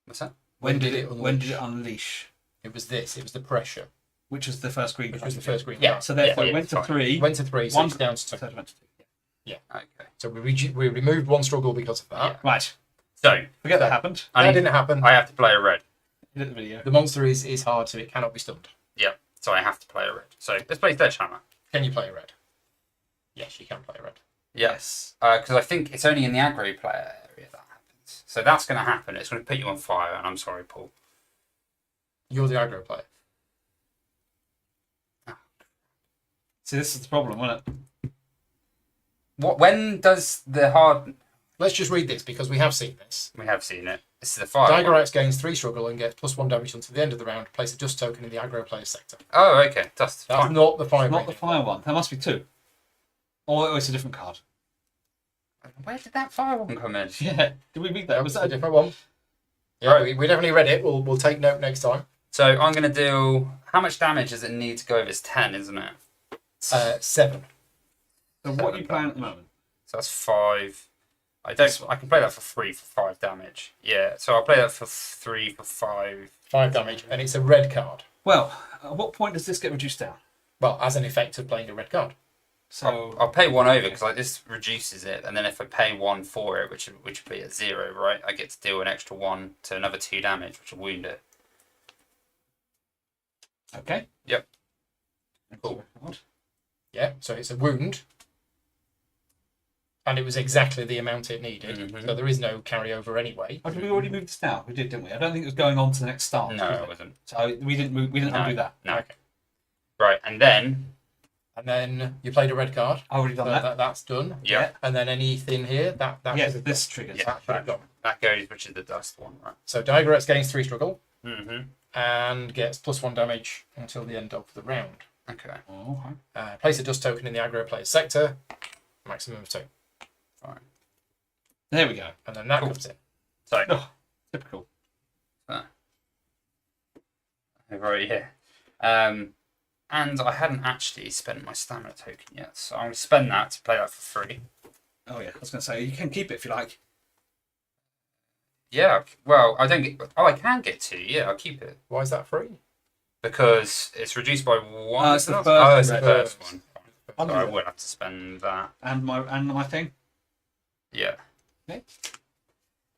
What's that? When did unleash? it unleash? It was this. It was the pressure, Which was the first green which card. was the first green Yeah. card. So therefore Yeah, it went it's to fine. 3. Went to 3, so One- it's down to 2. Third went to 2. Okay. So we removed 1 struggle because of that. Yeah. Right. So Forget that happened. That didn't happen. I have to play a red. You did the video. The monster is hard, so it cannot be stunned. Yeah. So I have to play a red. So let's play Sledgehammer. Can you play a red? Yes, you can play a red. Yes. Because I think it's only in the aggro player area that happens. So that's going to happen. It's going to put you on fire, and I'm sorry, Paul. You're the aggro player. See, this is the problem, wasn't it? When does the hard... Let's just read this because we have seen this. We have seen it. This is the fire one. Dygorax gains 3 struggle and gets +1 damage until the end of the round. Place a dust token in the aggro player's sector. Oh, okay. Dust. That's Fine. not the fire. Not the rating. fire one. There must be 2. Or it's a different card. Where did that fire one come in? Yeah. Did we beat that? That Was was that a different one. Yeah, Right. we definitely read it. We'll take note next time. So I'm going to do... How much damage does it need to go over? It's 10, isn't it? 7. So what are you playing at the moment? So that's 5. I can play that for 3 for 5 damage. Yeah, so I'll play that for 3 for 5. 5 damage, and it's a red card. Well, at what point does this get reduced down? Well, as an effect of playing a red card. So I'll pay 1 over because this reduces it, and then if I pay 1 for it, which would be at 0, right? I get to deal an extra 1 to another 2 damage, which will wound it. okay. Yep. Cool. Yeah, so it's a wound. And it was exactly the amount it needed. Mhm. So there is no carryover anyway. Oh, did we already move this now? We did, didn't we? I don't think it was going on to the next start. No, was it it? wasn't. So we didn't move. We didn't No. undo that. No. Okay. Right, and then... And then you played a red card. I already done So that. that's done. Yeah, And then anything here, that Yes, should have this triggers. Yeah. that should have gone. that goes, which is the dust one, right? So Dygorax gains 3 struggle Mm-hmm. and gets +1 damage until the end of the round. Okay, Oh, okay. Place a dust token in the aggro player's sector, maximum of 2. fine. There we go. And then that Cool. comes in. So, Oh, typical. right here. And I hadn't actually spent my stamina token yet, so I'm going to spend that to play that for 3. Oh yeah, I was going to say you can keep it if you like. Yeah, well, I don't get... Oh, I can get 2, yeah, I'll keep it. Why is that free? Because it's reduced by 1. Oh, it's the first Oh, it's the red. first one. I'll So do I that. would have to spend that. And my thing. Yeah. Okay.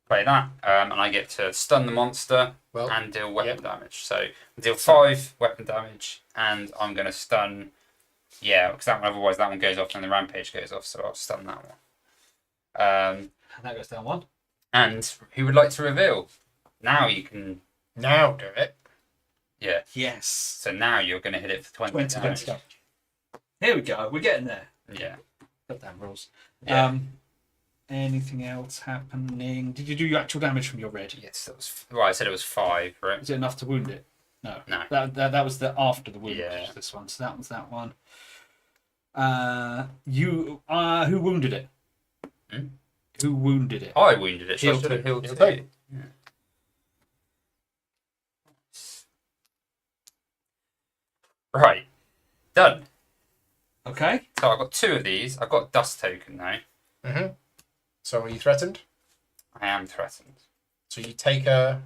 Play that, and I get to stun the monster Well, and deal weapon damage. So deal 5 weapon damage, and I'm going to stun. Yeah, because otherwise that one goes off and the rampage goes off, so I'll stun that one. And that goes down 1. And who would like to reveal? Now you can Now do it. Yeah. Yes. So now you're going to hit it for 20 20 damage. damage. Here we go. We're getting there. Yeah. Goddamn rules. Yeah. Anything else happening? Did you do your actual damage from your red? Yes, that was. Well, I said it was 5, right? Was it enough to wound it? No. No. That was the after the wound. Yeah. This one. So that was that one. Who wounded it? Hmm? Who wounded it? I wounded it. Heal So I should have two. healed Heal 2. two. Yeah. Right. Done. Okay. So I've got 2 of these. I've got dust token now. Mm-hmm. So are you threatened? I am threatened. So you take your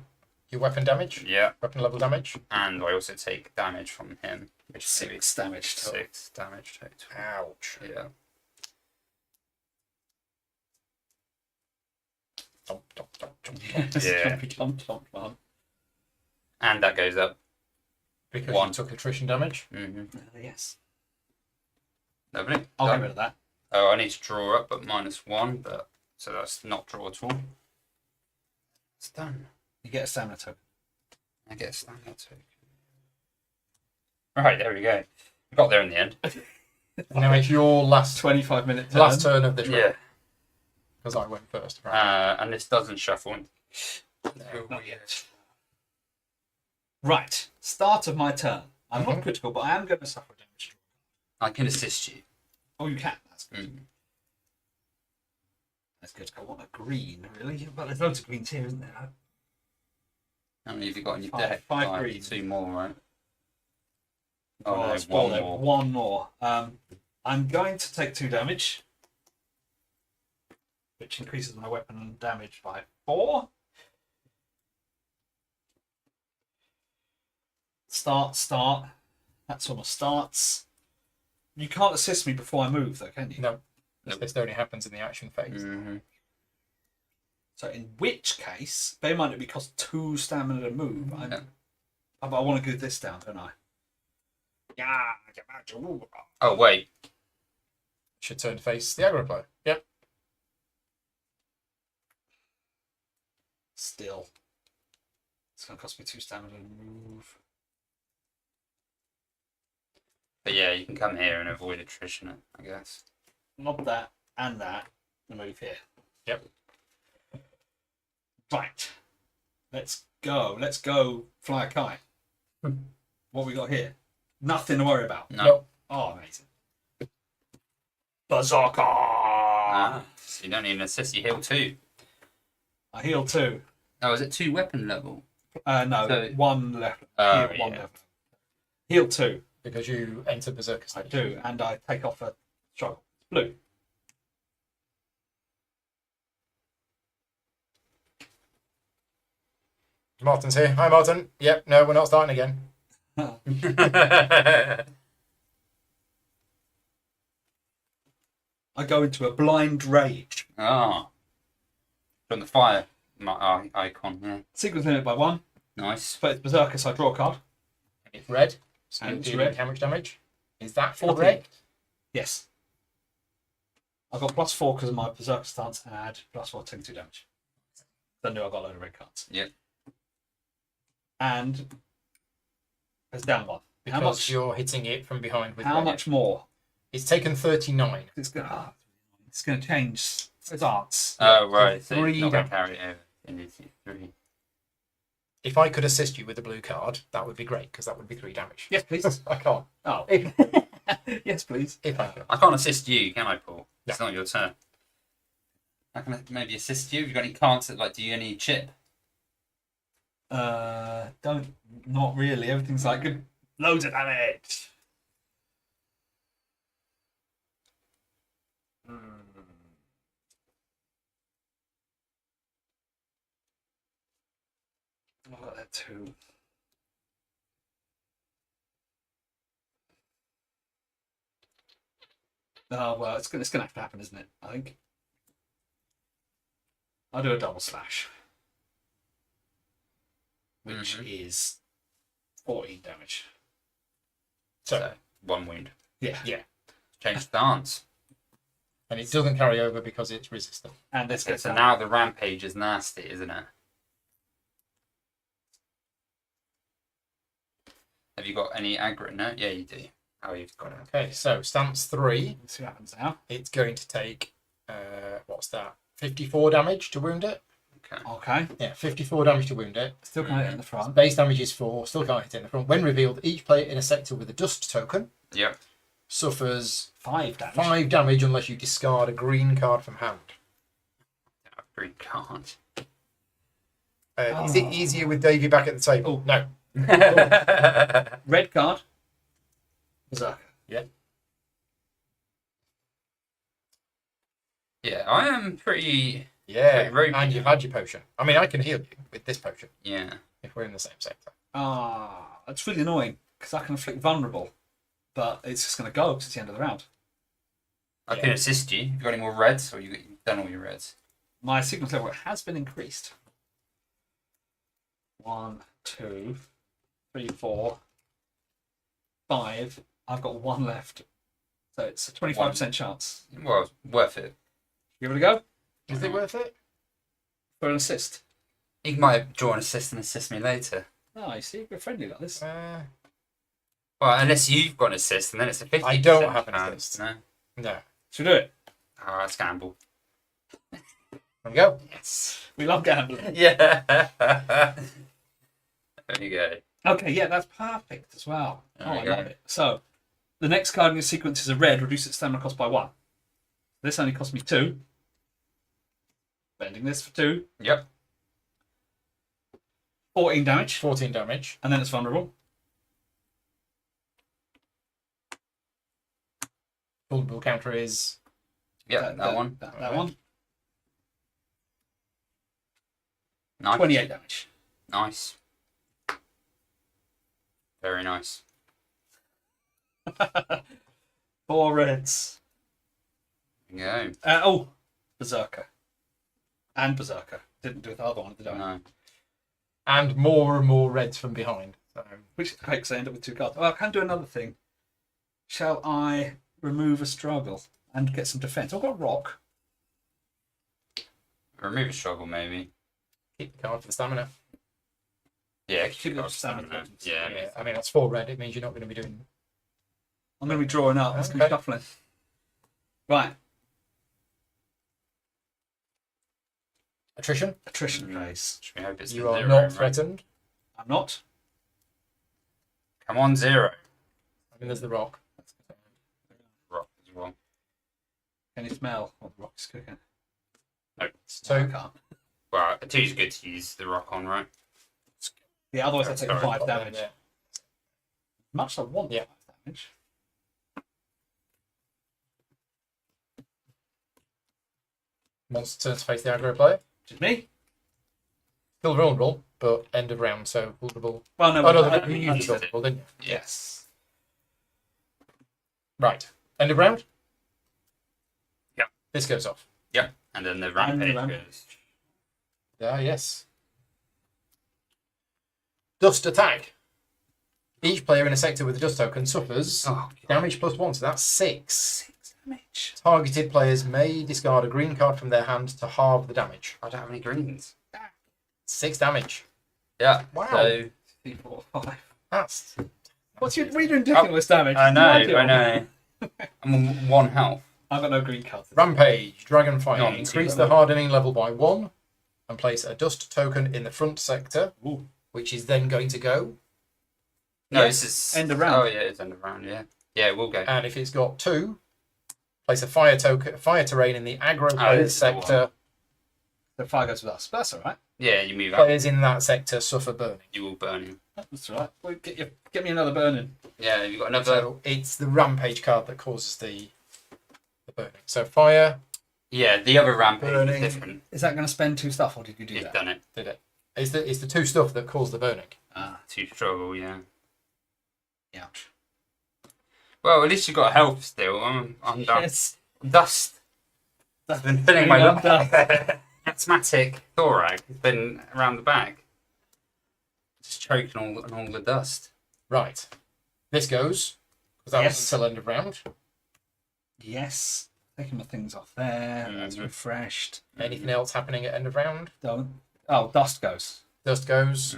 weapon damage, Yeah. weapon level damage. And I also take damage from him, which is 6 damage total. 6 damage total. Ouch. Yeah. Dump, dump, dump, dump, dump. Yeah. Chomp. And that goes up. Because One. you took attrition damage. Mm-hmm. Yes. Lovely. I'll Done. get rid of that. Oh, I need to draw up, but -1, but so that's not draw at all. It's done. You get a stamina token. I get a stamina token. Right, there we go. We got there in the end. Now it's your last 25-minute turn. last turn of the trip. Yeah. Because I went first. Right. And this doesn't shuffle. No, not yet. Right. Start of my turn. I'm not critical, but I am going to suffer damage. I can assist you. Oh, you can. That's good. Mm. That's good. I want a green, really. But there's loads of greens here, isn't there? How many have you got in your Five- deck? five green. 2 more, right? Oh, no, spoil one it. more. One more. I'm going to take 2 damage, which increases my weapon damage by 4. Start. That's all my starts. You can't assist me before I move, though, can you? No. Nope. This only happens in the action phase. Mm-hmm. So in which case, bear in mind it costs 2 stamina to move. Yeah. But I want to go this down, don't I? Yeah. Oh, wait. Should turn to face the aggro player. Yep. Still. It's going to cost me 2 stamina to move. But yeah, you can come here and avoid attrition, I guess. Not that and that. And move here. Yep. Right. Let's go. Let's go fly a kite. What we got here? Nothing to worry about. No. Nope. Oh, amazing. Berserker! So you don't need an assist, you heal 2. I heal 2. Oh, is it 2 weapon level? No, So- 1 left. Oh, Heal 1 yeah. left. Heal 2. Because you enter Berserker I stage. do, and I take off a struggle. Blue. Martin's here. Hi, Martin. Yep. No, we're not starting again. I go into a blind rage. Ah. From the fire icon, yeah. Sequence limit by 1. Nice. But it's Berserker, so I draw a card. And it's red. So And you're it's dealing red. how much damage? Is that 14. correct? Yes. I got +4 because of my Berserker stance, and I had +4, taking 2 damage. I knew I got a load of red cards. Yep. And it's down 1. Because How much? you're hitting it from behind with How red. much more? It's taken 39. It's going to change stance. Oh, right. So Three you're not going to damage. carry it over. You need to 3. If I could assist you with the blue card, that would be great, because that would be 3 damage. Yes, please. I can't. Oh. If, Yes, please. if I could. I can't assist you, can I, Paul? It's No. not your turn. I can maybe assist you. Have you got any cards that, like, do you any chip? Not really. Everything's like good. Loads of damage. I've got that too. Oh well, it's gonna have to happen, isn't it? I think. I'll do a double slash, which is 14 damage. So, 1 wound. Yeah. yeah. Change stance. And it doesn't carry over because it's resistant. And this Okay, gets so down. now the rampage is nasty, isn't it? Have you got any aggro? No? Yeah, you do. Oh, you've got it. Okay, so stance 3. Let's see what happens now. It's going to take, what's that? 54 damage to wound it. Okay. Okay. Yeah, 54 damage to wound it. Still can't hit in the front. Base damage is 4. Still can't hit it in the front. When revealed, each player in a sector with a dust token Yep. suffers 5 damage. 5 damage unless you discard a green card from hand. Green card. Is it easier with Davey back at the table? Oh. No. Red card. Berserker. Yeah. Yeah, I am pretty. Yeah, Very and you've had your potion. I mean, I can heal you with this potion Yeah. if we're in the same sector. That's really annoying because I can inflict vulnerable, but it's just going to go because it's the end of the round. I can assist you. Have you got any more reds, or you've done all your reds? My sickness level has been increased. 1, 2, 3, 4, 5. I've got 1 left. So it's a 25% chance. Well, worth it. Give it a go Is it worth it? for an assist. You might draw an assist and assist me later. Oh, you see, we're friendly like this. Uh, Well, unless you've got an assist, and then it's a 50%. I don't have an chance. assist. No. no. Should we do it? Oh, that's gamble. There we go. Yes. We love gambling. Yeah. There you go. Okay, yeah, that's perfect as well. There Oh, you I go. love it. So, the next card in your sequence is a red, reduce its stamina cost by 1. This only cost me 2. Bending this for 2. Yep. 14 damage, 14 damage. and then it's vulnerable. Vulnerable counter is Yep, that one. That Alright. one. Nice. 28 damage. Nice. Very nice. 4 reds. There you go. Oh, Berserker. And Berserker. Didn't do the other one, did I? No. and more reds from behind. So Which makes I end up with 2 cards. Well, I can do another thing. Shall I remove a struggle and get some defense? I've got rock. Remove a struggle, maybe. keep the card for the stamina. Yeah, Keep keep it it stamina. stamina. Yeah. Yeah, I mean that's 4 red. It means you're not going to be doing. I'm going to be drawing up. It's going to Okay. be shuffling. Right. Attrition. Attrition phase. Should we hope it's You are zero, not right? threatened. I'm not. Come on, 0. I mean, there's the rock. Rock as well. Can you smell what the rock is cooking? No. I So can't. Well, a 2's good to use the rock on, right? Yeah, otherwise I That's take correct. 5 damage. Yeah. Much as I want Yeah. 5 damage. Monster turns to face the aggro player. Which is me. Still vulnerable, but end of round, so vulnerable. Well, no, Oh no, I- you used I- vulnerable, didn't you? yes. Right. End of round. Yep. This goes off. Yep. And then the rampage rampage. goes. Ah, yes. Dust attack. Each player in a sector with a dust token suffers Oh, damage +1, so that's 6. 6 damage. Targeted players may discard a green card from their hand to halve the damage. I don't have any greens. 6 damage. Yeah. Wow. So, 3, 4, 5. That's What's your ridiculous damage? I know, Ideal. I know. I'm on 1 health. I've got no green cards. Rampage. Dragonfire. Not Increase too the low. hardening level by 1 and place a dust token in the front sector, Ooh. which is then going to go. No, Yes. this is End of round. Oh yeah, it's end of round. Yeah, yeah, we'll go. And if it's got 2, place a fire token, fire terrain in the aggro Oh, player's this is the one. sector. The 5 goes with us. But that's all right. Yeah, you move up. Players in that sector suffer burning. You will burn him. That's all right. Well, get me another burning. Yeah, have you got another? So it's the rampage card that causes the burning. So fire Yeah, the other rampage Burning. is different. Is that going to spend 2 stuff, or did you do You've that? done it. did it. It's the 2 stuff that cause the burning. Ah, 2 struggle. Yeah. ouch. Well, at least you got health still. I'm done. Yes. Dust. I've been filling my Filling up asthmatic thorax has been around the back, just choking all the dust. Right. This goes, because that Yes. was until end of round. Yes. Taking my things off there. That's Mhm. refreshed. Anything else happening at end of round? Don't. Oh, dust goes. Dust goes.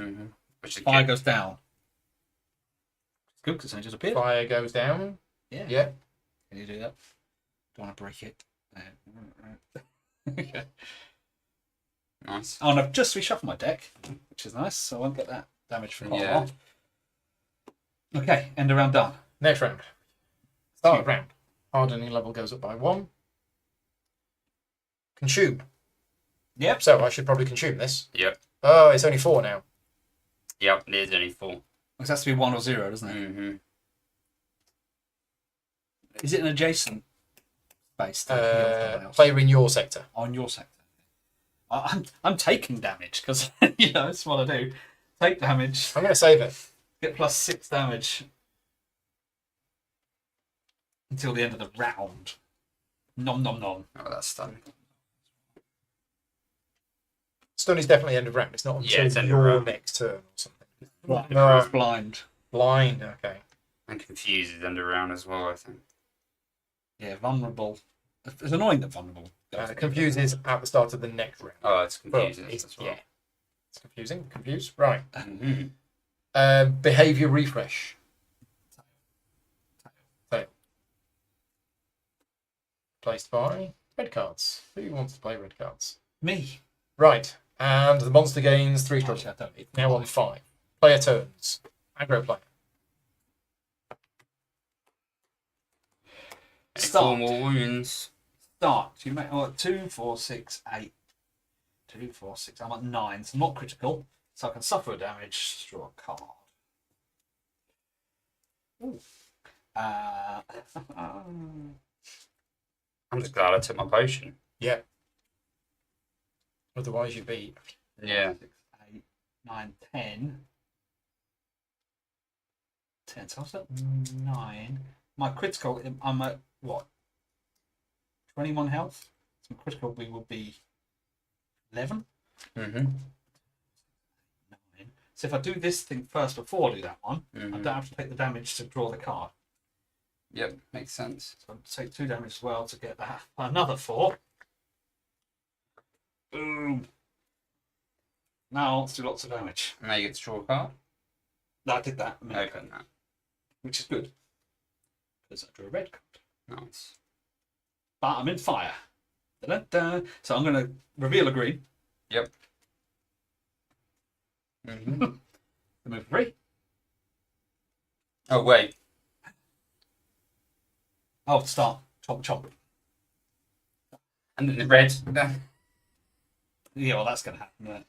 Which is Fire good. goes down. Good, because it's only just appeared. Fire goes down. Yeah. Yeah. Can you do that? Don't want to break it. Okay. Nice. Oh, and I've just reshuffled my deck, which is nice, so I won't get that damage for quite a Yeah. while. Okay, end of round done. Next round. Start of round. Hardening level goes up by 1. Consume. Yep. So I should probably consume this. Yep. Oh, it's only 4 now. Yep. There's only 4. It has to be 1 or 0, doesn't it? Mm-hmm. Is it an adjacent base to anyone else? Player in your sector. On your sector? I'm taking damage because that's what I do. Take damage, I'm going to save it. get +6 damage until the end of the round. Nom nom nom. Oh, that's done. Stun is definitely end of round. It's not until it's end of your round. next turn or something. Right. No. It's blind. Blind. Okay. And confused is under round as well, I think. Yeah, vulnerable. It's annoying that vulnerable. Confuse is at the start of the next round. Oh, it's Well, confusing as well. yeah. It's confusing. Confused. Right. Mm-hmm. Behavior refresh. Tail. Placed by red cards. Who wants to play red cards? Me. Right. And the monster gains 3 struggle. Actually, I don't need Now on 5. Player turns. Aggro player. Start. 4 more wounds. Start. You make 2, 4, 6, 8. 2, 4, 6. I'm at 9, so not critical. So I can suffer damage. Draw a card. Ooh. I'm just glad I took my potion. Yeah. Otherwise you'd be... Yeah. 6, 8, 9, 10. 10. So I was at 9. My critical, I'm at what? 21 health. So my critical we will be 11. Mm-hmm. 9. So if I do this thing first before I do that one, I Mm-hmm. don't have to take the damage to draw the card. Yep, makes sense. So I'll take 2 damage as well to get that. Another 4. Boom. Now let's do lots of damage. Now you get to draw a card. I did that a minute ago, Open that. which is good. Because I drew a red card. Nice. But I'm in fire. Da-da-da. So I'm going to reveal a green. Yep. Mm-hmm. Remove 3. Oh, wait. Oh, start. Chomp, chomp. And then the red. Yeah, well, that's going to happen.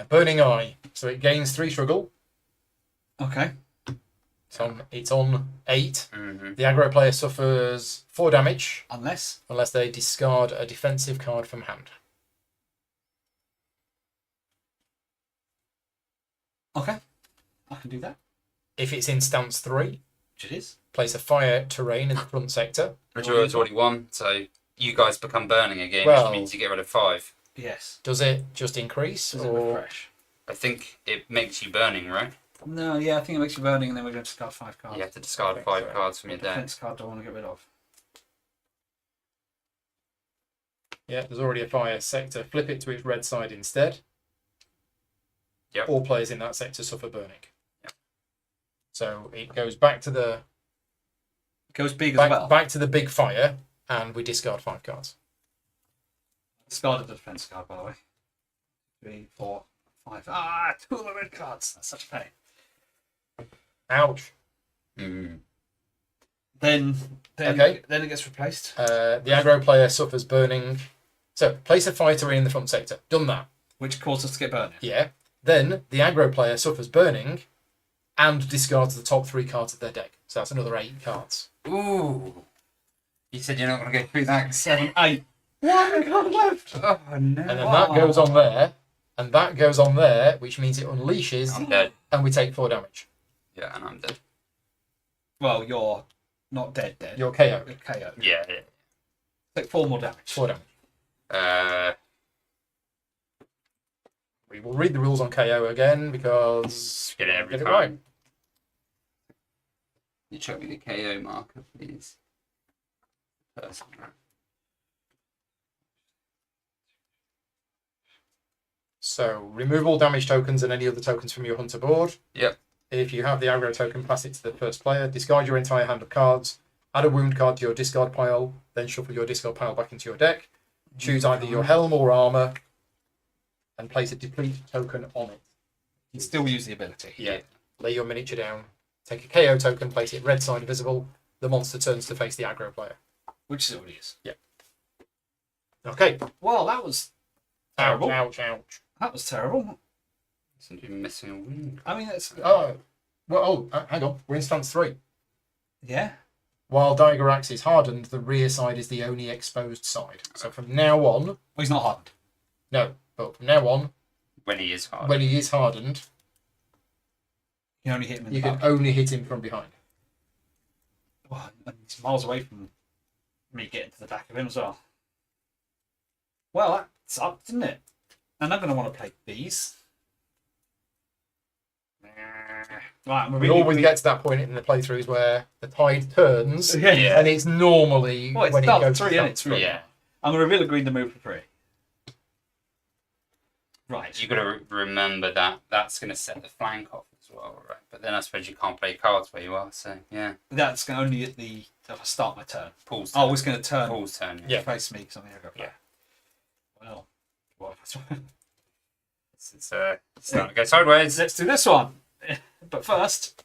Burning Eye. So it gains 3 struggle. Okay. It's on 8. Mm-hmm. The aggro player suffers 4 damage Unless. unless they discard a defensive card from hand. Okay. I can do that. If it's in stance 3, Which it is. place a fire terrain in the front sector. Majority's already won, so you guys become burning again, Well- which means you get rid of 5. Yes. Does it just increase? Does it or refresh? I think it makes you burning, right? No, yeah, I think it makes you burning and then we're going to discard 5 cards. You have to discard think 5 so. cards from your deck. Defense card I want to get rid of. Yeah, there's already a fire sector. Flip it to its red side instead. Yep. All players in that sector suffer burning. Yep. So it goes back to the It goes big as well. back to the big fire, and we discard 5 cards. Discarded the defense card, by the way. 3, 4, 5. Ah, 2 of the red cards. That's such a pain. Ouch. Mm. Then Okay. Then it gets replaced. The aggro player suffers burning. So place a fire terrain in the front sector. Done that. Which causes us to get burned. Yeah. Then the aggro player suffers burning and discards the top 3 cards of their deck. So that's another 8 cards. Ooh. You said you're not going to go through that. 7, 8. 1 card left. Oh, no. And then that goes on there. And that goes on there, which means it unleashes I'm dead. and we take 4 damage. Yeah, and I'm dead. Well, you're not dead. You're KO. You're KO. Yeah. Take 4 more damage. 4 damage. We will read the rules on KO again because Get it every get it time. right. You chuck me the KO marker, please. Person, right? So remove all damage tokens and any other tokens from your hunter board. Yep. If you have the aggro token, pass it to the first player. Discard your entire hand of cards. Add a wound card to your discard pile. Then shuffle your discard pile back into your deck. Choose either your helm or armor, and place a deplete token on it. You still use the ability. Yeah. Lay your miniature down. Take a KO token. Place it red side visible. The monster turns to face the aggro player. Which is what it is. Okay. Well, that was terrible. Ouch! Ouch! That was terrible. Seems to be missing a wound. I mean, it's Hang on. We're in stance 3. yeah. While Dygorax is hardened, the rear side is the only exposed side. So from now on, Well, he's not hardened. no, but from now on, When he is hard. when he is hardened, You can only hit him in you the can back. only hit him from behind. Oh, and he's miles away from me getting to the back of him as well. Well, that sucked, didn't it? And I'm going to want to play these. Right, I'm We really, always get to that point in the playthroughs where the tide turns, Yeah. and it's normally Well, it's when it done goes three, to isn't it? stance 3. Yeah. I'm going to reveal a green to move for free. Right. You got to remember that that's going to set the flank off as well, right? But then I suppose you can't play cards where you are, so yeah. That's going to only at the if I start my turn. Paul's Oh, turn. it's going to turn. Paul's turn. Yeah. Face me because I'm the aggro player. Well, It's starting to go sideways. let's do this one. But first,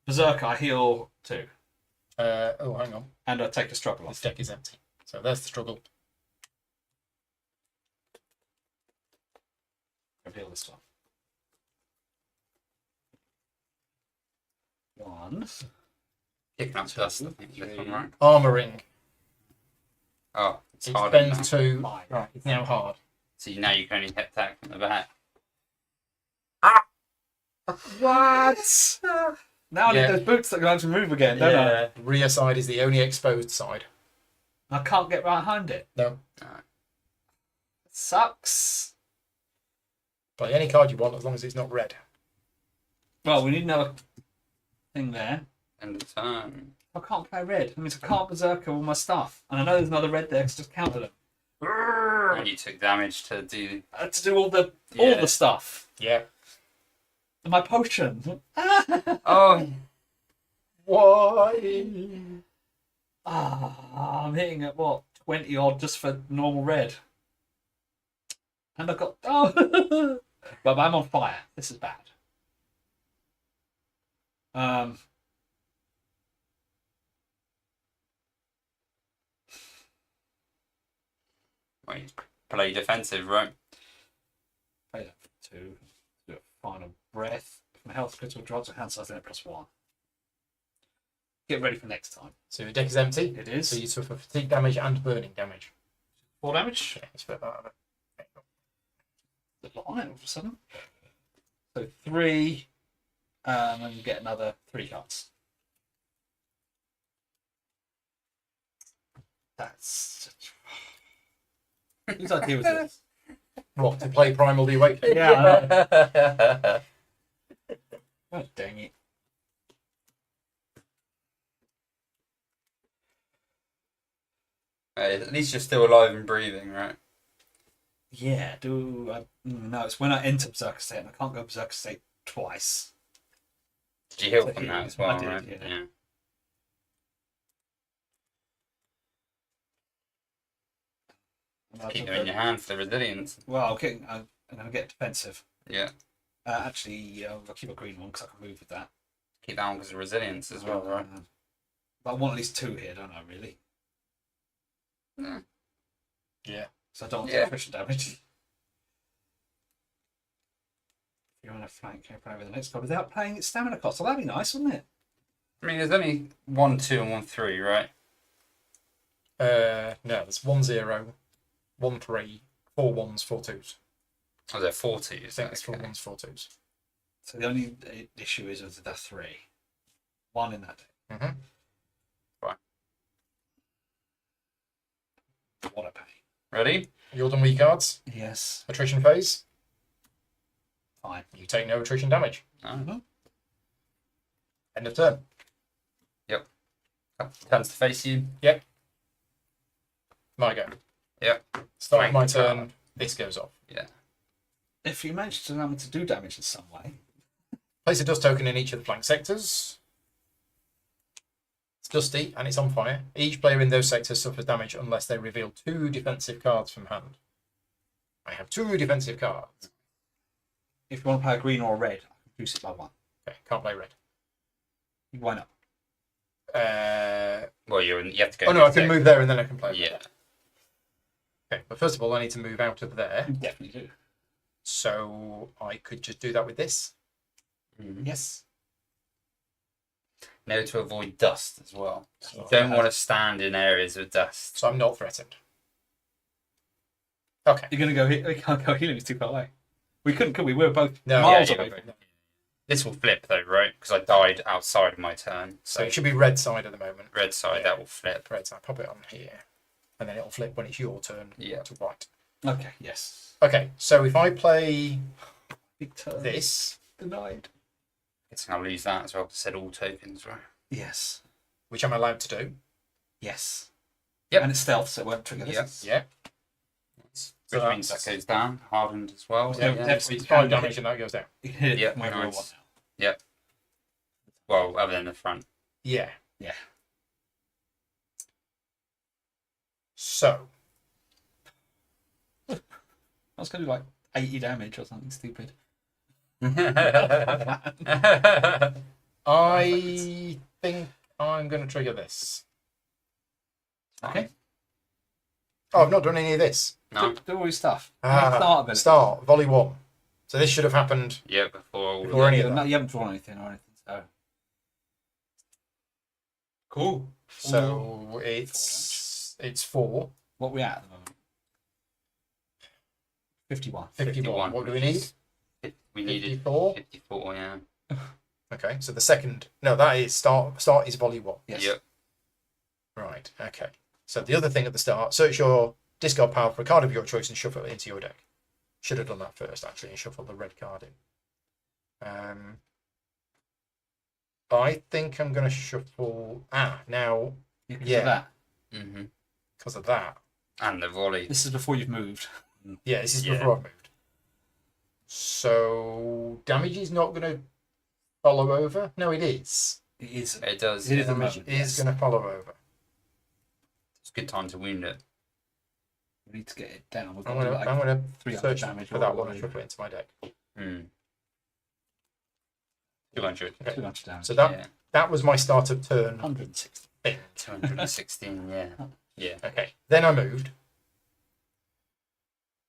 Berserker, I heal 2. Hang on. And I take a struggle This off. deck is empty. So there's the struggle. Reveal this one. 1. Picking up dust, I think, this one, right? Armoring. Oh, it's It harder now. spends 2. Mine. Right, it's now hard. So now you can only hit attack from the back. What? Now I need Yeah. those boots that go to move again, don't I? Rear side is the only exposed side. I can't get behind it. No. Sucks. Play any card you want as long as it's not red. Well, we need another thing there. End of turn. I can't play red. That means I can't Berserker all my stuff. And I know there's another red there because I just counted them. And you took damage to do. I had to do all the Yeah. stuff. Yeah. And my potion. Oh, Why? I'm hitting at what? 20 odd just for normal red. And I got but I'm on fire. This is bad. well, you play defensive, right? Play that for 2. Do a final breath. If my health critical drops, a hand size then +1. Get ready for next time. So your deck is empty. It is. So you suffer fatigue damage and burning damage. 4 damage. Yeah, let's put that on it. A lot on it all of a sudden. So 3, and you get another 3 cards. That's whose idea was this? What, to play Primal the Awakening? Yeah. Oh, dang it. At least you're still alive and breathing, right? Yeah, no, it's when I enter Berserker State and I can't go Berserker State twice. Did you heal So from yeah, that as well, I did, right? yeah. Keep them in your hand for the resilience. Well, I'm going to get defensive. Yeah. Actually, I'll keep a green one because I can move with that. Keep that one because of resilience as well, right? But I want at least 2 here, don't I, really? Yeah. So I don't want Yeah. attrition damage. If you want to flank, can you play with the next card without paying its stamina cost? Well, that'd be nice, wouldn't it? I mean, there's only 1, 2, and 1, 3, right? No, there's 1 0, 1 3, 4 1s, 4 2s. Oh, there are 40. I think there's 4 1s, 4 2s. So the only issue is with the 3. 1 in that deck. Mm-hmm. What a pain. Ready? You're done with your cards. Yes. Attrition phase. Fine. You take no attrition damage. Oh. End of turn. Turns to face you. My go. Yep. Start of my Flank turn. This goes off. Yeah. If you manage to do damage in some way, Place a dust token in each of the flank sectors. It's dusty and it's on fire. Each player in those sectors suffers damage unless they reveal 2 defensive cards from hand. I have 2 defensive cards. If you want to play a green or a red, I can reduce it by 1. Okay, can't play red. Why not? Well, you have to go. Oh no, I can move there and then I can play. Yeah. Okay, but first of all, I need to move out of there. You definitely do. So I could just do that with this. Mhm. Yes. Know to avoid dust as well. So You don't want to stand in areas of dust. So I'm not threatened. Okay. You're going to go here. We can't go healing. It's too far away. We couldn't, could we? We were both No, miles yeah, away. yeah. From it. This will flip though, right? Because I died outside of my turn. So So it should be red side at the moment. red side, Yeah. that will flip. Red side. Pop it on here. And then it'll flip when it's your turn Yeah. to white. Okay, yes. Okay, so if I play Big turn. this, Denied. Guessing I'll lose that as well. Said all tokens, right? Yes. which I'm allowed to do. Yes. Yep. And it's stealth, so it won't trigger Yep. this. Yeah. Which So means that that's- goes down, hardened as well. Yeah, Yeah. definitely. It's 5 damage and that goes down. You can hit it Yep, from wherever you nice. want now. Well, other than the front. Yeah. Yeah. So I was going to do like 80 damage or something stupid. I think I'm going to trigger this. Okay. Oh, I've not done any of this. No. Do all your stuff. Ah, Start ability. Start, volley 1. So this should have happened. Yeah, before all Before any of No, that. you haven't drawn anything or anything, so. Cool. So it's 4. What are we at the moment? 51. 51. What do we need? We needed 54. 54, yeah. Okay, so the second. No, that is start. Start is volley 1. Yes. Yep. Right, okay. So the other thing at the start, search your discard pile for a card of your choice and shuffle it into your deck. Should have done that first, actually, and shuffle the red card in. I think I'm going to shuffle... now, Because Yeah. of that. Mm-hmm. because of that. And the volley. This is before you've moved. Yeah, this is Yeah. before I've moved. So, damage is not going to follow over? No, it is. It is. It does. It is a Damage moment, is yes. going to follow over. It's a good time to wound it. We need to get it down. We've I'm got to going do like to 300 search damage. for that one and shuffle it into my deck. Hmm. 200. Okay. 200 damage. So that Yeah. that was my start of turn 160. thing. 216, yeah. Yeah. Okay. Then I moved.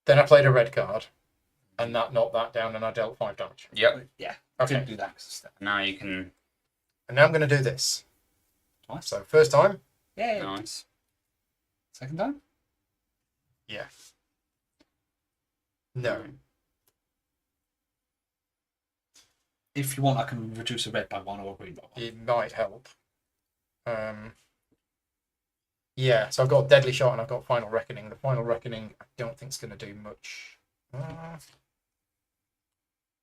Then I played a red card, and that knocked that down, and I dealt 5 damage. Yep. Yeah. I Okay. didn't do that because of step. Now you can. And now I'm going to do this. Twice. So first time, Yeah. Nice. Second time? yeah. No. If you want, I can reduce a red by 1 or a green by 1. It might help. Yeah, so I've got Deadly Shot and I've got Final Reckoning. The Final Reckoning, I don't think it's going to do much.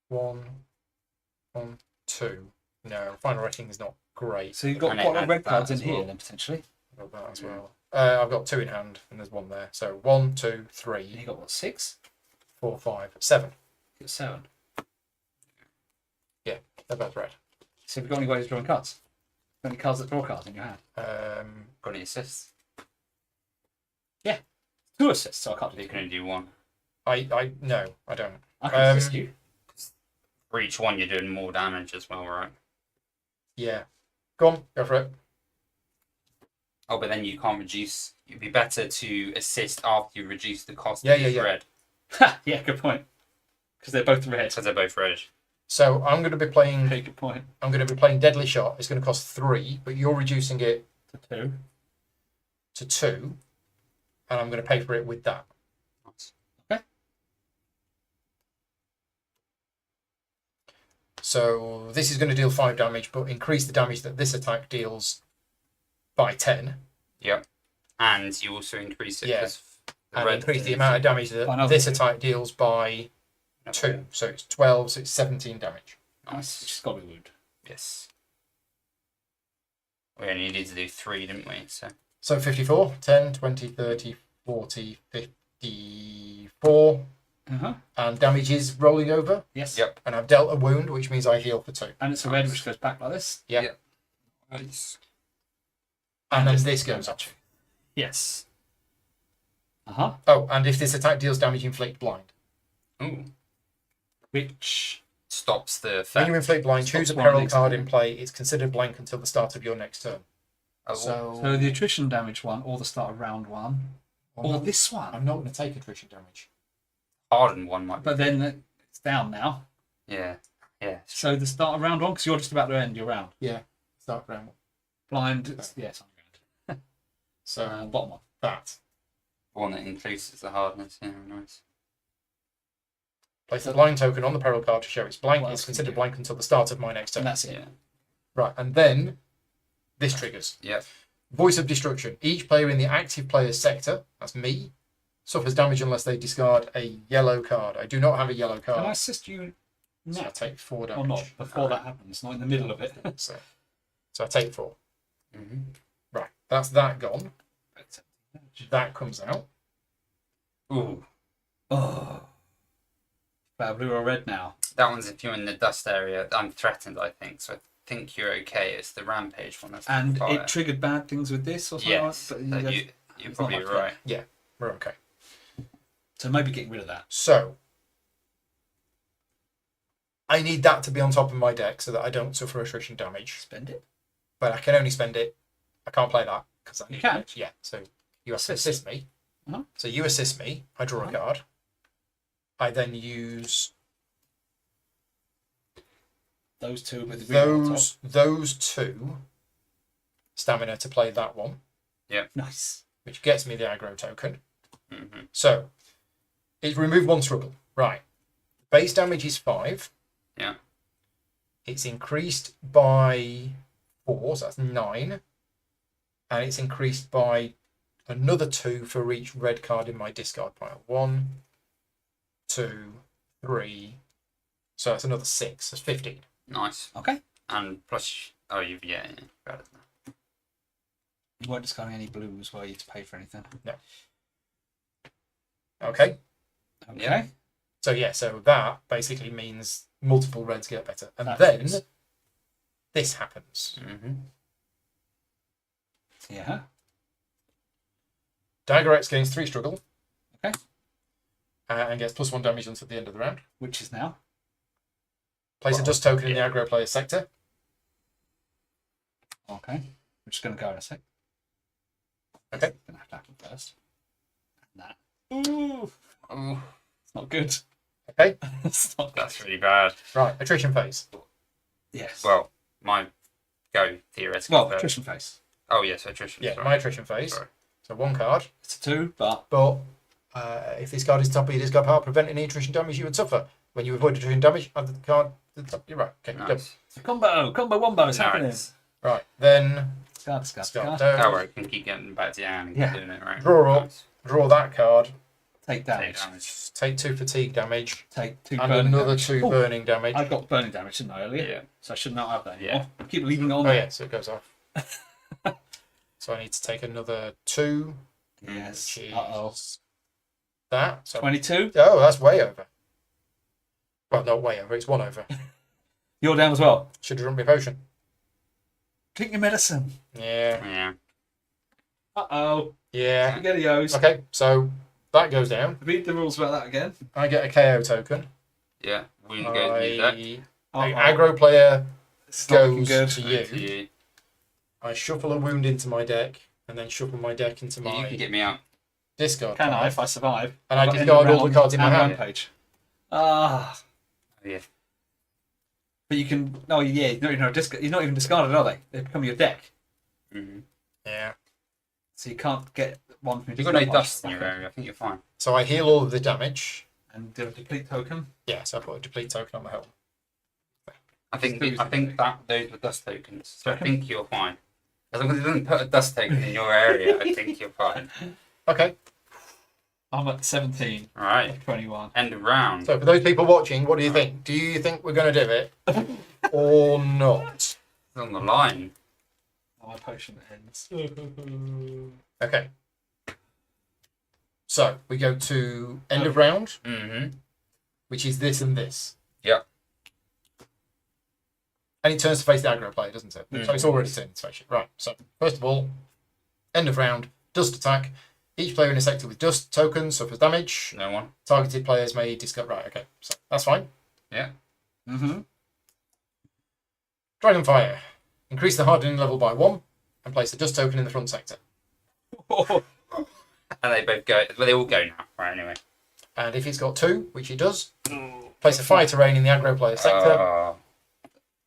1, 2. No, Final Reckoning is not great. So you've got And quite a lot of it red adds cards that in as here well. then, potentially. I've got that as well. I've got 2 in hand and there's 1 there. So 1, 2, And 3, you got what, 6? 4, 5, 7. You got 7. They're both red. So have you got any ways of drawing cards? Got any cards that draw cards in your hand? Got any assists? 2 assists, so I can't do You 2. can only do 1. No, I don't. I can assist you. For each one, you're doing more damage as well, right? Yeah. Go on, go for it. Oh, but then you can't reduce. It'd be better to assist after you reduce the cost Yeah, of each yeah. red. Yeah, good point. Because they're both red. Because they're both red. So I'm going to be playing. Okay, good point. I'm going to be playing Deadly Shot. It's going to cost 3, but you're reducing it To 2. to 2, and I'm going to pay for it with that. Nice. So this is going to deal 5 damage, but increase the damage that this attack deals by 10, Yep. And you also increase it. Yeah. 'cause the and red increase the is- amount of damage that By another this 2. attack deals by 2. So it's 12, so it's 17 damage. Which Nice. has got to be wound. Yes. We only needed to do 3, didn't we? So So 54, 10, 20, 30, 40, 54, and damage is rolling over. Yes. Yep. And I've dealt a wound, which means I heal for 2. And it's a red which goes back like this. Yeah. Yep. Nice. And then this goes up. Yes. Oh, and if this attack deals damage, inflict blind. Ooh. Which Stops the When effect. you inflict blind, Stops choose a one of peril these. card in play. It's considered blank until the start of your next turn. Oh, so the attrition damage one, or the start of round one, or this one. I'm not going to take attrition damage. hardened one might be. But then it's down now. Yeah. Yeah. So the start of round one, because you're just about to end your round. Yeah, start round 1. Blind, yes, I'm going. So Bottom one. that. One that increases the hardness. Yeah, nice. Place the blind token on the peril card to show it's blank. What It's else can considered you do? blank until the start of my next turn. And that's it. Yeah. Right, and then this triggers. Yep. Voice of Destruction. Each player in the active player's sector, that's me, suffers damage unless they discard a yellow card. I do not have a yellow Can I card, assist you so I now? take 4 Or damage. not, before that happens, not in the middle of it. So I take 4. Mm-hmm. Right, that's that gone. That comes out. Ooh. Oh. About blue or red now. That one's if you're in the dust area. I'm threatened, I think. So I think you're okay. It's the rampage one. That's And fire. it triggered bad things with this or something Yes. like So that? But you're it's probably not like right. Yeah, we're okay. So maybe getting rid of that. So I need that to be on top of my deck so that I don't suffer attrition damage. Spend it. But I can only spend it. I can't play that because I need can? it. Yeah. So you Assist. assist me. Uh-huh. So you assist me. I draw a card. I then use Those two with the green on top. those 2 stamina to play that one, Nice. which gets me the aggro token. Mm-hmm. So it's remove 1 struggle. Right. Base damage is 5. Yeah. It's increased by 4, so that's 9. And it's increased by another 2 for each red card in my discard pile. 1, 2, 3. So that's another 6. That's 15. Nice. Okay. And plus, you've better than that. You weren't discarding any blues where you had to pay for anything. Okay. Okay. Yeah. So yeah, so that basically means multiple reds get better. And That then is. this happens. Mm-hmm. Yeah. Dygorax gains 3 struggle. Okay. And gets +1 damage until the end of the round. Which is now. Place a Well, dust token in the aggro player's sector. Okay. We're just going to go in a sec. Okay. It's going to have to happen first. And that. Ooh. Oh, It's not good. Okay. It's not good. that's really bad. Right, attrition phase. Yes. Well, my go theoretically. Well, first. attrition phase. Oh yes, attrition. Yeah, sorry. my attrition phase. Sorry. So 1 card. It's a 2, but But if this card is top of your discard pile, prevent any attrition damage you would suffer. When you avoid attrition damage, add the card to the top. You're right. Okay, good. Nice. combo wombo is happening. Nice. Right, then Discard. discard. Oh, right, can keep getting back to your hand and Yeah. keep doing it right. Draw up. Nice. Draw that card. Take Take damage. damage. Take 2 fatigue damage. Take 2 And burning another damage. 2 Oh, burning damage. I got burning damage, didn't I, earlier? Yeah. So I should not have that Yeah. anymore. Keep leaving it on Oh there. yeah, so it goes off. So I need to take another 2. Yes. Which is Uh-oh. that. So 22. oh, that's way over. Well, not way over. It's 1 over. You're down as well. Should have drunk my potion. Drink your medicine. Yeah. Yeah. Uh-oh. Yeah. SpaghettiOs. Okay, so that goes down. Read the rules about that again. I get a KO token. Yeah. We can go use that. The Uh-oh. aggro player It's not looking goes good. to you. To you. I shuffle a wound into my deck, and then shuffle my deck into Yeah, you my can get me out. discard Can I, pile. if I survive? And I I've got discard end all the round cards in my and hand. Rampage. Ah. Oh, yeah. But you can... No, yeah, you're not even discarded, are they? They become your deck. Mm-hmm. Yeah. So you can't get one from your You've got no discard pile dust in your back area. I think you're fine. So I heal all of the damage. And do a deplete token. Yeah, so I put a deplete token on the helm. I think Still that those were dust tokens. So I think you're fine. As long as it doesn't put a dust token in your area, I think you're fine. Okay. I'm at 17 All right. of 21. End of round. So for those people watching, what do you think? Do you think we're going to do it or not? It's on the line. My potion ends. Okay. So we go to end of round, Mm-hmm. which is this and this. Yep. And it turns to face the aggro player, doesn't it? So it's already turned to face it. Right. So first of all, end of round, dust attack. Each player in a sector with dust tokens suffers damage. No one. Targeted players may discard. Right. Okay. So that's fine. Yeah. Mm-hmm. Dragonfire. Increase the hardening level by 1 and place a dust token in the front sector. And they both go. Well, they all go now. Right. Anyway. And if it's got 2, which it does, place a fire terrain in the aggro player sector.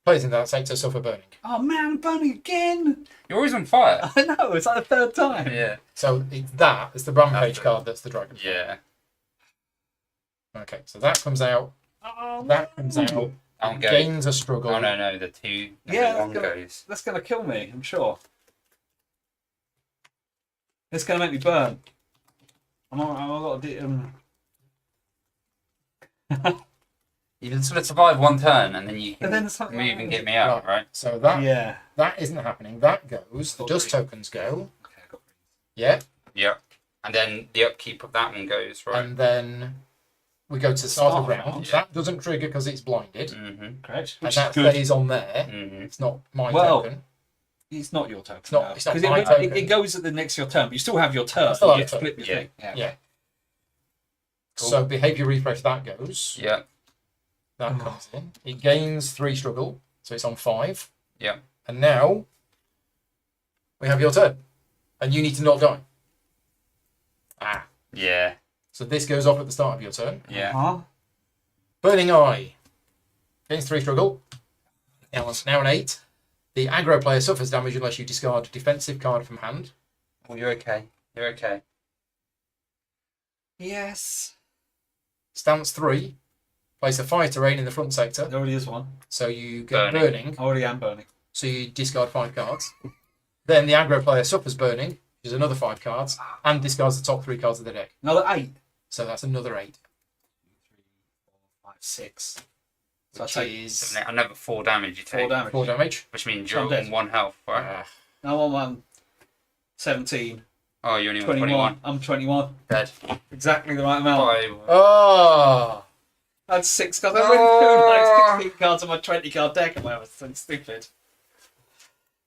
Players in that sector suffer burning. Oh man, I'm burning again! You're always on fire. I know, it's like the third time. Yeah. So it's the rampage card that's the dragon. Yeah. Okay, so that comes out. Oh, That comes out. I'm going. Gains a struggle. Oh no, the two. Yeah, the one that's goes. That's gonna kill me, I'm sure. It's gonna make me burn. I'm got to do. You can sort of survive one turn, and then you can And then something move and happens. get me out, right? So that Yeah. that isn't happening. That goes. The dust tokens go. Okay, I got Yeah, Yep. And then the upkeep of that one goes, right? and then we go to the start of Start round. round. That doesn't trigger because it's blinded, Mm-hmm. correct. and Which that is good. stays on there. Mm-hmm. It's not my Well, token. It's not your token. not- no. it's not 'Cause my it, token. it goes at the next your turn, but you still have your turn. Still have You a get to turn. flip your thing. Yeah. Yeah. Cool. So behavior refresh that goes. Yeah. That comes in. It gains 3 struggle, so it's on 5. Yeah. And now we have your turn, and you need to not die. Ah. Yeah. So this goes off at the start of your turn. Yeah. Huh? Burning Eye. Gains 3 struggle. Now an 8. The aggro player suffers damage unless you discard a defensive card from hand. Oh, you're okay. You're okay. Yes. Stance 3. Place a fire terrain in the front sector. There already is one. So you get Burning. burning. I already am burning. So you discard 5 cards. Then the aggro player suffers burning, which is another 5 cards, and discards the top 3 cards of the deck. Another 8. So that's another 8. 5, 6. So I Which take is Another 4 damage you 4 take, damage. 4 damage. which means So I'm you're dead. on 1 health, right? Ah, Now I'm on 17. Oh, you're only on 21. 21. I'm 21. Dead. Exactly the right amount. 5. oh! I had 6 cards. I went through like 16 cards on my 20 card deck and whatever. It's stupid.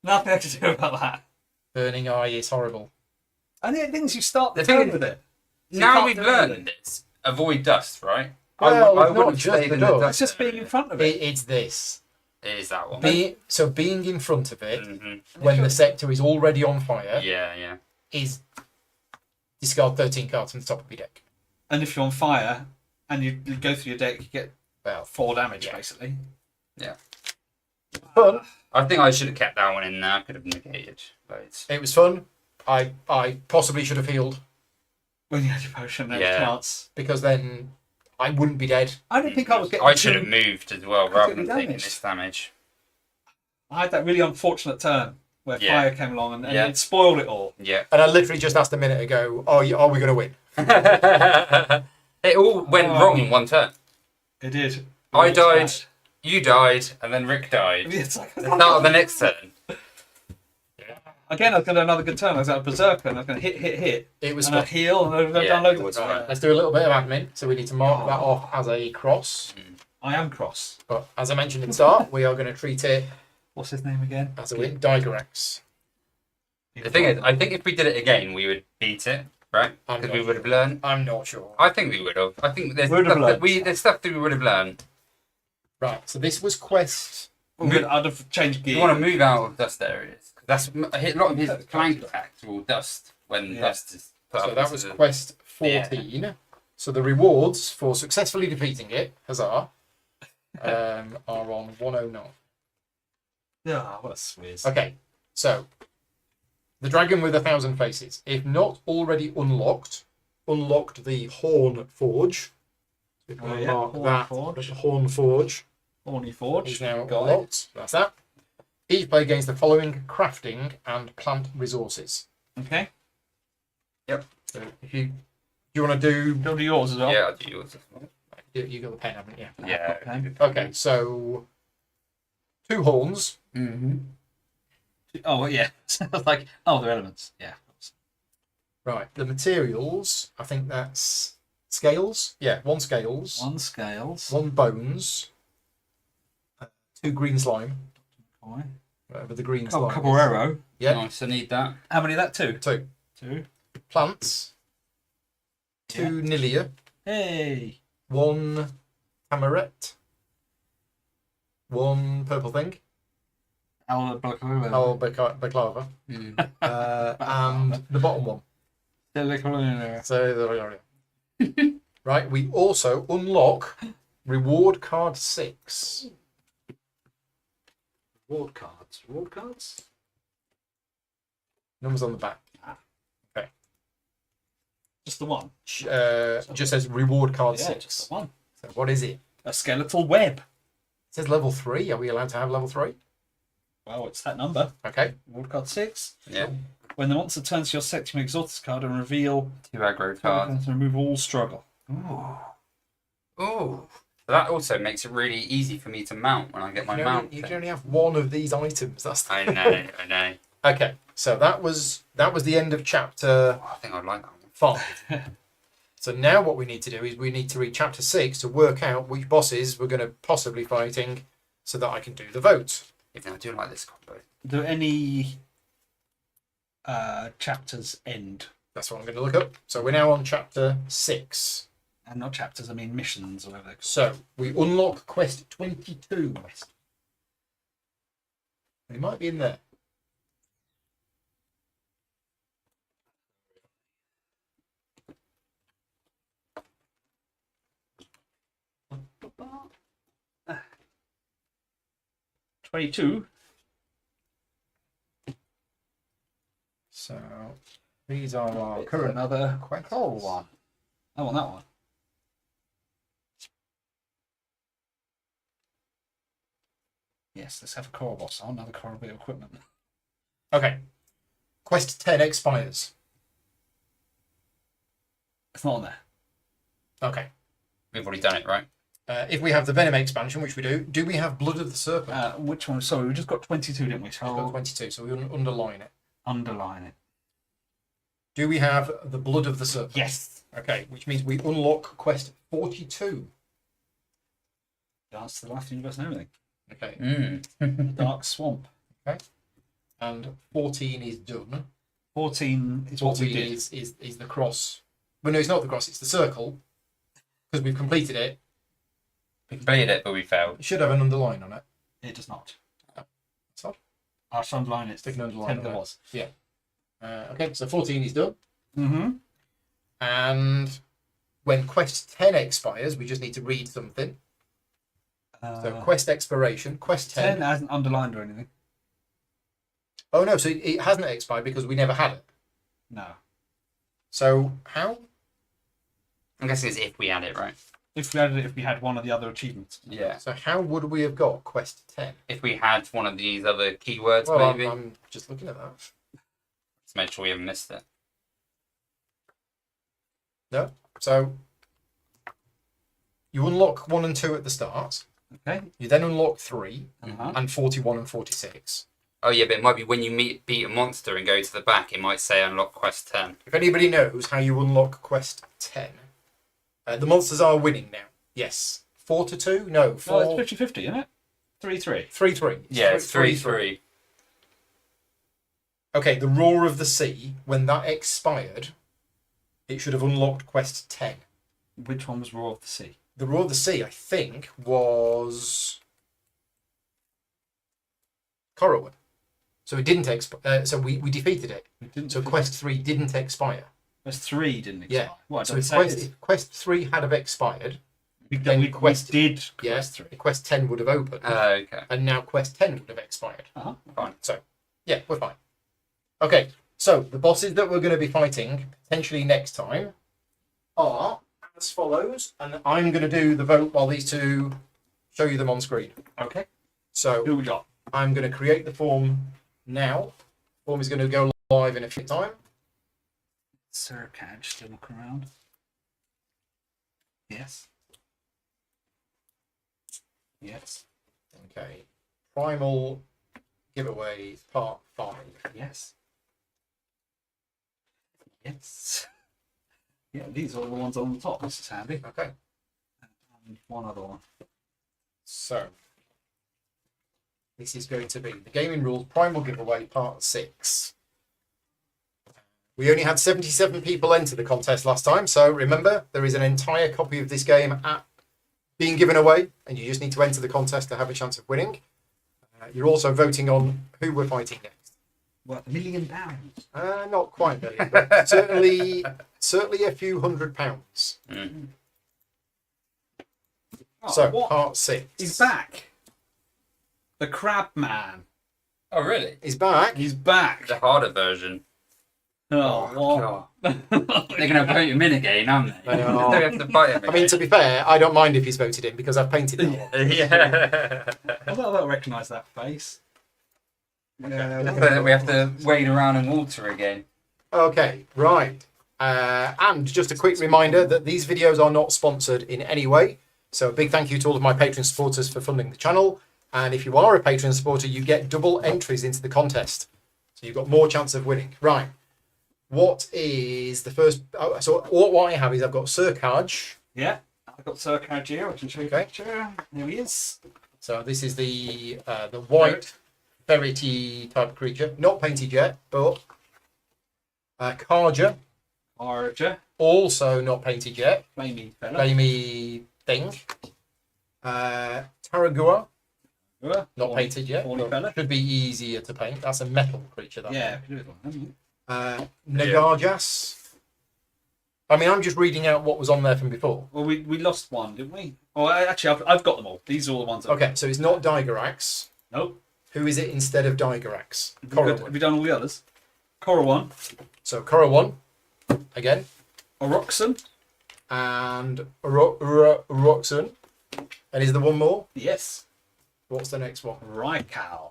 Nothing I can do about that. Burning Eye is horrible. And the thing is, you start the The thing turn is- with it. So you Now can't we've do learned anything. this. Avoid dust, right? Well, I it's not wouldn't just stay the in dust. dust It's just being in area. front of it. It's this. It is that one. So being in front of it, Mm-hmm. when the sector is already on fire, Yeah, yeah. is discard 13 cards from the top of your deck. And if you're on fire and you go through your deck, you get Well, 4 damage Yeah. basically. fun. I think I should have kept that one in there. I could have negated loads. It was fun. I possibly should have healed, When you had your potion, there's Yeah. a chance. because then I wouldn't be dead. I didn't think I was getting. I should have moved as well rather than completely taking damaged. this damage. I had that really unfortunate turn where Yeah. fire came along and Yeah. it spoiled it all. Yeah. And I literally just asked a minute ago, are we going to win? It all went Oh. wrong in one turn. It did. I died, you died, and then Rick died. It's like, The start of the next turn. again, I was going to have another good turn. I was out of Berserker and I was going to hit. It was And I fun. heal and I've Yeah, done loads it of was stuff. fun. Let's do a little bit of admin. So we need to mark that off as a cross. I am cross. But as I mentioned at the start, we are going to treat it What's his name again? as a win. Dygorax. The thing is, I think if we did it again, we would beat it, right? I'm Because not we would have learned. I'm not sure. I think we would have. I think there's Would have stuff that learned. there's stuff that we would have learned. Right, so this was quest. I'd have changed gear. You want to move out of dust areas. That's a lot of his flank attacks are all dust when Yeah. dust is put So up that into was the- quest 14. So the rewards for successfully defeating it, huzzah, are on 109. Yeah, what a swizz. Okay, so the dragon with 1,000 faces. If not already unlocked the Horn Forge. So if Oh, we yeah, mark Horn that, Forge. the Horn Forge Horny Forge. is now Got it. unlocked. That's that. Each player gains the following crafting and plant resources. Okay. So if you want to do, Go to yours as well. Yeah, I'll do yours as well. you got the pen, haven't you? Yeah. Okay. Okay, so 2 horns, Mm-hmm. Oh, well, yeah. So I was like, oh, they're elements. Yeah. Right, the materials, I think that's scales. Yeah, 1 scales, 1 scales. 1 bones, 2 green slime, Okay. whatever the green Couple slime is. Capoeiro. Yeah, Nice, I need that. How many of that? 2? 2. 2. Plants, 2 Nilia, Hey. 1 Amaret, 1 purple thing, Balaclava, Mm. and the bottom one. So, right, we also unlock reward card 6. Reward cards. Reward cards? Numbers on the back. Just the one. Just says reward card Yeah, 6. just the one. So what is it? A skeletal web. It says level 3. Are we allowed to have level 3? Well, it's that number. Okay. Reward card 6. Yeah. When the monster turns to your set, you may exhaust this card and reveal 2 aggro cards. to remove all struggle. Ooh. Ooh. That also makes it really easy for me to mount when I get my mount. You thing. can only have 1 of these items. That's I know, I know. Okay. So that was the end of chapter Oh, I think I'd like that one. 5. So now what we need to do is we need to read chapter 6 to work out which bosses we're going to possibly fighting so that I can do the vote. Even though I do like this combo. Do any chapters end? That's what I'm going to look up. So we're now on chapter 6. And not chapters, I mean missions or whatever they're called. So we unlock quest 22. It might be in there. 22. So these are our It's current another quests. coral one. I want that one. Yes, let's have a coral boss. I want another coral bit of equipment. Okay. Quest 10 expires. It's not on there. Okay. We've already done it, right? If we have the Venom expansion, which we do we have Blood of the Serpent? Which one? Sorry, we just got 22, didn't we? So We've got I'll 22, so we underline it. underline it. Do we have the Blood of the Serpent? Yes. Okay, which means we unlock quest 42. Dance to the life of the universe and everything. Okay. Dark swamp. And 14 is done. 14 is what we 14 did. is the cross. Well, no, it's not the cross, it's the circle. Because we've completed it. We completed it, but we failed. It should have an underline on it. It does not. It's odd. I should underline it. Stick an underline 10 on there it. was. Okay, so 14 is done. Mm-hmm. And when quest 10 expires, we just need to read something. So quest expiration, quest 10. 10 hasn't underlined or anything. Oh no, so it hasn't expired because we never had it. No. So how? I'm guessing it's if we add it, right? If we added it, if we had one of the other achievements. Yeah. So how would we have got quest 10? If we had one of these other keywords, Well, maybe. I'm just looking at that. Let's make sure we haven't missed it. No. So you unlock 1 and 2 at the start. Okay. You then unlock 3 Uh-huh. and 41 and 46. Oh yeah, but it might be when you beat a monster and go to the back, it might say unlock quest 10. If anybody knows how you unlock quest 10, the monsters are winning now. Yes. 4-2? No, 4. No, it's 50-50, isn't it? 3-3. 3-3. Yeah, it's 3-3. Okay, the Roar of the Sea, when that expired, it should have unlocked quest 10. Which one was Roar of the Sea? The Roar of the Sea, I think, was Corrowan. So it didn't expire. So we defeated it. We didn't. So quest 3 didn't expire. Quest 3 didn't expire. Yeah. What? So if quest 3 had have expired, then we quest- did yeah, quest 3. quest 10 would have opened. Okay. And now quest 10 would have expired. Uh-huh. Fine. So, yeah, we're fine. Okay, so the bosses that we're going to be fighting potentially next time are as follows, and I'm going to do the vote while these two show you them on screen. Okay? So, Who we got? I'm going to create the form now. Form is going to go live in a few time. Sir Cadge still looking around. Yes. Yes. Okay. Primal giveaway part 5. Yes. Yes. Yeah, these are the ones on the top. This is handy. Okay. And one other one. So, this is going to be the Gaming Rules Primal Giveaway Part 6. We only had 77 people enter the contest last time, so remember, there is an entire copy of this game being given away, and you just need to enter the contest to have a chance of winning. You're also voting on who we're fighting next. What, £1 million? Not quite a million, but certainly a few £100s. Mm. Oh, So, what? Part 6. He's back. The Crab Man. Oh, really? He's back. He's back. The harder version. Oh, God. They're going to vote him in again, aren't they? I know. They have to fight him I mean, to be fair, I don't mind if he's voted in because I've painted that one. again. Yeah. I don't recognise that face. We have to wade around in water again. Okay, right. And just a quick reminder that these videos are not sponsored in any way. So a big thank you to all of my Patreon supporters for funding the channel. And if you are a Patreon supporter, you get double entries into the contest. So you've got more chance of winning. Right. What is the first... so what I have is I've got Surcharge. Yeah, I've got Surcharge here. I can show you Okay. a picture. There he is. So this is the white ferrety type of creature. Not painted yet, but... Carja. Archer. Also not painted yet. Flamey fella. Flamey thing. Taragua. Not painted yet. Horny But fella. should be easier to paint. That's a metal creature. That Yeah, we can do it one, haven't you? Nagarjas. I mean, I'm just reading out what was on there from before. Well, we lost one, didn't we? Oh, actually, I've got them all. These are all the ones. Okay, so it's not Dygorax. Nope. Who is it instead of Dygorax? Have we done all the others? Corowon. So Corowon, again, Oroxen. and Roxon. And is there one more? Yes. What's the next one? Rykal.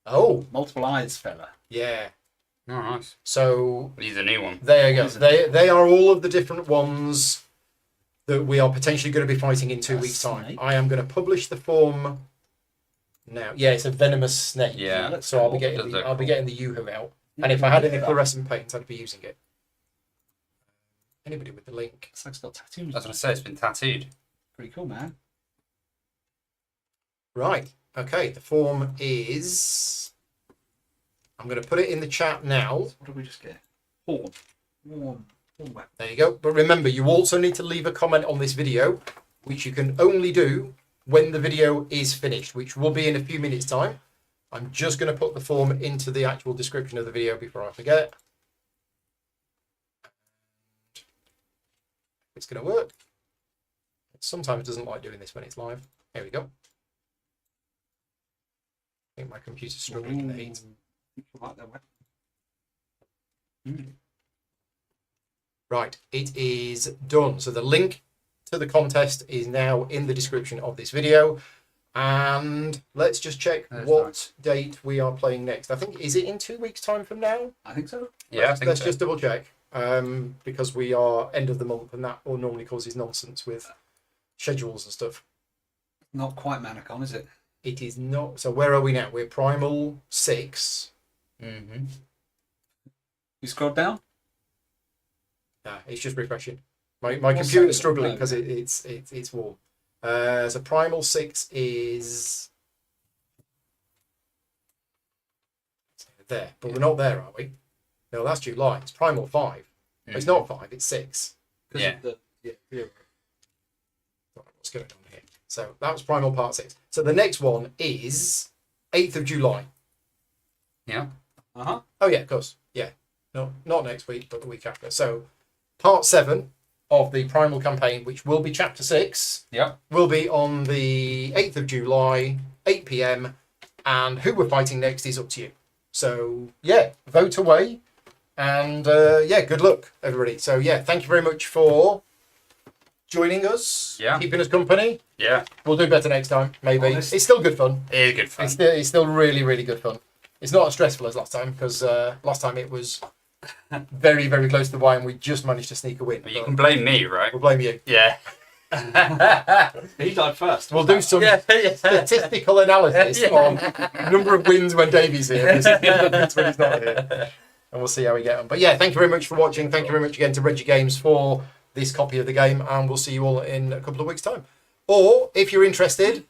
Oh, Multiple eyes fella. yeah. Oh, nice. So He's a new one. there you go. They are all of the different ones that we are potentially going to be fighting in 2 weeks' time. Snake. I am going to publish the form now. Yeah, it's a venomous snake. Yeah. that's So I'll be cool. getting Does look I'll be cool. getting the Yoo-hoo out. And if I had any fluorescent paint, I'd be using it. Anybody with the link? It's like it's got tattoos. I was going to say, it's been tattooed. Pretty cool, man. Right. Okay. The form is. I'm going to put it in the chat now. What did we just get? Horn. Horn weapon. There you go. But remember, you also need to leave a comment on this video, which you can only do when the video is finished, which will be in a few minutes' time. I'm just going to put the form into the actual description of the video before I forget. It's going to work. It sometimes doesn't like doing this when it's live. Here we go. I think my computer's struggling with the heat. I like that weapon. Right, it is done. So the link to the contest is now in the description of this video. And let's just check That's what nice. date we are playing next. I think, is it in 2 weeks' time from now? I think so. Yeah, I think Let's so. just double check. Because we are end of the month and that all normally causes nonsense with schedules and stuff. Not quite Manacon, is it? It is not. So where are we now? We're Primal 6. Mm-hmm. You scrolled down? It's just refreshing. My What's computer's that? struggling No. because it's warm. So Primal 6 is there, but we're not there, are we? No, that's July. It's Primal 5. It's not 5, it's 6. 'Cause Yeah. of the, Yeah. Right, what's going on here? So that was Primal Part 6. So the next one is 8th of July. Yeah. Uh-huh. Oh, yeah, of course. Yeah. No, not next week, but the week after. So Part 7 of the Primal campaign, which will be Chapter 6, Yeah. will be on the 8th of July, 8 p.m. And who we're fighting next is up to you. So, yeah, vote away. And, yeah, good luck, everybody. So, yeah, thank you very much for joining us, Yeah. keeping us company. Yeah. We'll do better next time, maybe. Honest. It's still good fun. It is good fun. It's still really, really good fun. It's not as stressful as last time, because last time it was very, very close to the wire and we just managed to sneak a win. You But can blame me, right? we'll blame you. Yeah. He died first. We'll do some Yeah. statistical analysis Yeah. on number of wins when Davey's here versus number of wins when he's not here. and we'll see how we get on. But yeah, thank you very much for watching. Thank you very much again to Reggie Games for this copy of the game, and we'll see you all in a couple of weeks' time. Or if you're interested,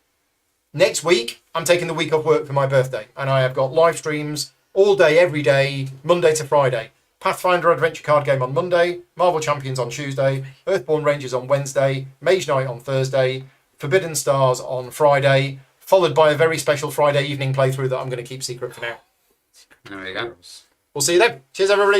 next week I'm taking the week off work for my birthday, and I have got live streams all day, every day, Monday to Friday. Pathfinder Adventure Card Game on Monday, Marvel Champions on Tuesday, Earthborn Rangers on Wednesday, Mage Knight on Thursday, Forbidden Stars on Friday, followed by a very special Friday evening playthrough that I'm going to keep secret for now. There we go. We'll see you then. Cheers, everybody.